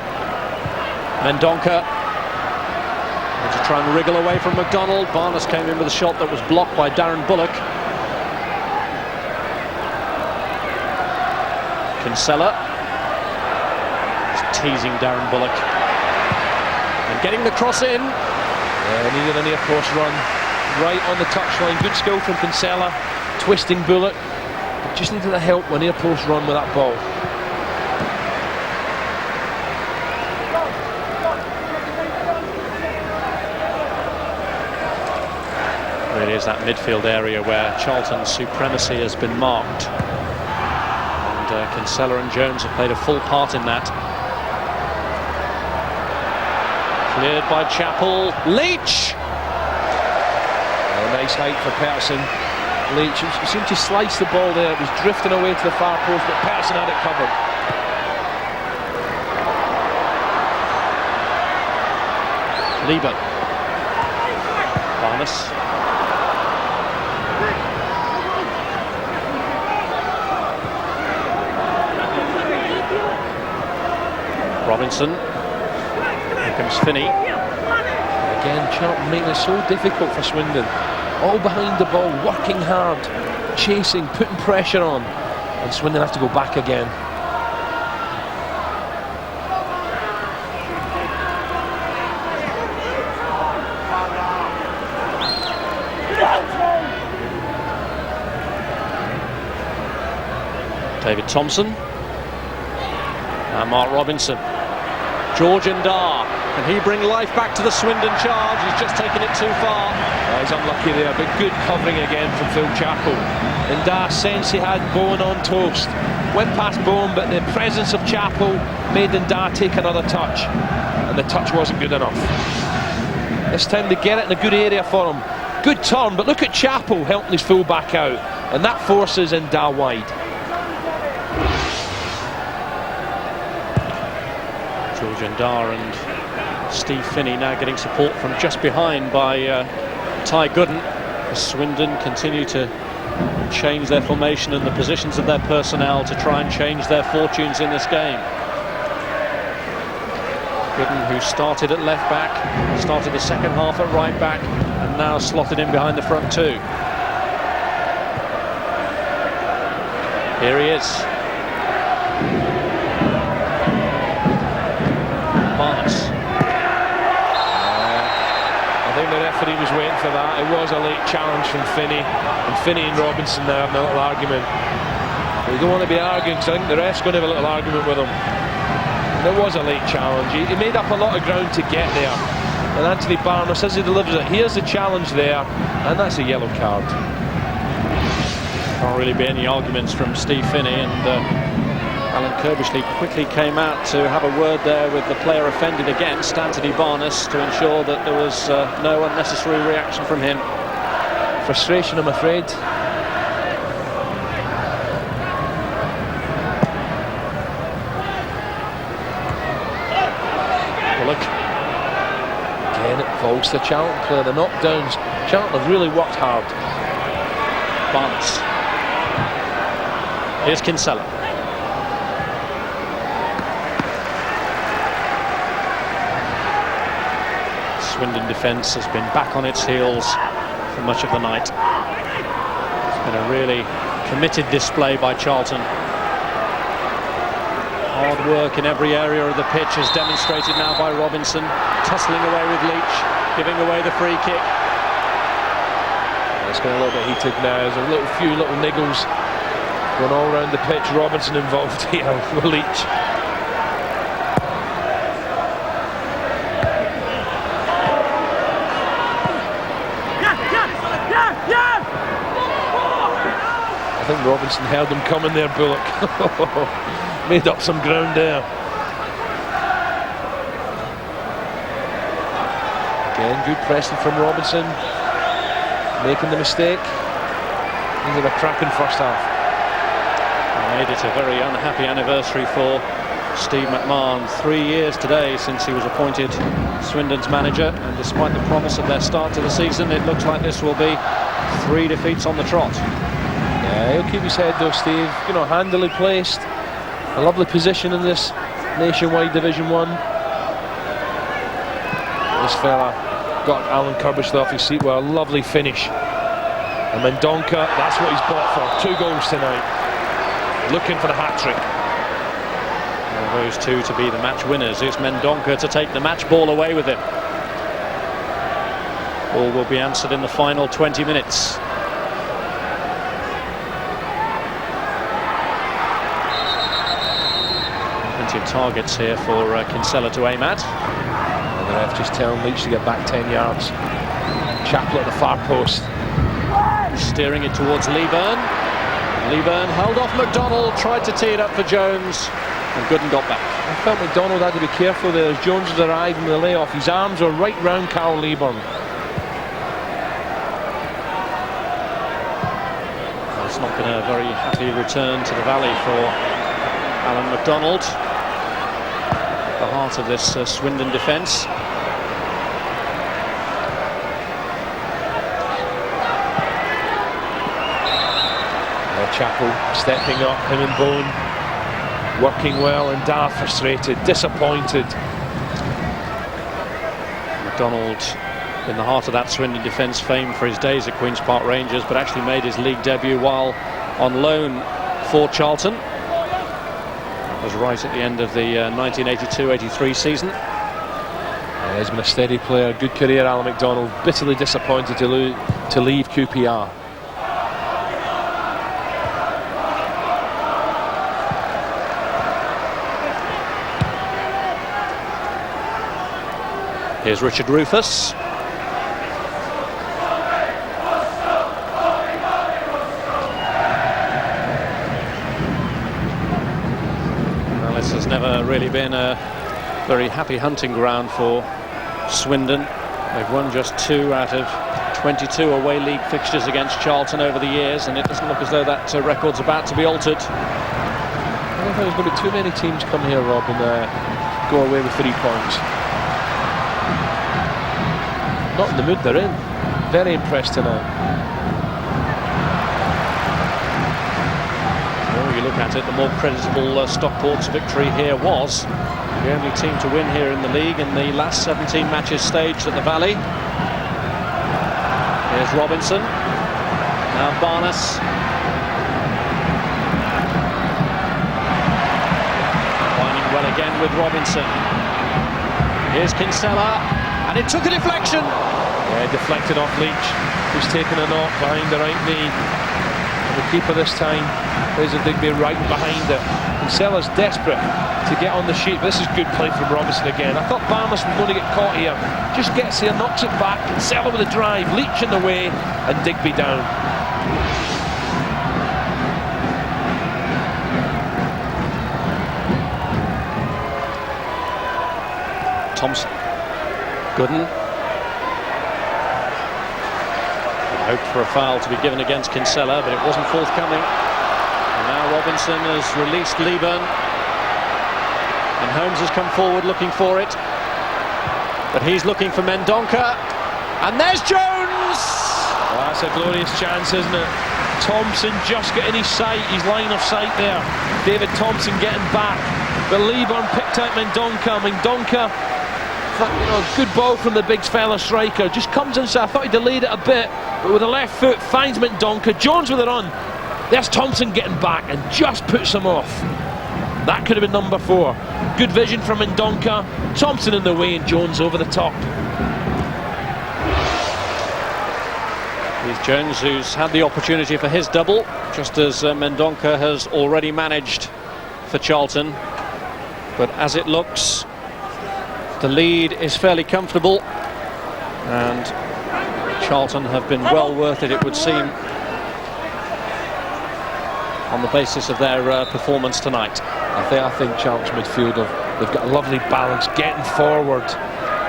Speaker 12: Mendonca. try and wriggle away from McDonald. Barness came in with a shot that was blocked by Darren Bullock. Kinsella is teasing Darren Bullock and getting the cross in.
Speaker 14: Needed a near post run right on the touchline. Good skill from Kinsella, twisting Bullock. Just needed a help with a near post run with that ball.
Speaker 12: Really is that midfield area where Charlton's supremacy has been marked. And Kinsella and Jones have played a full part in that. Cleared by Chapple. Leitch!
Speaker 14: Nice height for Petterson. Leitch seemed to slice the ball there. It was drifting away to the far post, but Petterson had it covered.
Speaker 12: Leaburn. Barness. Robinson. Here comes Finney.
Speaker 14: Again, Charlton making it so difficult for Swindon. All behind the ball, working hard, chasing, putting pressure on. And Swindon have to go back again.
Speaker 12: David Thompson. And Mark Robinson. George Ndah. Can he bring life back to the Swindon charge? He's just taken it too far.
Speaker 14: He's unlucky there, but good covering again from Phil Chapple. Ndah sense he had Bowen on toast. Went past Bowen, but the presence of Chapple made Ndah take another touch. And the touch wasn't good enough. This time they get it in a good area for him. Good turn, but look at Chapple helping his full back out. And that forces Ndah wide.
Speaker 12: George Ndah and Steve Finney now getting support from just behind by Gooden. As Swindon continue to change their formation and the positions of their personnel to try and change their fortunes in this game. Gooden, who started at left back, started the second half at right back, and now slotted in behind the front two. Here he is. Barness.
Speaker 14: I think the referee was waiting for that. It was a late challenge from Finney. And Finney and Robinson now having a little argument. We don't want to be arguing because I think the ref's going to have a little argument with him. There was a late challenge. He made up a lot of ground to get there. And Anthony Barness, as he delivers it, here's the challenge there, and that's a yellow card.
Speaker 12: Can't really be any arguments from Steve Finney, and Alan Kirbishley quickly came out to have a word there with the player offended against, Anthony Barness, to ensure that there was no unnecessary reaction from him.
Speaker 14: Frustration, I'm afraid.
Speaker 12: Bullock.
Speaker 14: Again, it falls to Charlton player. The knockdowns. Charlton have really worked hard.
Speaker 12: Barness. Here's Kinsella. Swindon defence has been back on its heels for much of the night. It's been a really committed display by Charlton. Hard work in every area of the pitch is demonstrated now by Robinson, tussling away with Leitch, giving away the free kick.
Speaker 14: It's getting a little bit heated now. There's a few little niggles going all around the pitch. Robinson involved here with Leitch. I think Robinson held him coming there, Bullock. Made up some ground there. Again, good pressing from Robinson. Making the mistake. He's had a cracking first half.
Speaker 12: Made it a very unhappy anniversary for Steve McMahon. 3 years today since he was appointed Swindon's manager, and despite the promise of their start to the season, it looks like this will be 3 defeats on the trot.
Speaker 14: Yeah, he'll keep his head though, Steve. You know, handily placed. A lovely position in this nationwide Division 1. This fella got Alan Curbishley off his seat with a lovely finish. And Mendonca, that's what he's bought for. 2 goals tonight. Looking for the hat-trick.
Speaker 12: Well, those two to be the match winners. It's Mendonca to take the match ball away with him. All will be answered in the final 20 minutes. Plenty of targets here for Kinsella to aim at.
Speaker 14: And the ref just telling Leitch to get back 10 yards. Chapple at the far post.
Speaker 12: Steering it towards Leaburn. Leaburn held off McDonald, tried to tee it up for Jones, and Gooden got back.
Speaker 14: I felt McDonald had to be careful there as Jones was arriving in the layoff. His arms were right round Carl Leaburn.
Speaker 12: Well, it's not been a very happy return to the Valley for Alan McDonald. The heart of this Swindon defence.
Speaker 14: Chapple stepping up, him and Bowen working well, and Ndah frustrated, disappointed.
Speaker 12: McDonald in the heart of that Swindon defence, famed for his days at Queen's Park Rangers, but actually made his league debut while on loan for Charlton. That was right at the end of the 1982-83 season.
Speaker 14: Yeah, he's been a steady player, good career, Alan McDonald. Bitterly disappointed to leave QPR.
Speaker 12: Here's Richard Rufus. Well, this has never really been a very happy hunting ground for Swindon. They've won just 2 out of 22 away league fixtures against Charlton over the years, and it doesn't look as though that record's about to be altered.
Speaker 14: I don't think there's going to be too many teams come here, Rob, and go away with 3 points. Not in the mood they're in. Very impressed tonight.
Speaker 12: The more you look at it, the more creditable Stockport's victory here was. The only team to win here in the league in the last 17 matches staged at the Valley. Here's Robinson. Now Barness. Winding well again with Robinson. Here's Kinsella. And it took a deflection.
Speaker 14: Yeah, deflected off Leitch, who's taken a knock behind the right knee. And the keeper this time, there's a Digby right behind it. Kinsella's desperate to get on the sheet. This is good play from Robinson again. I thought Barness was going to get caught here. Just gets here, knocks it back. Kinsella with a drive, Leitch in the way, and Digby down.
Speaker 12: Thompson. Gooden. Hoped for a foul to be given against Kinsella, but it wasn't forthcoming. And now Robinson has released Leaburn. And Holmes has come forward looking for it. But he's looking for Mendonca. And there's Jones!
Speaker 14: Well, that's a glorious chance, isn't it? Thompson just getting his sight, his line of sight there. David Thompson getting back. But Leaburn picked out Mendonca. Mendonca, you know, good ball from the big fella striker. Just comes inside. I thought he delayed it a bit, but with the left foot finds Mendonca. Jones with a run. There's Thompson getting back and just puts him off. That could have been number 4. Good vision from Mendonca. Thompson in the way and Jones over the top.
Speaker 12: Here's Jones, who's had the opportunity for his double, just as Mendonca has already managed for Charlton. But as it looks, the lead is fairly comfortable, and Charlton have been well worth it, it would seem, on the basis of their performance tonight.
Speaker 14: I think Charlton's midfield they've got a lovely balance, getting forward.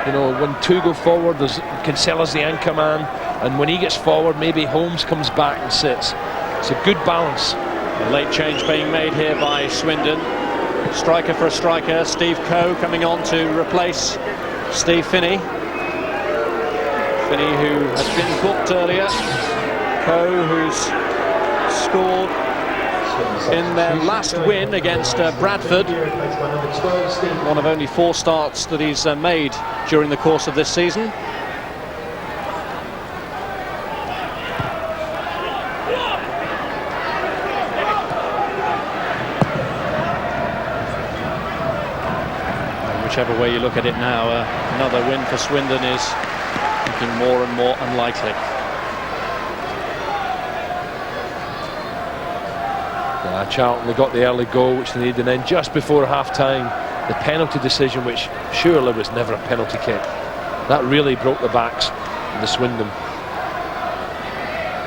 Speaker 14: You know, when 2 go forward, there's Kinsella's the anchor man, and when he gets forward, maybe Holmes comes back and sits. It's a good balance.
Speaker 12: A late change being made here by Swindon. Striker for a striker, Steve Cowe coming on to replace Steve Finney. Finney, who has been booked earlier. Cowe, who's scored in their last win against Bradford. One of only 4 starts that he's made during the course of this season. whichever way you look at it now, another win for Swindon is looking more and more unlikely.
Speaker 14: Charlton, they got the early goal which they needed, and then just before half-time, the penalty decision, which surely was never a penalty kick, that really broke the backs of the Swindon.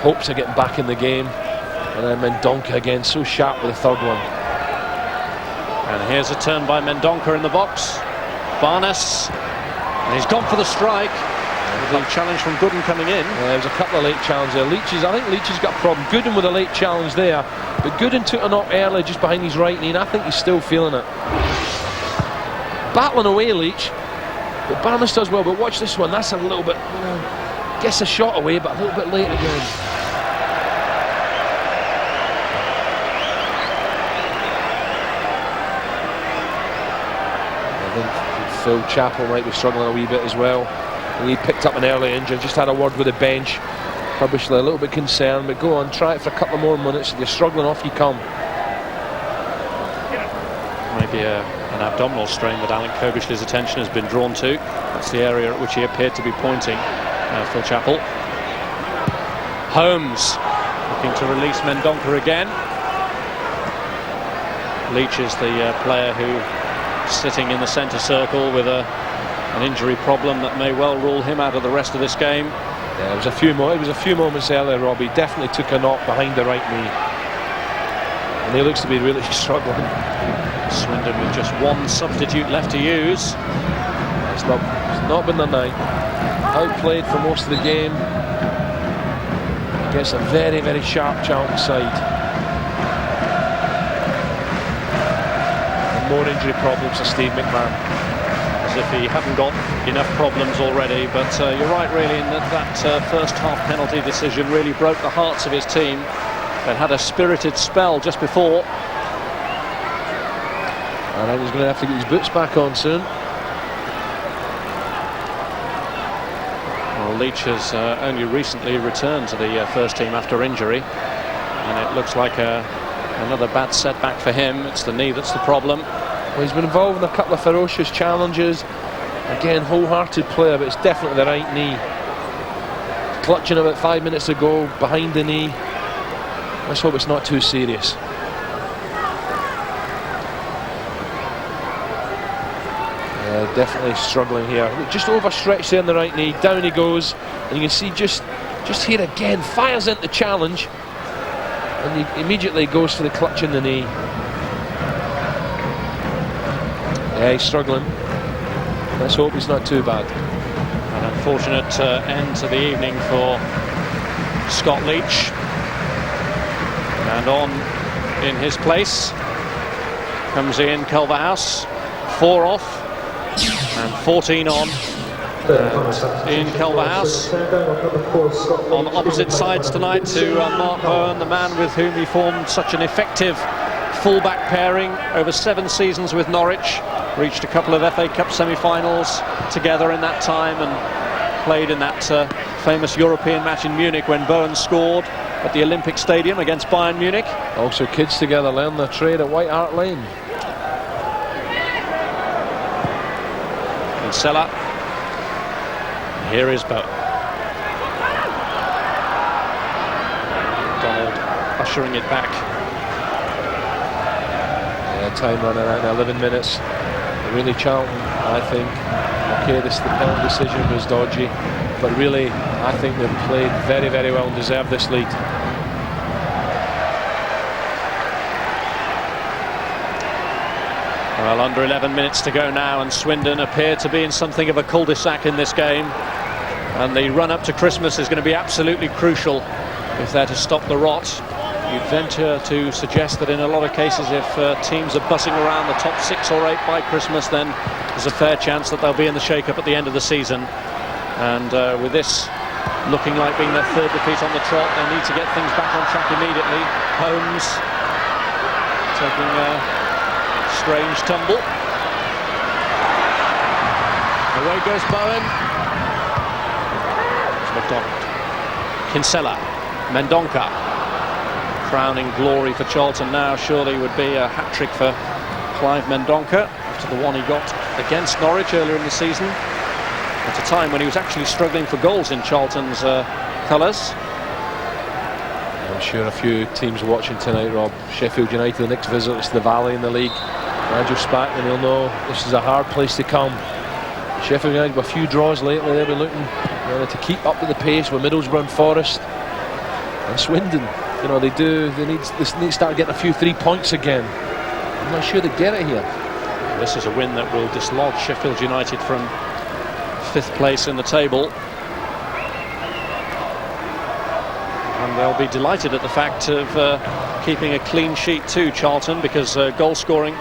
Speaker 14: Hopes of getting back in the game, and then Mendonca again, so sharp with the third one.
Speaker 12: And here's a turn by Mendonca in the box. Barness, and he's gone for the strike. The challenge from Gooden coming in.
Speaker 14: There was a couple of late challenges there. I think Leitch has got a problem. Gooden with a late challenge there, but Gooden took a knock early just behind his right knee, and I think he's still feeling it. Battling away, Leitch, but Barness does well. But watch this one. That's a little bit, gets a shot away, but a little bit late again. I think Phil Chapple might be struggling a wee bit as well. He picked up an early injury, just had a word with the bench. Probably a little bit concerned, but go on, try it for a couple more minutes. If you're struggling, off you come.
Speaker 12: Maybe an abdominal strain that Alan Cobish's attention has been drawn to. That's the area at which he appeared to be pointing, Phil Chapple. Holmes looking to release Mendonca again. Leitch is the player who sitting in the centre circle with an injury problem that may well rule him out of the rest of this game.
Speaker 14: Yeah, it was a few moments earlier, Robbie. Definitely took a knock behind the right knee, and he looks to be really struggling.
Speaker 12: Swindon with just one substitute left to use.
Speaker 14: It's not been the night. Outplayed for most of the game against a very, very sharp Charlton side. And more injury problems for Steve McMahon.
Speaker 12: As if he hadn't got enough problems already, but you're right really in that first half penalty decision really broke the hearts of his team. They'd had a spirited spell just before.
Speaker 14: And then he's going to have to get his boots back on soon.
Speaker 12: Well, Leitch has only recently returned to the first team after injury, and it looks like another bad setback for him. It's the knee that's the problem.
Speaker 14: Well, he's been involved in a couple of ferocious challenges. Again, wholehearted player, but it's definitely the right knee. Clutching about 5 minutes ago, behind the knee. Let's hope it's not too serious. Definitely struggling here. Just overstretched there on the right knee. Down he goes, and you can see just here again, fires into the challenge, and he immediately goes for the clutch in the knee. Yeah, he's struggling. Let's hope he's not too bad.
Speaker 12: An unfortunate end to the evening for Scott Leitch. And on in his place comes Ian Culverhouse. 4 off and 14 on. Ian Culverhouse on opposite sides tonight to Mark Bowen, the man with whom he formed such an effective full-back pairing over 7 seasons with Norwich. Reached a couple of FA Cup semi-finals together in that time, and played in that famous European match in Munich when Bowen scored at the Olympic Stadium against Bayern Munich.
Speaker 14: Also kids together learn their trade at White Hart Lane.
Speaker 12: Kinsella. Here is Bowen. McDonald ushering it back.
Speaker 14: Yeah, time running out now, 11 minutes. Really Charlton, I think, okay, the penalty decision was dodgy, but really I think they've played very, very well and deserved this lead.
Speaker 12: Well, under 11 minutes to go now, and Swindon appear to be in something of a cul-de-sac in this game, and the run up to Christmas is going to be absolutely crucial if they're to stop the rot. You'd venture to suggest that in a lot of cases, if teams are buzzing around the top 6 or 8 by Christmas, then there's a fair chance that they'll be in the shake-up at the end of the season. And with this looking like being their 3rd defeat on the trot, they need to get things back on track immediately. Holmes taking a strange tumble. Away goes Bowen. It's McDonald. Kinsella. Mendonca. Crowning glory for Charlton now surely would be a hat-trick for Clive Mendonca after the one he got against Norwich earlier in the season, at a time when he was actually struggling for goals in Charlton's colours.
Speaker 14: I'm sure a few teams watching tonight, Rob. Sheffield United, the next visitors to the Valley in the league. Nigel Spackman, he'll know this is a hard place to come. Sheffield United with a few draws lately. They've been looking to keep up with the pace with Middlesbrough and Forest. And Swindon, they need to start getting a few 3 points again. I'm not sure they get it here.
Speaker 12: This is a win that will dislodge Sheffield United from 5th place in the table. And they'll be delighted at the fact of keeping a clean sheet too, Charlton, because goal scoring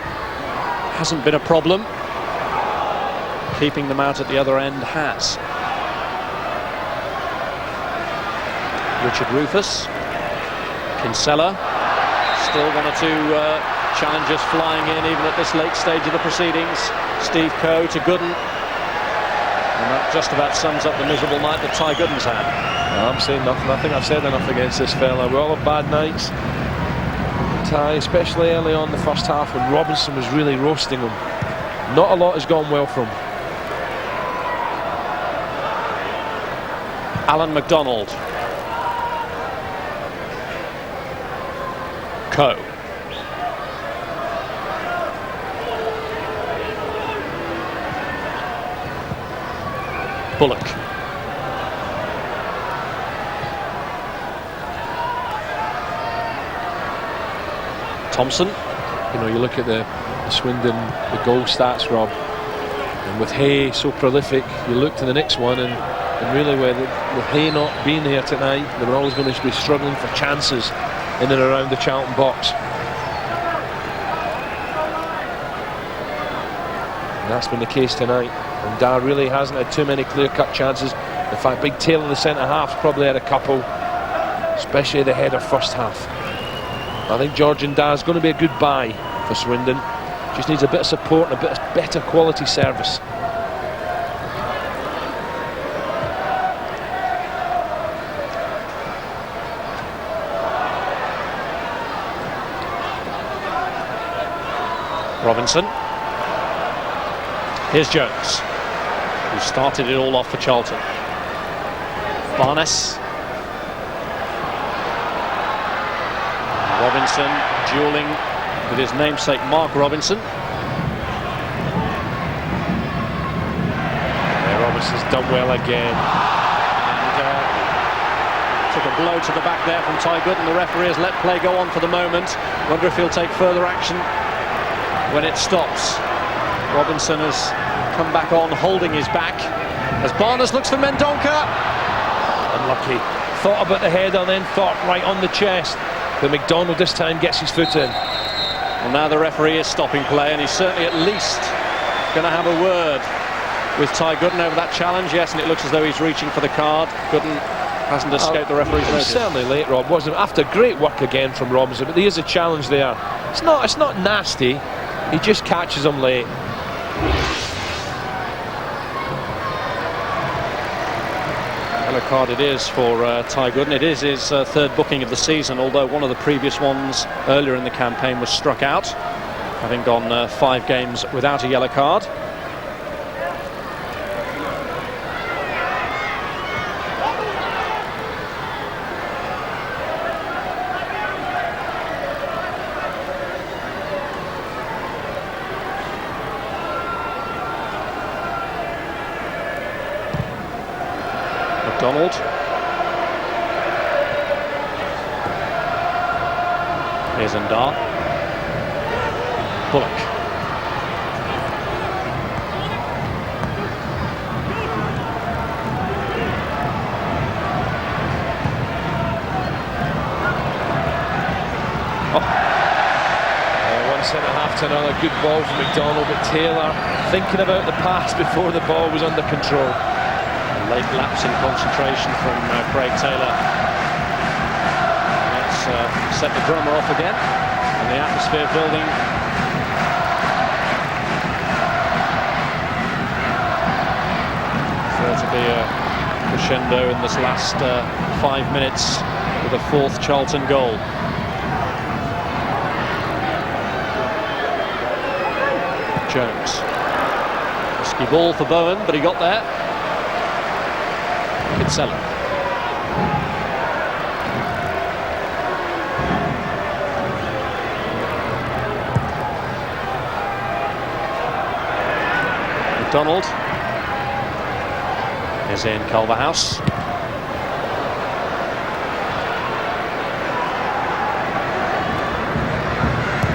Speaker 12: hasn't been a problem. Keeping them out at the other end has. Richard Rufus, Kinsella, still one or two challengers flying in even at this late stage of the proceedings. Steve Cowe to Gooden, and that just about sums up the miserable night that Ty Gooden's had.
Speaker 14: I'm saying nothing. I think I've said enough against this fella. We all have bad nights. Ty, especially early on the first half when Robinson was really roasting him. Not a lot has gone well for him.
Speaker 12: Alan McDonald. Cowe. Bullock. Thompson.
Speaker 14: You look at the Swindon, the goal stats, Rob, and with Hay so prolific, you look to the next one, and really with Hay not being here tonight, they were always going to be struggling for chances in and around the Charlton box. And that's been the case tonight. And Ndah really hasn't had too many clear-cut chances. In fact, Big Taylor in the centre-half's probably had a couple, especially the header first half. I think George Ndah is going to be a good buy for Swindon. Just needs a bit of support and a bit of better quality service.
Speaker 12: Robinson. Here's Jones, who started it all off for Charlton. Barness. Robinson duelling with his namesake Mark Robinson.
Speaker 14: Yeah, Robinson's done well again.
Speaker 12: And took a blow to the back there from Ty Gooden. The referee has let play go on for the moment. Wonder if he'll take further action when it stops. Robinson has come back on, holding his back, as Barness looks for Mendonca.
Speaker 14: Unlucky. Thought about the header, then thought right on the chest. But McDonald this time gets his foot in.
Speaker 12: Well, now the referee is stopping play, and he's certainly at least going to have a word with Ty Gooden over that challenge. Yes, and it looks as though he's reaching for the card. Gooden hasn't escaped the referee's notice.
Speaker 14: Certainly late, Rob, wasn't it? After great work again from Robinson, but there is a challenge there. It's not nasty. He just catches him late.
Speaker 12: Yellow card it is for Ty Gooden. It is his third booking of the season, although one of the previous ones earlier in the campaign was struck out, having gone 5 games without a yellow card. McDonald. Here's Ndah. Bullock.
Speaker 14: One centre-half to another. Good ball from McDonald, but Taylor thinking about the pass before the ball was under control.
Speaker 12: Late lapse in concentration from Craig Taylor. Let's set the drummer off again, and the atmosphere building. So to be a crescendo in this last 5 minutes with a 4th Charlton goal. Jones. Risky ball for Bowen, but he got there. Kinsella. McDonald is in Culverhouse.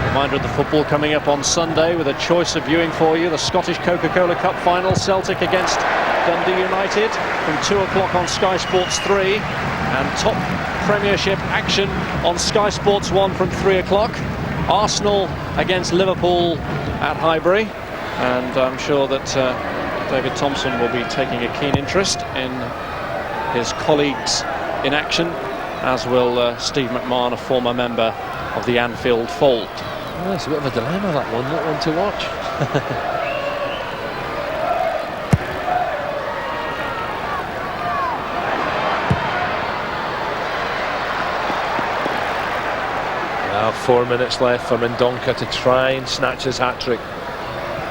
Speaker 12: Reminder of the football coming up on Sunday with a choice of viewing for you. The Scottish Coca-Cola Cup final, Celtic against Dundee United from 2 o'clock on Sky Sports 3, and top Premiership action on Sky Sports 1 from 3 o'clock. Arsenal against Liverpool at Highbury, and I'm sure that David Thompson will be taking a keen interest in his colleagues in action, as will Steve McMahon, a former member of the Anfield fold.
Speaker 14: Oh, it's a bit of a dilemma, that one, not one to watch. Now 4 minutes left for Mendonca to try and snatch his hat-trick.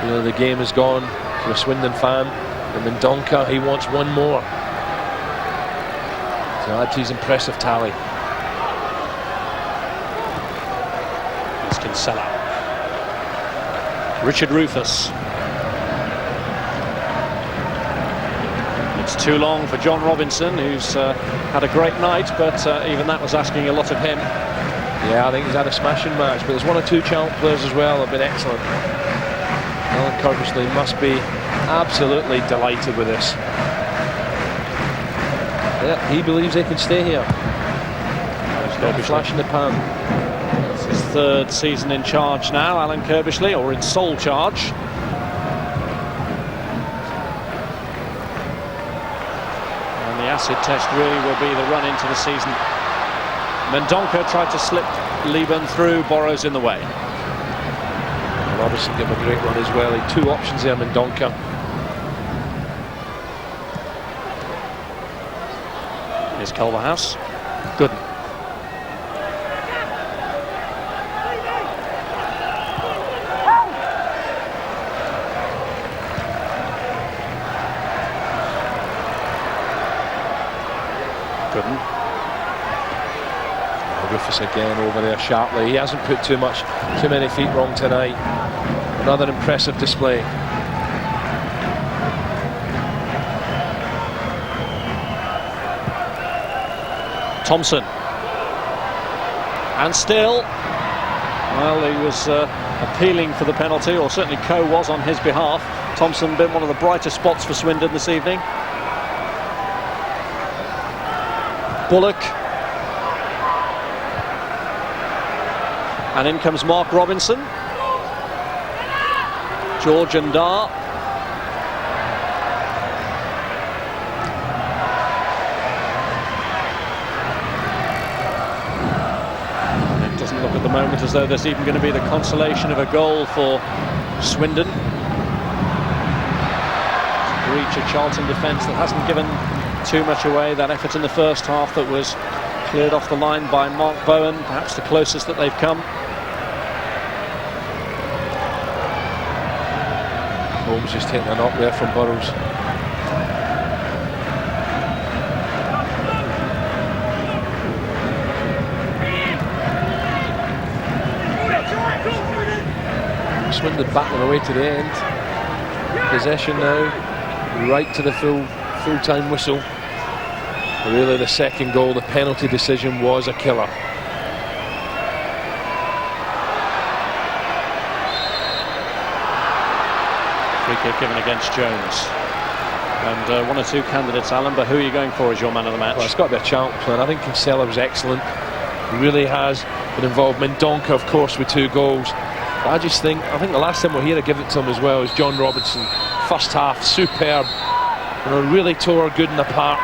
Speaker 14: You know, the game is gone for a Swindon fan, and Mendonca, he wants one more to add to his impressive tally.
Speaker 12: Kinsella. Richard Rufus. It's too long for John Robinson, who's had a great night, but even that was asking a lot of him.
Speaker 14: Yeah, I think he's had a smashing match, but there's 1 or 2 Charlton players as well have been excellent. Alan Kirbysley must be absolutely delighted with this. Yeah, he believes they can stay here. There's no flash in the pan.
Speaker 12: His 3rd season in charge now, Alan Kirbysley, or in sole charge. And the acid test really will be the run into the season. Mendonca tried to slip Leaburn through, Borrows in the way.
Speaker 14: And Robinson gave him a great run as well. He had 2 options there, Mendonca.
Speaker 12: Here's Culverhouse. Gooden. Gooden.
Speaker 14: Rufus again over there sharply. He hasn't put too many feet wrong tonight. Another impressive display.
Speaker 12: Thompson. And still, well, he was appealing for the penalty, or certainly Cowe was on his behalf. Thompson been one of the brighter spots for Swindon this evening. Bullock. And in comes Mark Robinson. George and Ndah. And it doesn't look at the moment as though there's even going to be the consolation of a goal for Swindon. Breach a Charlton defence that hasn't given too much away. That effort in the first half that was cleared off the line by Mark Bowen, perhaps the closest that they've come.
Speaker 14: Holmes just taking a knock there from Burrows. Swindon battling away to the end. Possession now, right to the full-time whistle. Really, the second goal, the penalty decision, was a killer.
Speaker 12: Free kick given against Jones. And 1 or 2 candidates, Alan, but who are you going for as your man of the match?
Speaker 14: Well, it's got to be a Charlton player. I think Kinsella was excellent. He really has been involved. Mendonca, of course, with 2 goals. But I think the last time we're here to give it to him as well is John Robinson. First half, superb. You know, really tore Gooden apart.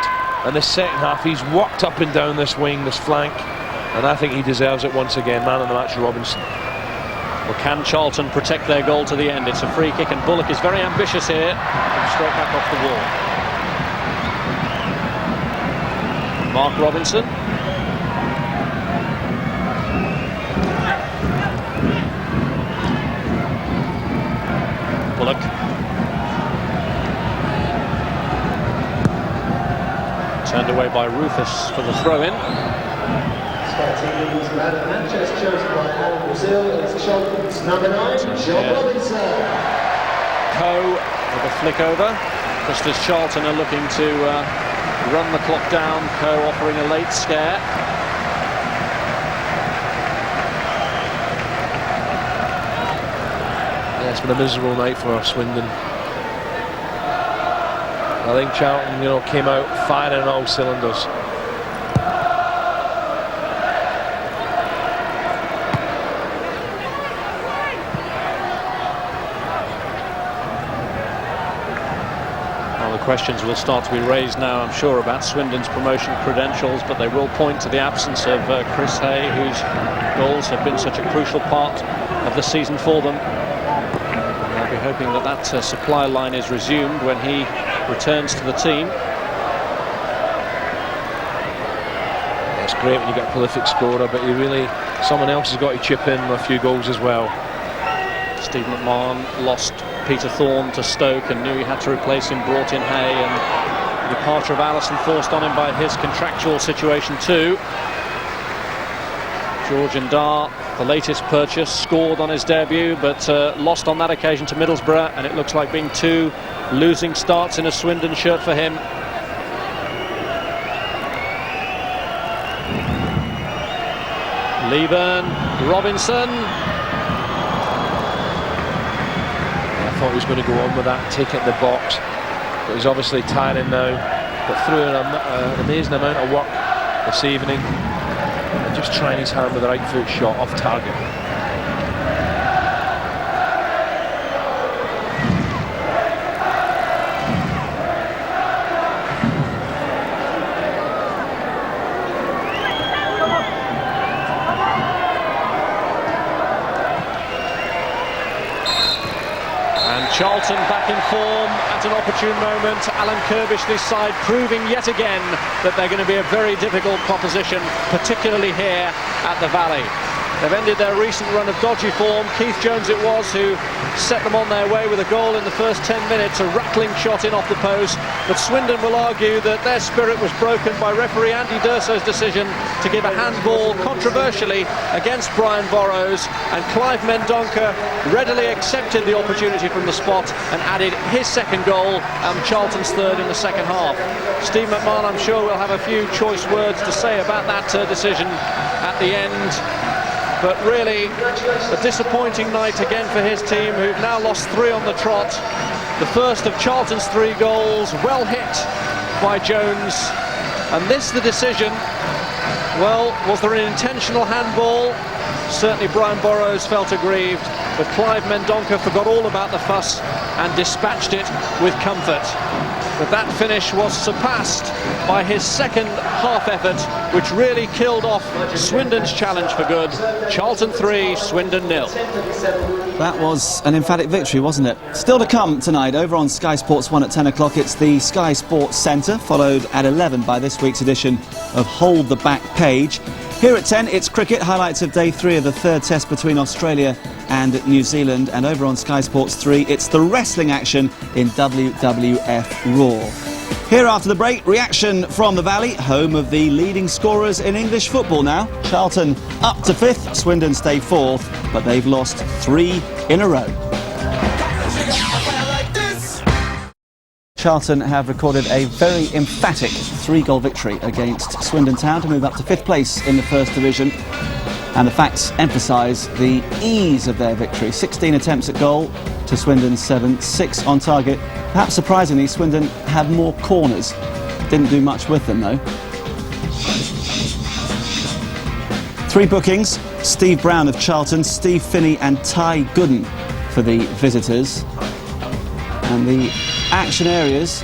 Speaker 14: And the second half, he's walked up and down this wing, this flank, and I think he deserves it once again. Man of the match, Robinson.
Speaker 12: Well, can Charlton protect their goal to the end? It's a free kick, and Bullock is very ambitious here. And straight back off the wall. Mark Robinson. Bullock. Turned away by Rufus for the throw-in. Cowe with a flick over, just as Charlton are looking to run the clock down. Cowe offering a late scare.
Speaker 14: Yeah, it's been a miserable night for Swindon. I think Charlton, came out firing on all cylinders.
Speaker 12: Questions will start to be raised now, I'm sure, about Swindon's promotion credentials, but they will point to the absence of Chris Hay, whose goals have been such a crucial part of the season for them. I'll be hoping that that supply line is resumed when he returns to the team.
Speaker 14: It's great when you get a prolific scorer, but someone else has got to chip in a few goals as well.
Speaker 12: Steve McMahon lost Peter Thorne to Stoke and knew he had to replace him, brought in Hay, and the departure of Allison forced on him by his contractual situation too. George Ndah, the latest purchase, scored on his debut but lost on that occasion to Middlesbrough, and it looks like being 2 losing starts in a Swindon shirt for him. Leaburn, Robinson.
Speaker 14: I thought he was going to go on with that, take it in the box, but he's obviously tiring now. But through an amazing amount of work this evening, and just trying his hand with the right foot shot off target.
Speaker 12: Charlton back in form at an opportune moment. Alan Kirbishley's side proving yet again that they're going to be a very difficult proposition, particularly here at the Valley. They've ended their recent run of dodgy form. Keith Jones it was who set them on their way with a goal in the first 10 minutes, a rattling shot in off the post. But Swindon will argue that their spirit was broken by referee Andy D'Urso's decision to give a handball controversially against Brian Burrows, and Clive Mendonca readily accepted the opportunity from the spot and added his second goal, Charlton's third in the second half. Steve McMahon, I'm sure, will have a few choice words to say about that decision at the end. But really, a disappointing night again for his team, who've now lost 3 on the trot. The first of Charlton's 3 goals, well hit by Jones. And this, the decision, well, was there an intentional handball? Certainly Brian Burrows felt aggrieved, but Clive Mendonca forgot all about the fuss and dispatched it with comfort. But that finish was surpassed by his second half effort, which really killed off Swindon's challenge for good. Charlton 3, Swindon 0.
Speaker 2: That was an emphatic victory, wasn't it? Still to come tonight over on Sky Sports 1 at 10 o'clock. It's the Sky Sports Centre, followed at 11 by this week's edition of Hold the Back Page. Here at 10, it's cricket, highlights of day 3 of the 3rd test between Australia and New Zealand. And over on Sky Sports 3, it's the wrestling action in WWF Raw. Here after the break, reaction from the Valley, home of the leading scorers in English football now. Charlton up to 5th, Swindon stay 4th, but they've lost 3 in a row. Charlton have recorded a very emphatic 3-goal victory against Swindon Town to move up to 5th place in the First Division. And the facts emphasise the ease of their victory. 16 attempts at goal to Swindon's 7, 6 on target. Perhaps surprisingly, Swindon had more corners. Didn't do much with them, though. 3 bookings. Steve Brown of Charlton, Steve Finney and Ty Gooden for the visitors. And the action areas,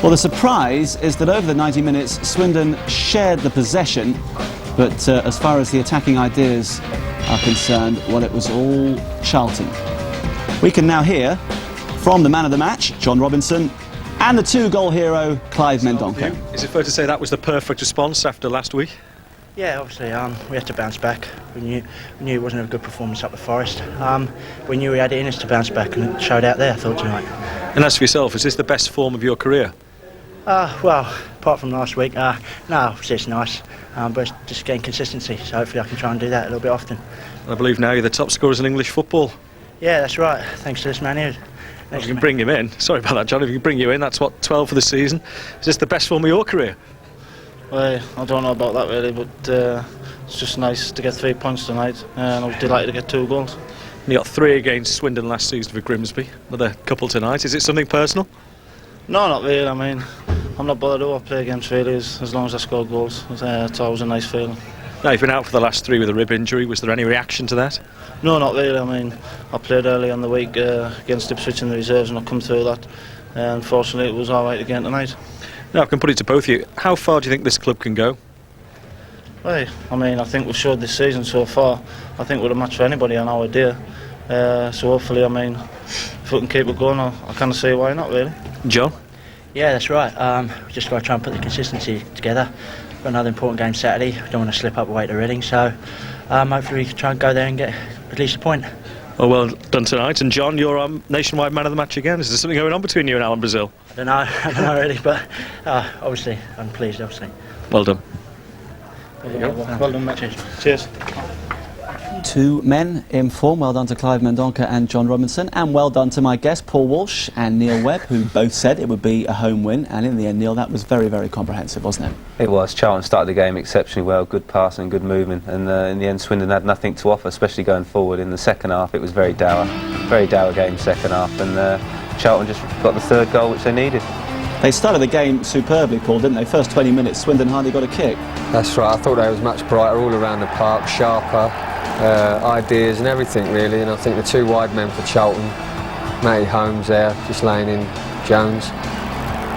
Speaker 2: well, the surprise is that over the 90 minutes Swindon shared the possession, but as far as the attacking ideas are concerned, well, it was all Charlton. We can now hear from the man of the match, John Robinson, and the 2-goal hero, Clive Mendonca.
Speaker 8: Is it fair to say that was the perfect response after last week?
Speaker 15: Yeah, obviously we had to bounce back. We knew it wasn't a good performance up the Forest. We knew we had it in us to bounce back, and it showed out there, I thought, tonight.
Speaker 8: And as for yourself, is this the best form of your career?
Speaker 15: Well, apart from last week, no, it's nice, but it's just getting consistency, so hopefully I can try and do that a little bit often.
Speaker 8: I believe now you're the top scorers in English football.
Speaker 15: Yeah, that's right, thanks to this man here.
Speaker 8: If you can bring him in, sorry about that, John, if you can bring you in, that's what, 12 for the season. Is this the best form of your career?
Speaker 16: Well, I don't know about that really, but it's just nice to get 3 points tonight, and I'm delighted to get 2 goals.
Speaker 8: You got 3 against Swindon last season for Grimsby, another couple tonight. Is it something personal?
Speaker 16: No, not really. I mean, I'm not bothered who I play against really, as long as I score goals. It's always a nice feeling.
Speaker 8: Now, you've been out for the last 3 with a rib injury. Was there any reaction to that?
Speaker 16: No, not really. I mean, I played early on the week against Ipswich in the reserves, and I come through that. Unfortunately, it was all right again tonight.
Speaker 8: Now, I can put it to both of you. How far do you think this club can go?
Speaker 16: Well, I mean, I think we've showed this season so far. I think we're a match for anybody on our day. So hopefully, I mean, if we can keep it going, I can't see why not, really.
Speaker 8: John?
Speaker 15: Yeah, that's right. We just got to try and put the consistency together. Got another important game Saturday. Don't want to slip up away to Reading, so hopefully we can try and go there and get at least a point.
Speaker 8: Well done tonight. And John, you're nationwide man of the match again. Is there something going on between you and Alan Brazil?
Speaker 15: I don't know really, but obviously I'm pleased, obviously.
Speaker 8: Well done.
Speaker 16: Well done, mate. Cheers.
Speaker 2: 2 men in form. Well done to Clive Mendonca and John Robinson, and well done to my guests Paul Walsh and Neil Webb, who both said it would be a home win, and in the end, Neil, that was very, very comprehensive, wasn't it?
Speaker 5: It was. Charlton started the game exceptionally well, good passing, good movement, and in the end Swindon had nothing to offer, especially going forward. In the second half it was very dour game second half, and Charlton just got the 3rd goal which they needed.
Speaker 2: They started the game superbly, Paul, didn't they? First 20 minutes, Swindon hardly got a kick.
Speaker 4: That's right, I thought they was much brighter all around the park, sharper, ideas and everything really, and I think the 2 wide men for Charlton, Matty Holmes there, just laying in Jones,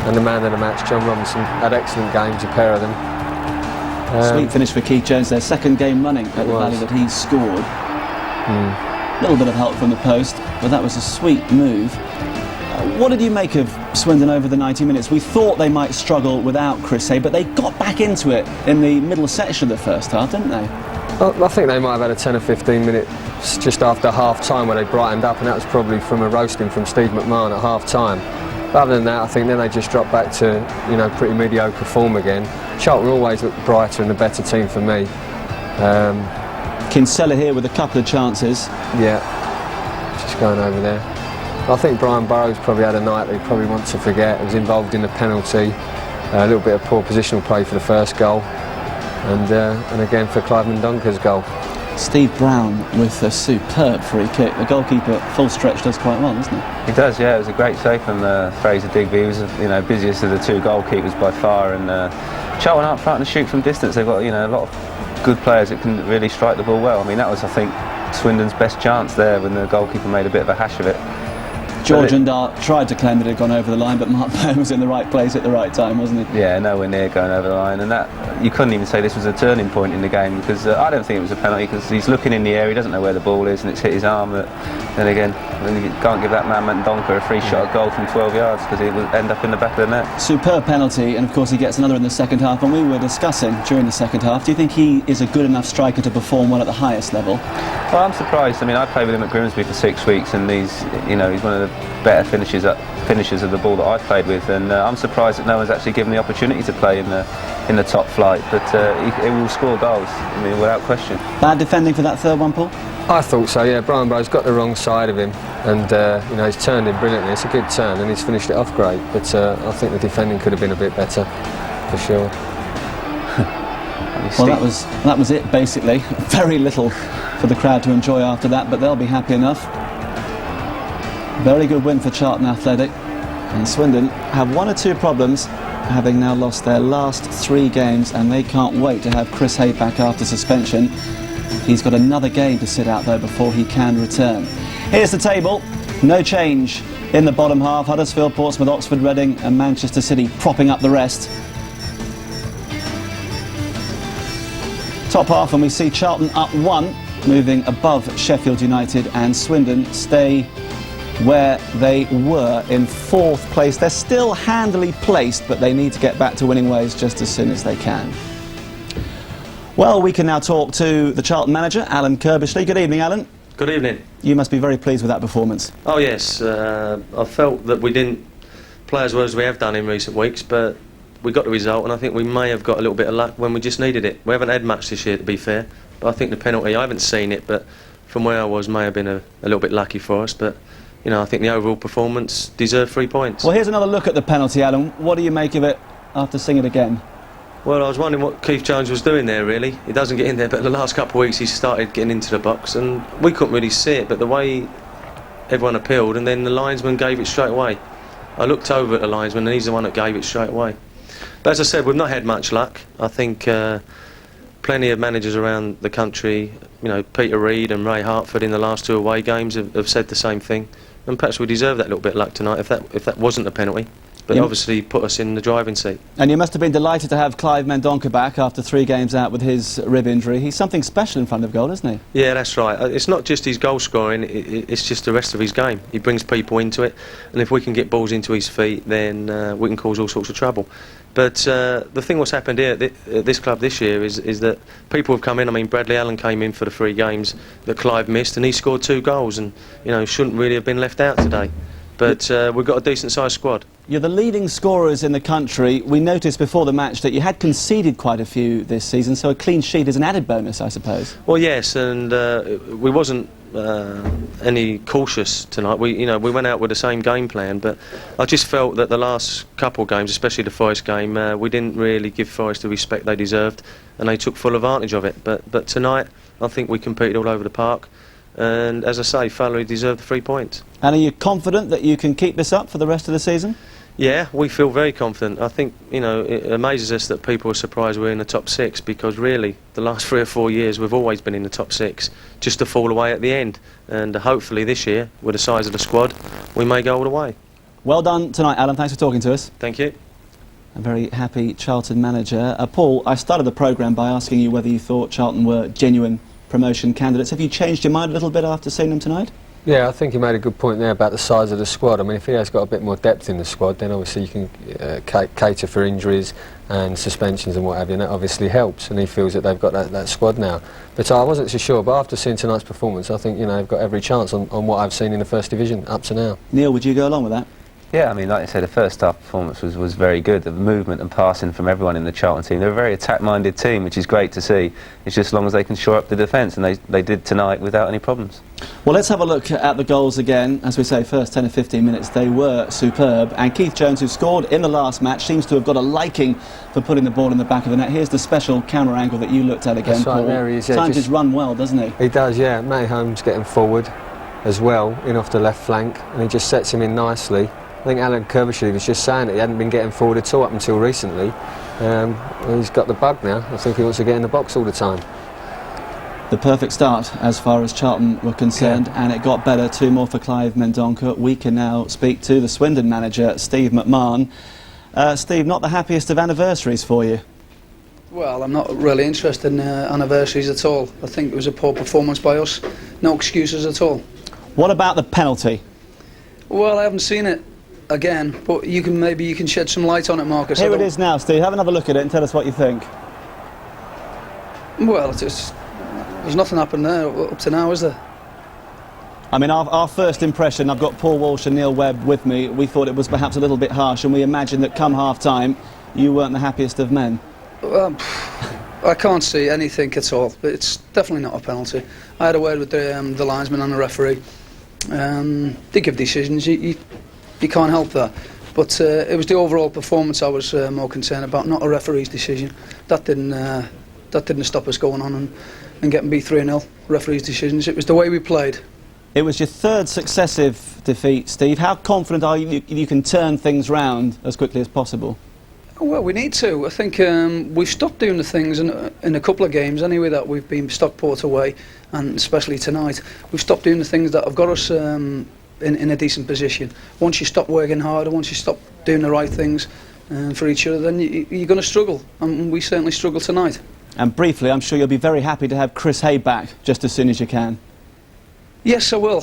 Speaker 4: and the man of the match, John Robinson, had excellent games, a pair of them.
Speaker 2: Sweet finish for Keith Jones, their 2nd game running at the Valley that he's scored. A little bit of help from the post, but that was a sweet move. What did you make of Swindon over the 90 minutes? We thought they might struggle without Chris Hay, but they got back into it in the middle section of the first half, didn't they?
Speaker 4: Well, I think they might have had a 10 or 15 minutes just after half time where they brightened up, and that was probably from a roasting from Steve McMahon at half time. But other than that, I think then they just dropped back to, you know, pretty mediocre form again. Charlton always looked brighter and the better team for me.
Speaker 2: Kinsella here with a couple of chances.
Speaker 4: Yeah, just going over there. I think Brian Burrows probably had a night that he probably wants to forget. He was involved in the penalty, a little bit of poor positional play for the first goal, and again for Clive Mendonca's goal.
Speaker 2: Steve Brown with a superb free kick. The goalkeeper, full stretch, does quite well, doesn't he?
Speaker 5: He does, yeah. It was a great save from Fraser Digby. He was, busiest of the 2 goalkeepers by far, and Charlton up front and shoot from distance. They've got, a lot of good players that can really strike the ball well. I mean, that was, I think, Swindon's best chance there when the goalkeeper made a bit of a hash of it.
Speaker 2: George Ndah tried to claim that it had gone over the line, but Mark Bowen was in the right place at the right time, wasn't he?
Speaker 5: Yeah, nowhere near going over the line, and that you couldn't even say this was a turning point in the game, because I don't think it was a penalty, because he's looking in the air, he doesn't know where the ball is, and it's hit his arm. But then again, you can't give that man Mendonca a free shot at goal from 12 yards, because he will end up in the back of the net.
Speaker 2: Superb penalty, and of course he gets another in the second half, and we were discussing during the second half, do you think he is a good enough striker to perform well at the highest level?
Speaker 5: Well, I'm surprised. I mean, I played with him at Grimsby for 6 weeks, and he's one of the better finishers of the ball that I've played with, and I'm surprised that no one's actually given the opportunity to play in the top flight, but he will score goals, I mean, without question.
Speaker 2: Bad defending for that 3rd one, Paul?
Speaker 4: I thought so, yeah. Brian Burrows got the wrong side of him, and he's turned him brilliantly. It's a good turn, and he's finished it off great, but I think the defending could have been a bit better, for sure.
Speaker 2: Well, that was it, basically. Very little for the crowd to enjoy after that, but they'll be happy enough. Very good win for Charlton Athletic, and Swindon have 1 or 2 problems, having now lost their last 3 games, and they can't wait to have Chris Hay back after suspension. He's got another game to sit out though before he can return. Here's the table. No change in the bottom half. Huddersfield, Portsmouth, Oxford, Reading and Manchester City propping up the rest. Top half, and we see Charlton up 1, moving above Sheffield United, and Swindon stay where they were in 4th place. They're still handily placed, but they need to get back to winning ways just as soon as they can. Well, we can now talk to the Charlton manager, Alan Kirbishley. Good evening, Alan.
Speaker 7: Good evening.
Speaker 2: You must be very pleased with that performance.
Speaker 7: Oh yes, I felt that we didn't play as well as we have done in recent weeks, but we got the result, and I think we may have got a little bit of luck when we just needed it. We haven't had much this year, to be fair, but I think the penalty, I haven't seen it, but from where I was, may have been a little bit lucky for us. But you know, I think the overall performance deserved 3 points.
Speaker 2: Well, here's another look at the penalty, Alan. What do you make of it after seeing it again?
Speaker 7: Well, I was wondering what Keith Jones was doing there, really. He doesn't get in there, but the last couple of weeks he started getting into the box, and we couldn't really see it, but the way everyone appealed, and then the linesman gave it straight away. I looked over at the linesman, and he's the one that gave it straight away. But as I said, we've not had much luck. I think plenty of managers around the country, you know, Peter Reid and Ray Hartford in the last 2 away games have said the same thing. And perhaps we deserve that little bit of luck tonight if that wasn't a penalty. But obviously put us in the driving seat. And you must have been delighted to have Clive Mendonca back after 3 games out with his rib injury. He's something special in front of goal, isn't he? Yeah, that's right. It's not just his goal scoring, it's just the rest of his game. He brings people into it, and if we can get balls into his feet, then we can cause all sorts of trouble. But the thing what's happened here at this club this year is that people have come in. I mean, Bradley Allen came in for the 3 games that Clive missed, and he scored 2 goals, and you know, shouldn't really have been left out today. But we've got a decent-sized squad. You're the leading scorers in the country. We noticed before the match that you had conceded quite a few this season, so a clean sheet is an added bonus, I suppose. Well, yes, and we wasn't any cautious tonight. We went out with the same game plan, but I just felt that the last couple of games, especially the Forest game, we didn't really give Forest the respect they deserved, and they took full advantage of it. But tonight, I think we competed all over the park. And as I say, thoroughly deserved the 3 points. And are you confident that you can keep this up for the rest of the season? Yeah, we feel very confident. I think, you know, it amazes us that people are surprised we're in the top 6, because really, the last 3 or 4 years we've always been in the top 6, just to fall away at the end. And hopefully this year, with the size of the squad, we may go all the way. Well done tonight, Alan. Thanks for talking to us. Thank you. A very happy Charlton manager. Paul, I started the programme by asking you whether you thought Charlton were genuine promotion candidates. Have you changed your mind a little bit after seeing them tonight? Yeah, I think you made a good point there about the size of the squad. I mean, if he has got a bit more depth in the squad, then obviously you can cater for injuries and suspensions and what have you, and that obviously helps, and he feels that they've got that squad now. But I wasn't so sure, but after seeing tonight's performance, I think, you know, they've got every chance on what I've seen in the First Division up to now. Neil, would you go along with that? Yeah, I mean, like I said, the first half performance was very good. The movement and passing from everyone in the Charlton team. They're a very attack-minded team, which is great to see. It's just as long as they can shore up the defence, and they did tonight without any problems. Well, let's have a look at the goals again. As we say, first 10 or 15 minutes, they were superb. And Keith Jones, who scored in the last match, seems to have got a liking for putting the ball in the back of the net. Here's the special camera angle that you looked at again,
Speaker 4: That's right,
Speaker 2: Paul.
Speaker 4: there he is, yeah,
Speaker 2: Times his run well, doesn't he?
Speaker 4: He does, yeah. Matty Holmes getting forward as well, in off the left flank, and he just sets him in nicely. I think Alan Kirbyshire was just saying that he hadn't been getting forward at all up until recently. He's got the bug now. I think he wants to get in the box all the time. The perfect start as far as Charlton were concerned, and it got better. 2 more for Clive Mendonca. We can now speak to the Swindon manager, Steve McMahon. Steve, not the happiest of anniversaries for you?
Speaker 13: Well, I'm not really interested in anniversaries at all. I think it was a poor performance by us. No excuses at all. What about the penalty? Well, I haven't seen it again, but maybe you can shed some light on it, Marcus.
Speaker 2: Here it is now, Steve. Have another look at it and tell us what you think.
Speaker 13: Well, there's nothing happened there up to now, is there?
Speaker 2: I mean, our first impression, I've got Paul Walsh and Neil Webb with me, we thought it was perhaps a little bit harsh, and we imagined that come half-time you weren't the happiest of men.
Speaker 13: I can't see anything at all, but it's definitely not a penalty. I had a word with the linesman and the referee. They give decisions, you can't help that. But it was the overall performance I was more concerned about, not a referee's decision. That didn't stop us going on and getting beat 3-0. Referee's decisions. It was the way we played.
Speaker 2: It was your 3rd successive defeat, Steve. How confident are you can turn things round as quickly as possible?
Speaker 13: Well, we need to. I think we've stopped doing the things in a couple of games anyway that we've been Stockport away, and especially tonight. We've stopped doing the things that have got us in a decent position. Once you stop working harder, once you stop doing the right things for each other, then you're going to struggle, and we certainly struggle tonight.
Speaker 2: And briefly, I'm sure you'll be very happy to have Chris Hay back just as soon as you can.
Speaker 13: Yes, I will.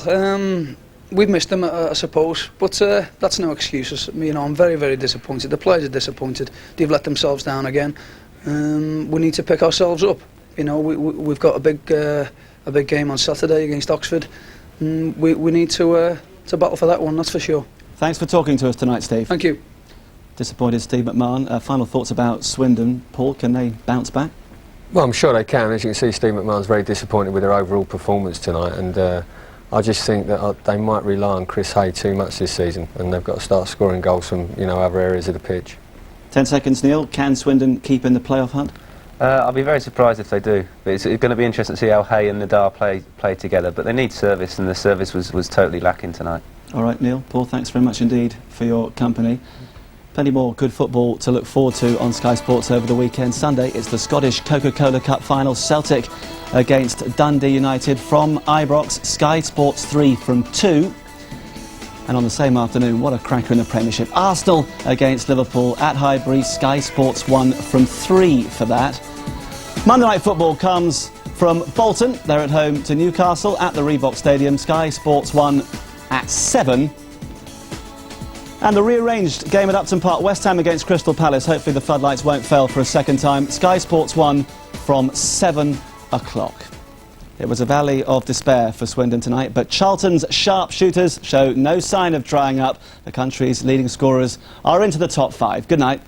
Speaker 13: We've missed him, I suppose, but that's no excuses. You know, I'm very, very disappointed. The players are disappointed. They've let themselves down again. We need to pick ourselves up. You know, we've got a big game on Saturday against Oxford. We need to battle for that one, that's for sure.
Speaker 2: Thanks for talking to us tonight, Steve.
Speaker 13: Thank you.
Speaker 2: Disappointed Steve McMahon. Final thoughts about Swindon. Paul, can they bounce back?
Speaker 4: Well, I'm sure they can. As you can see, Steve McMahon's very disappointed with their overall performance tonight, and I just think that they might rely on Chris Hay too much this season, and they've got to start scoring goals from other areas of the pitch.
Speaker 2: 10 seconds, Neil. Can Swindon keep in the playoff hunt?
Speaker 5: I'll be very surprised if they do. But it's going to be interesting to see how Hay and Ndah play together. But they need service, and the service was totally lacking tonight.
Speaker 2: All right, Neil, Paul, thanks very much indeed for your company. Plenty more good football to look forward to on Sky Sports over the weekend. Sunday, it's the Scottish Coca-Cola Cup final. Celtic against Dundee United from Ibrox. Sky Sports 3 from 2. And on the same afternoon, what a cracker in the Premiership. Arsenal against Liverpool at Highbury. Sky Sports 1 from 3 for that. Monday Night Football comes from Bolton. They're at home to Newcastle at the Reebok Stadium. Sky Sports 1 at 7. And the rearranged game at Upton Park, West Ham against Crystal Palace. Hopefully the floodlights won't fail for a second time. Sky Sports 1 from 7 o'clock. It was a valley of despair for Swindon tonight, but Charlton's sharpshooters show no sign of drying up. The country's leading scorers are into the top 5. Good night.